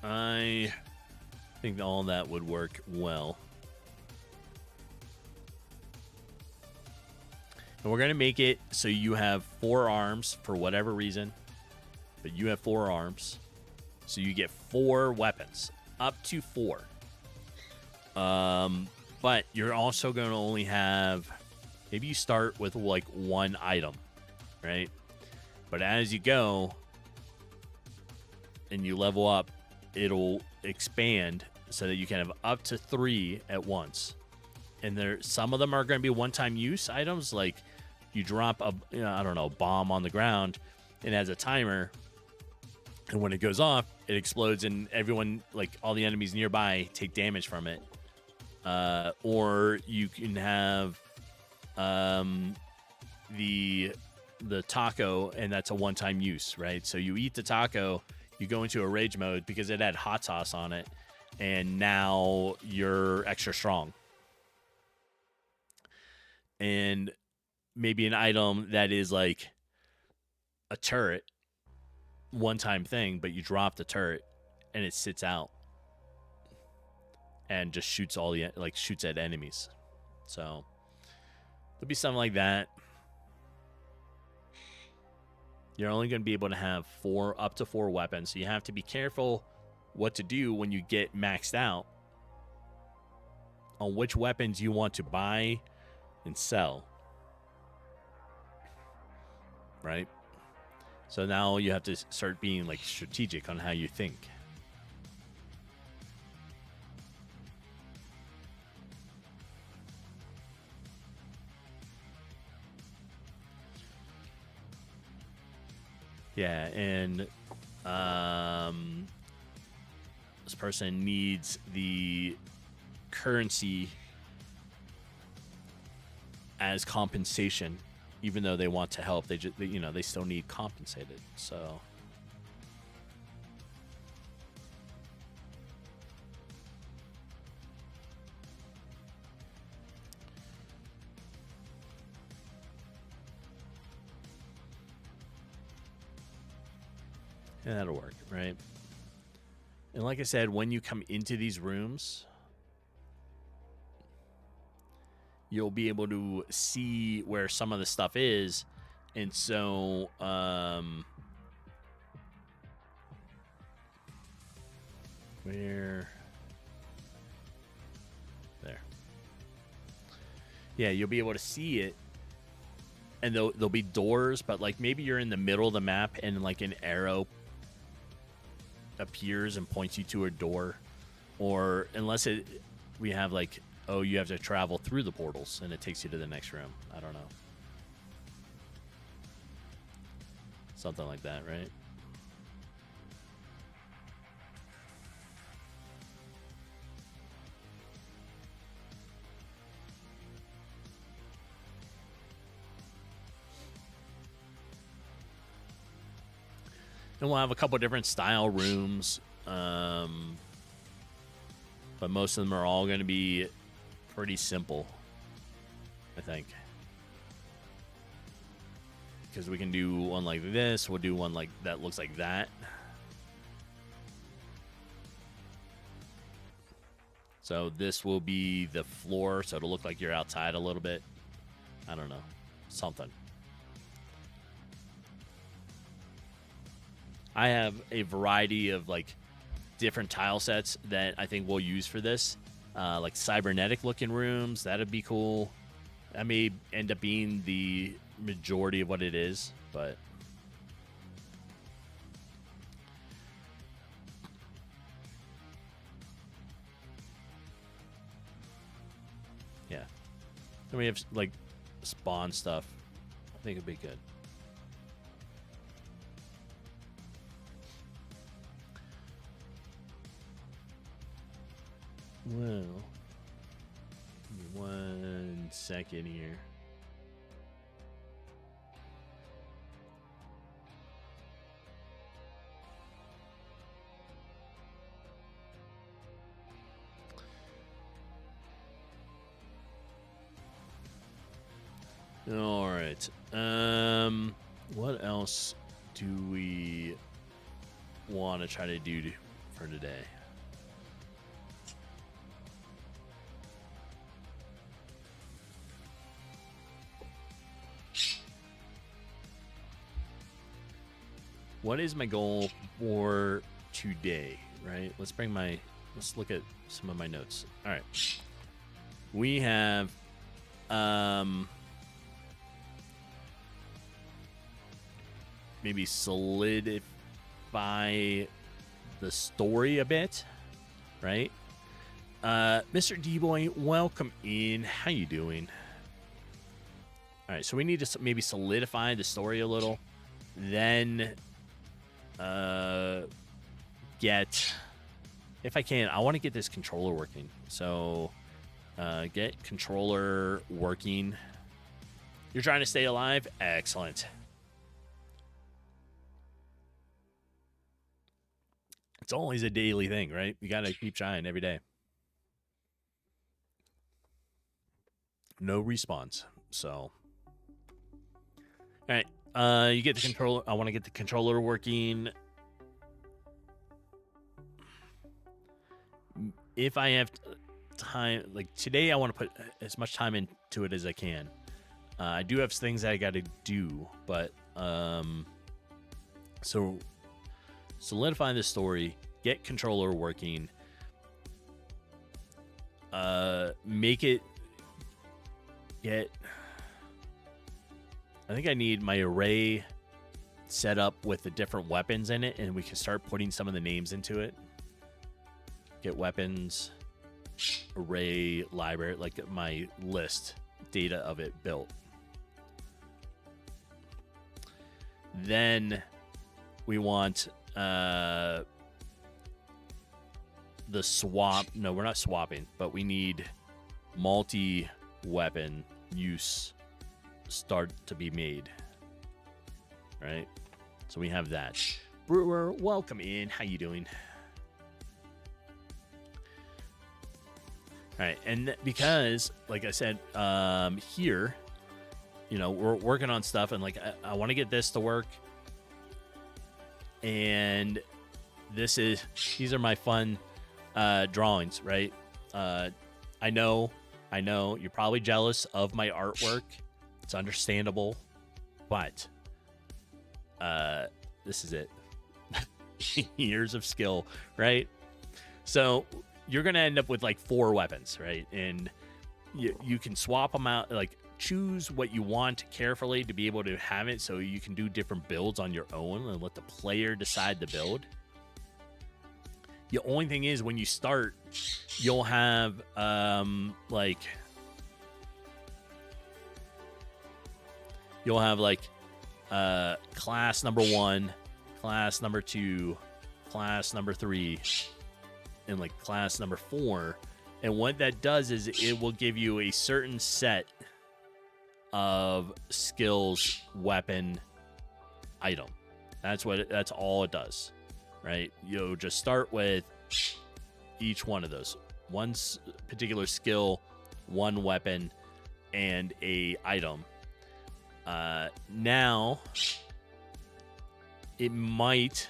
I think all that would work well. And we're going to make it so you have 4 arms for whatever reason. But you have 4 arms. So you get 4 weapons. Up to 4. But you're also going to only have... Maybe you start with, like, 1 item. Right? But as you go... and you level up, it'll expand so that you can have up to 3 at once. And some of them are going to be one-time use items, like you drop a, I don't know, bomb on the ground, and it has a timer, and when it goes off, it explodes, and everyone, like all the enemies nearby, take damage from it. Or you can have the taco, and that's a one-time use, right? So you eat the taco, you go into a rage mode because it had hot sauce on it, and now you're extra strong. And maybe an item that is like a turret, one-time thing, but you drop the turret and it sits out and just shoots shoots at enemies. So there'll be something like that. You're only going to be able to have up to 4 weapons, so you have to be careful what to do when you get maxed out on which weapons you want to buy and sell. Right? So now you have to start being like strategic on how you think. Yeah, and this person needs the currency as compensation, even though they want to help. They still need compensated. So yeah, that'll work, right? And like I said, when you come into these rooms, you'll be able to see where some of the stuff is. And so, where? There. Yeah, you'll be able to see it. And there'll be doors, but like maybe you're in the middle of the map and like an arrow appears and points you to a door. Or unless we have like, oh, you have to travel through the portals and it takes you to the next room. I don't know. Something like that, right? And we'll have a couple different style rooms. But most of them are all going to be pretty simple, I think. Because we can do one like this. We'll do one like that looks like that. So this will be the floor, so it'll look like you're outside a little bit. I don't know. Something. I have a variety of like different tile sets that I think we'll use for this. Like cybernetic looking rooms. That'd be cool. That may end up being the majority of what it is, but yeah. Then we have like spawn stuff. I think it'd be good. Well, give me 1 second here. All right. What else do we want to try to do for today? what is my goal for today, right? Let's look at some of my notes. All right. We have maybe solidify the story a bit, right? Mr. D-Boy, welcome in. How you doing? All right, so we need to maybe solidify the story a little. Then get, if I can, I want to get this controller working. So get controller working. You're trying to stay alive? Excellent. It's always a daily thing, right? You got to keep trying every day. No response. So, all right. You get the controller. I want to get the controller working. If I have time, like today, I want to put as much time into it as I can. I do have things that I got to do, but so solidify the story, get controller working, make it get. I think I need my array set up with the different weapons in it, and we can start putting some of the names into it. Get weapons, array, library, like my list, data of it built. Then we want the swap. No, we're not swapping, but we need multi-weapon use start to be made. Right? So we have that. Brewer, welcome in. How you doing? All right, and because, like I said, here, you know, we're working on stuff, and like I want to get this to work, and these are my fun drawings, right? I know you're probably jealous of my artwork. It's understandable, but this is it. Years of skill, right? So you're going to end up with like 4 weapons, right? And you can swap them out, like choose what you want carefully to be able to have it so you can do different builds on your own and let the player decide the build. The only thing is when you start, you'll have class number 1, class number 2, class number 3, and like class number 4. And what that does is it will give you a certain set of skills, weapon, item. That's all it does, right? You'll just start with each one of those. One particular skill, one weapon, and a item. Now, it might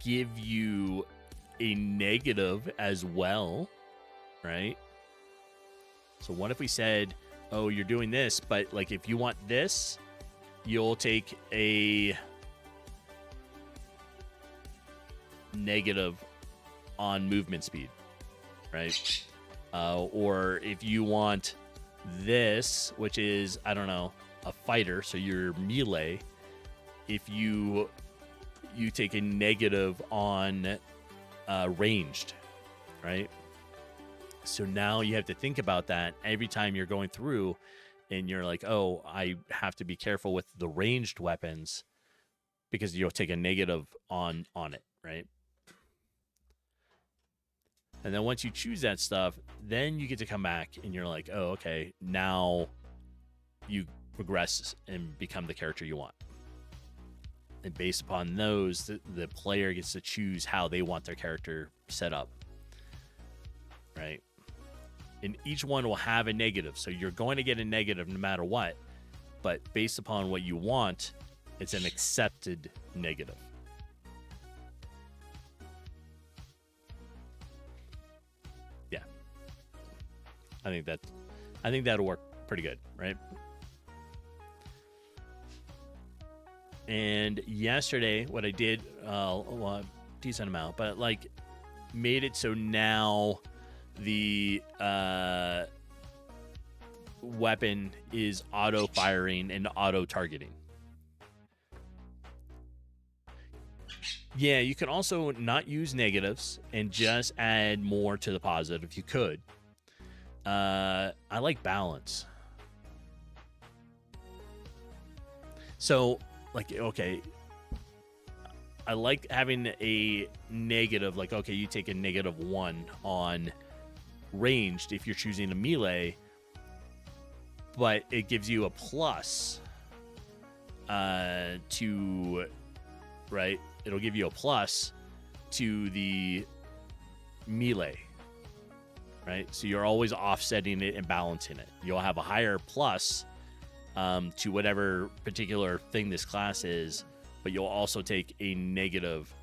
give you a negative as well, right? So what if we said, oh, you're doing this, but like if you want this, you'll take a negative on movement speed, right? Or if you want this, which is, I don't know, a fighter, so you're melee, if you take a negative on ranged, right? So now you have to think about that every time you're going through, and you're like, oh, I have to be careful with the ranged weapons because you'll take a negative on it, right? And then once you choose that stuff, then you get to come back and you're like, oh, okay, now you progress and become the character you want. And based upon those, the player gets to choose how they want their character set up, right? And each one will have a negative. So you're going to get a negative no matter what. But based upon what you want, it's an accepted negative. Yeah. I think that'll work pretty good, right? And yesterday, what I did, well, a decent amount, but like made it so now the weapon is auto firing and auto targeting. Yeah, you can also not use negatives and just add more to the positive if you could. I like balance. So, like, okay, I like having a negative, like, okay, you take a -1 on ranged if you're choosing a melee, but it gives you a plus to, right? It'll give you a plus to the melee, right? So you're always offsetting it and balancing it. You'll have a higher plus to whatever particular thing this class is, but you'll also take a negative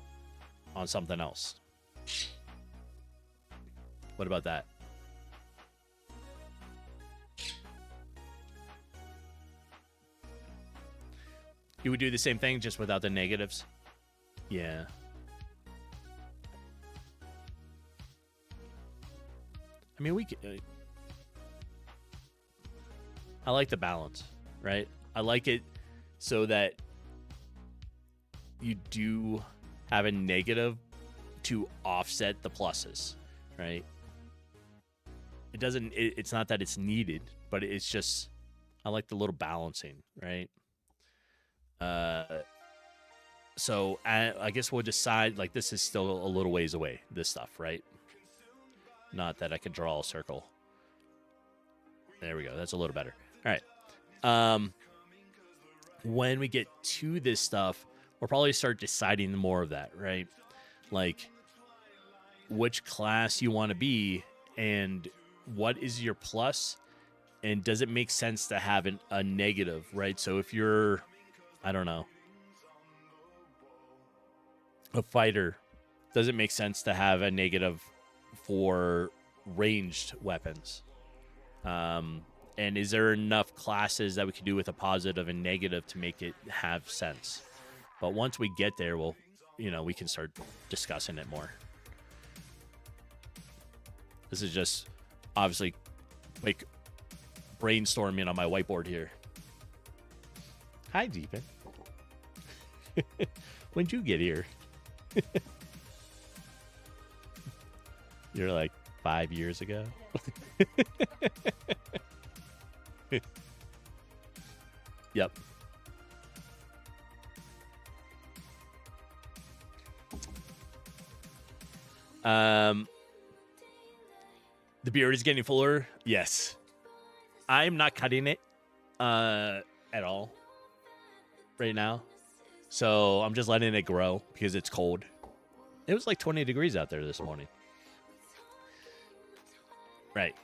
on something else. What about that? You would do the same thing just without the negatives? Yeah. I mean, we could... I like the balance, right? I like it so that you do have a negative to offset the pluses, right? It doesn't... It's not that it's needed, but it's just... I like the little balancing, right? So I guess we'll decide, like, this is still a little ways away, this stuff, right? Not that I can draw a circle. There we go. That's a little better. All right. When we get to this stuff, we'll probably start deciding more of that, right? Like, which class you want to be and what is your plus, and does it make sense to have a negative, right? So if you're, I don't know, a fighter, does it make sense to have a negative for ranged weapons? And is there enough classes that we could do with a positive and negative to make it have sense? But once we get there, we'll, we can start discussing it more. This is just obviously like brainstorming on my whiteboard here. Hi, Deepin. When'd you get here? You're like 5 years ago. Yep. The beard is getting fuller. Yes. I'm not cutting it at all right now. So I'm just letting it grow because it's cold. It was like 20 degrees out there this morning. Right.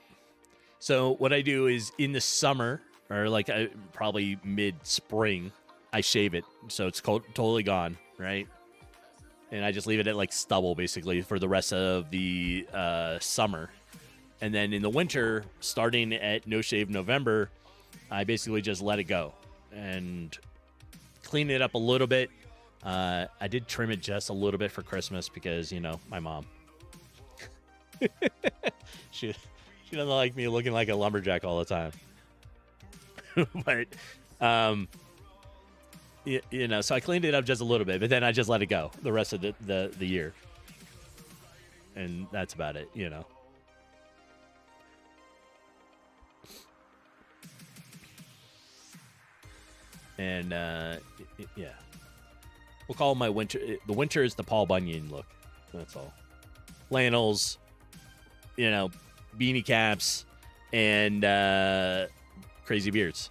So what I do is in the summer, or like probably mid-spring, I shave it. So it's totally gone, right? And I just leave it at like stubble basically for the rest of the summer. And then in the winter, starting at No Shave November, I basically just let it go and clean it up a little bit. I did trim it just a little bit for Christmas because, my mom. She doesn't like me looking like a lumberjack all the time. But, so I cleaned it up just a little bit, but then I just let it go the rest of the year. And that's about it, And, yeah. We'll call my winter... The winter is the Paul Bunyan look. That's all. Flannels, beanie caps, and crazy beards.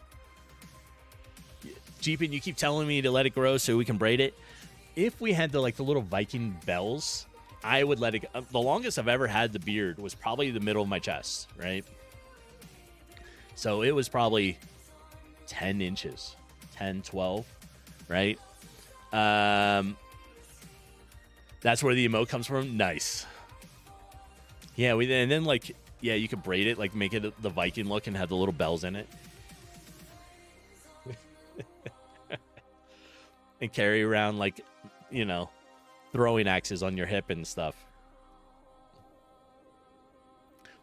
Jeepin, you keep telling me to let it grow so we can braid it. If we had the little Viking bells, I would let it go. The longest I've ever had the beard was probably the middle of my chest, right? So it was probably 10 inches. 10, 12, right? That's where the emote comes from. Nice. Yeah, and then you could braid it, make it the Viking look and have the little bells in it. and carry around like, you know, throwing axes on your hip and stuff.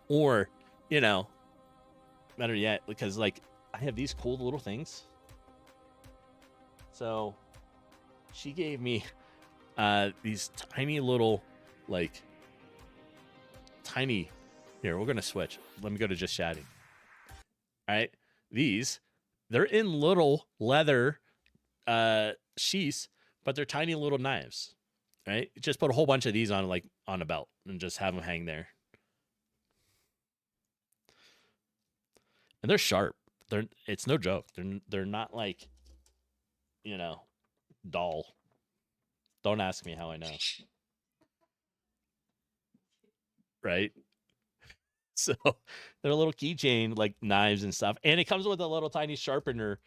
Or, you know, better yet, because like I have these cool little things. So she gave me these tiny little, like, tiny. Here, we're gonna switch. Let me go to just chatting. All right, they're in little leather sheaths, but they're tiny little knives. Right? Just put a whole bunch of these on like on a belt and just have them hang there. And they're sharp. It's no joke. They're not like, you know, dull. Don't ask me how I know. Right? So they're a little keychain, like knives and stuff. And it comes with a little tiny sharpener,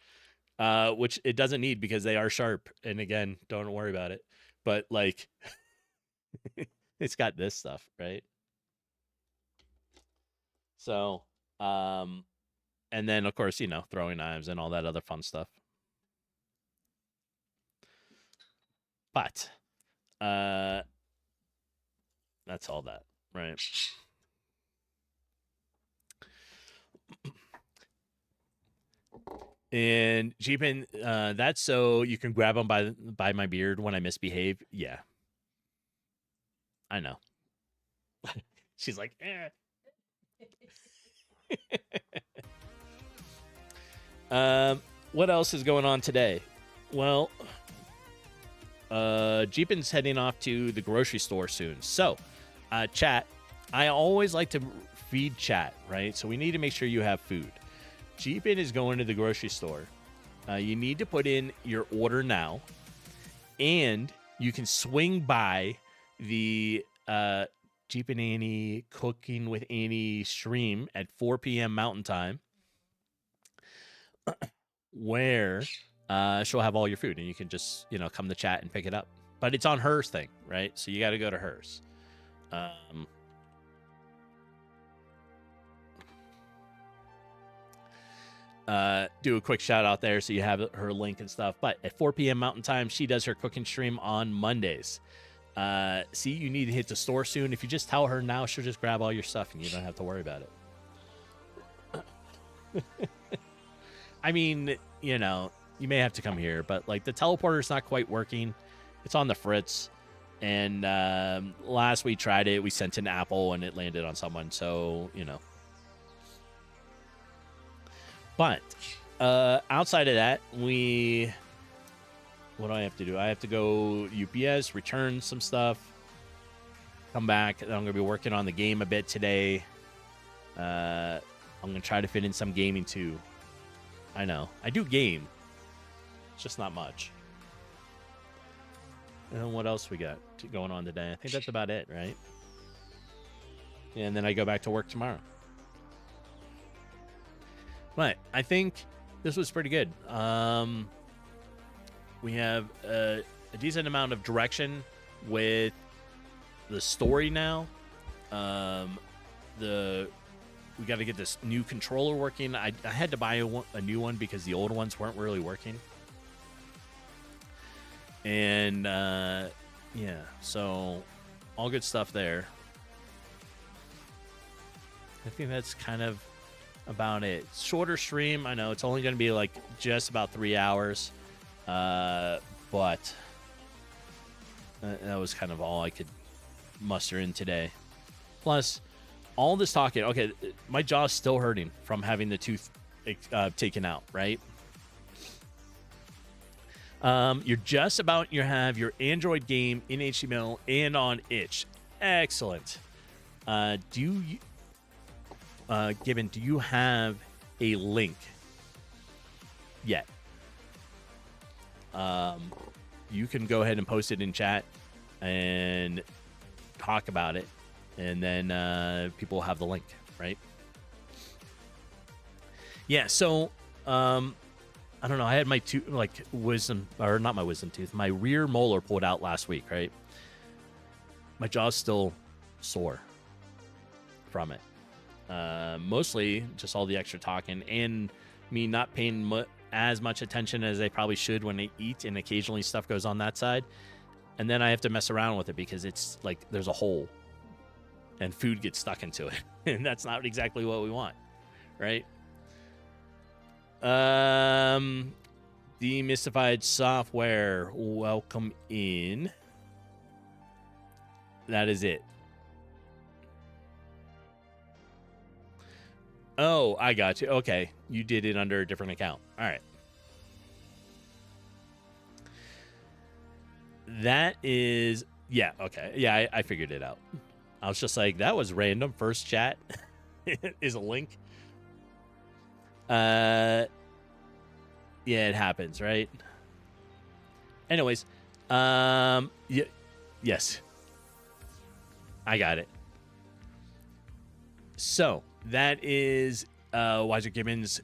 which it doesn't need because they are sharp. And again, don't worry about it. But like, it's got this stuff, right? So, and then of course, you know, throwing knives and all that other fun stuff. But, that's all that, right? And Jeepin, that's so you can grab them by my beard when I misbehave. Yeah, I know. She's like, eh. What else is going on today? Well, Jeepin's heading off to the grocery store soon. So, chat, I always like to feed chat, right? So we need to make sure you have food. Jeepin is going to the grocery store. You need to put in your order now, and you can swing by the Jeepin Annie Cooking with Annie stream at 4 p.m. Mountain Time, where she'll have all your food, and you can just, you know, come to chat and pick it up. But it's on hers thing, right? So you got to go to hers. Do a quick shout out there so you have her link and stuff. But at 4 p.m. Mountain Time, she does her cooking stream on Mondays. See, you need to hit the store soon. If you just tell her now, she'll just grab all your stuff and you don't have to worry about it. I mean, you know, you may have to come here, but like the teleporter's not quite working. It's on the fritz. And last we tried it, we sent an apple and it landed on someone. So, you know. But outside of that, what do I have to do? I have to go UPS, return some stuff, come back. I'm going to be working on the game a bit today. I'm going to try to fit in some gaming too. I know. I do game. It's just not much. And what else we got going on today? I think that's about it, right? And then I go back to work tomorrow. But I think this was pretty good. We have a decent amount of direction with the story now. We got to get this new controller working. I had to buy a new one because the old ones weren't really working. And yeah, so all good stuff there. I think that's kind of about it. Shorter stream. I know it's only going to be like just about 3 hours. But that was kind of all I could muster in today. Plus, all this talking. Okay, my jaw's still hurting from having the tooth taken out, right? You're just about to have your Android game in HTML and on itch. Excellent. Do you have a link yet? You can go ahead and post it in chat and talk about it, and then people will have the link, right? Yeah, so I don't know. I had my my rear molar pulled out last week, right? My jaw's still sore from it. Mostly just all the extra talking and me not paying as much attention as they probably should when they eat, and occasionally stuff goes on that side. And then I have to mess around with it because it's like there's a hole and food gets stuck into it. And that's not exactly what we want, right? Demystified software, welcome in. That is it. Oh, I got you. Okay. You did it under a different account. All right. That is... Yeah, okay. Yeah, I figured it out. I was just like, that was random. First chat is a link. Yeah, it happens, right? Anyways, yes. I got it. So, that is Wiser Gibbons'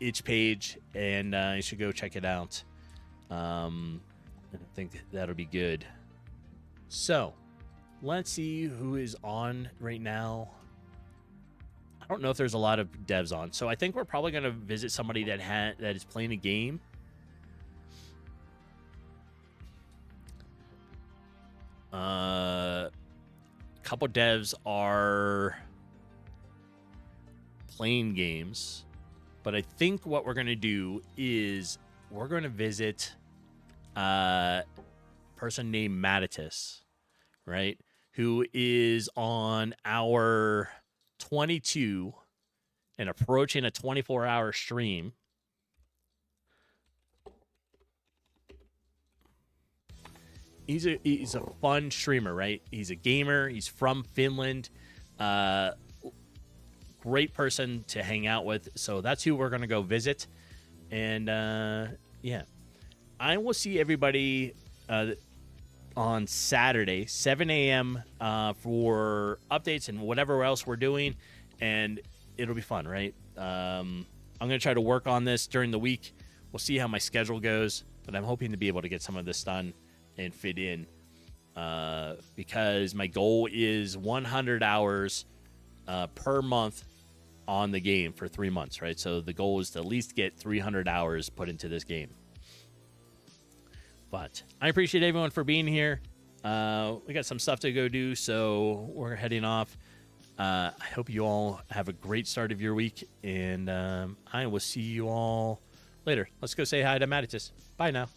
itch page, and you should go check it out. I think that'll be good. So, let's see who is on right now. I don't know if there's a lot of devs on, so I think we're probably going to visit somebody that is playing a game. A couple devs are playing games, but I think what we're going to do is we're going to visit a person named Matatus, right? Who is on hour 22 and approaching a 24-hour stream. He's a fun streamer, right? He's a gamer. He's from Finland. Great person to hang out with. So that's who we're going to go visit. And, yeah. I will see everybody on Saturday, 7 a.m. For updates and whatever else we're doing. And it'll be fun, right? I'm going to try to work on this during the week. We'll see how my schedule goes. But I'm hoping to be able to get some of this done and fit in, because my goal is 100 hours per month on the game for 3 months, right? So the goal is to at least get 300 hours put into this game. But I appreciate everyone for being here. We got some stuff to go do, so we're heading off. I hope you all have a great start of your week, and I will see you all later. Let's go say hi to Matatus. Bye now.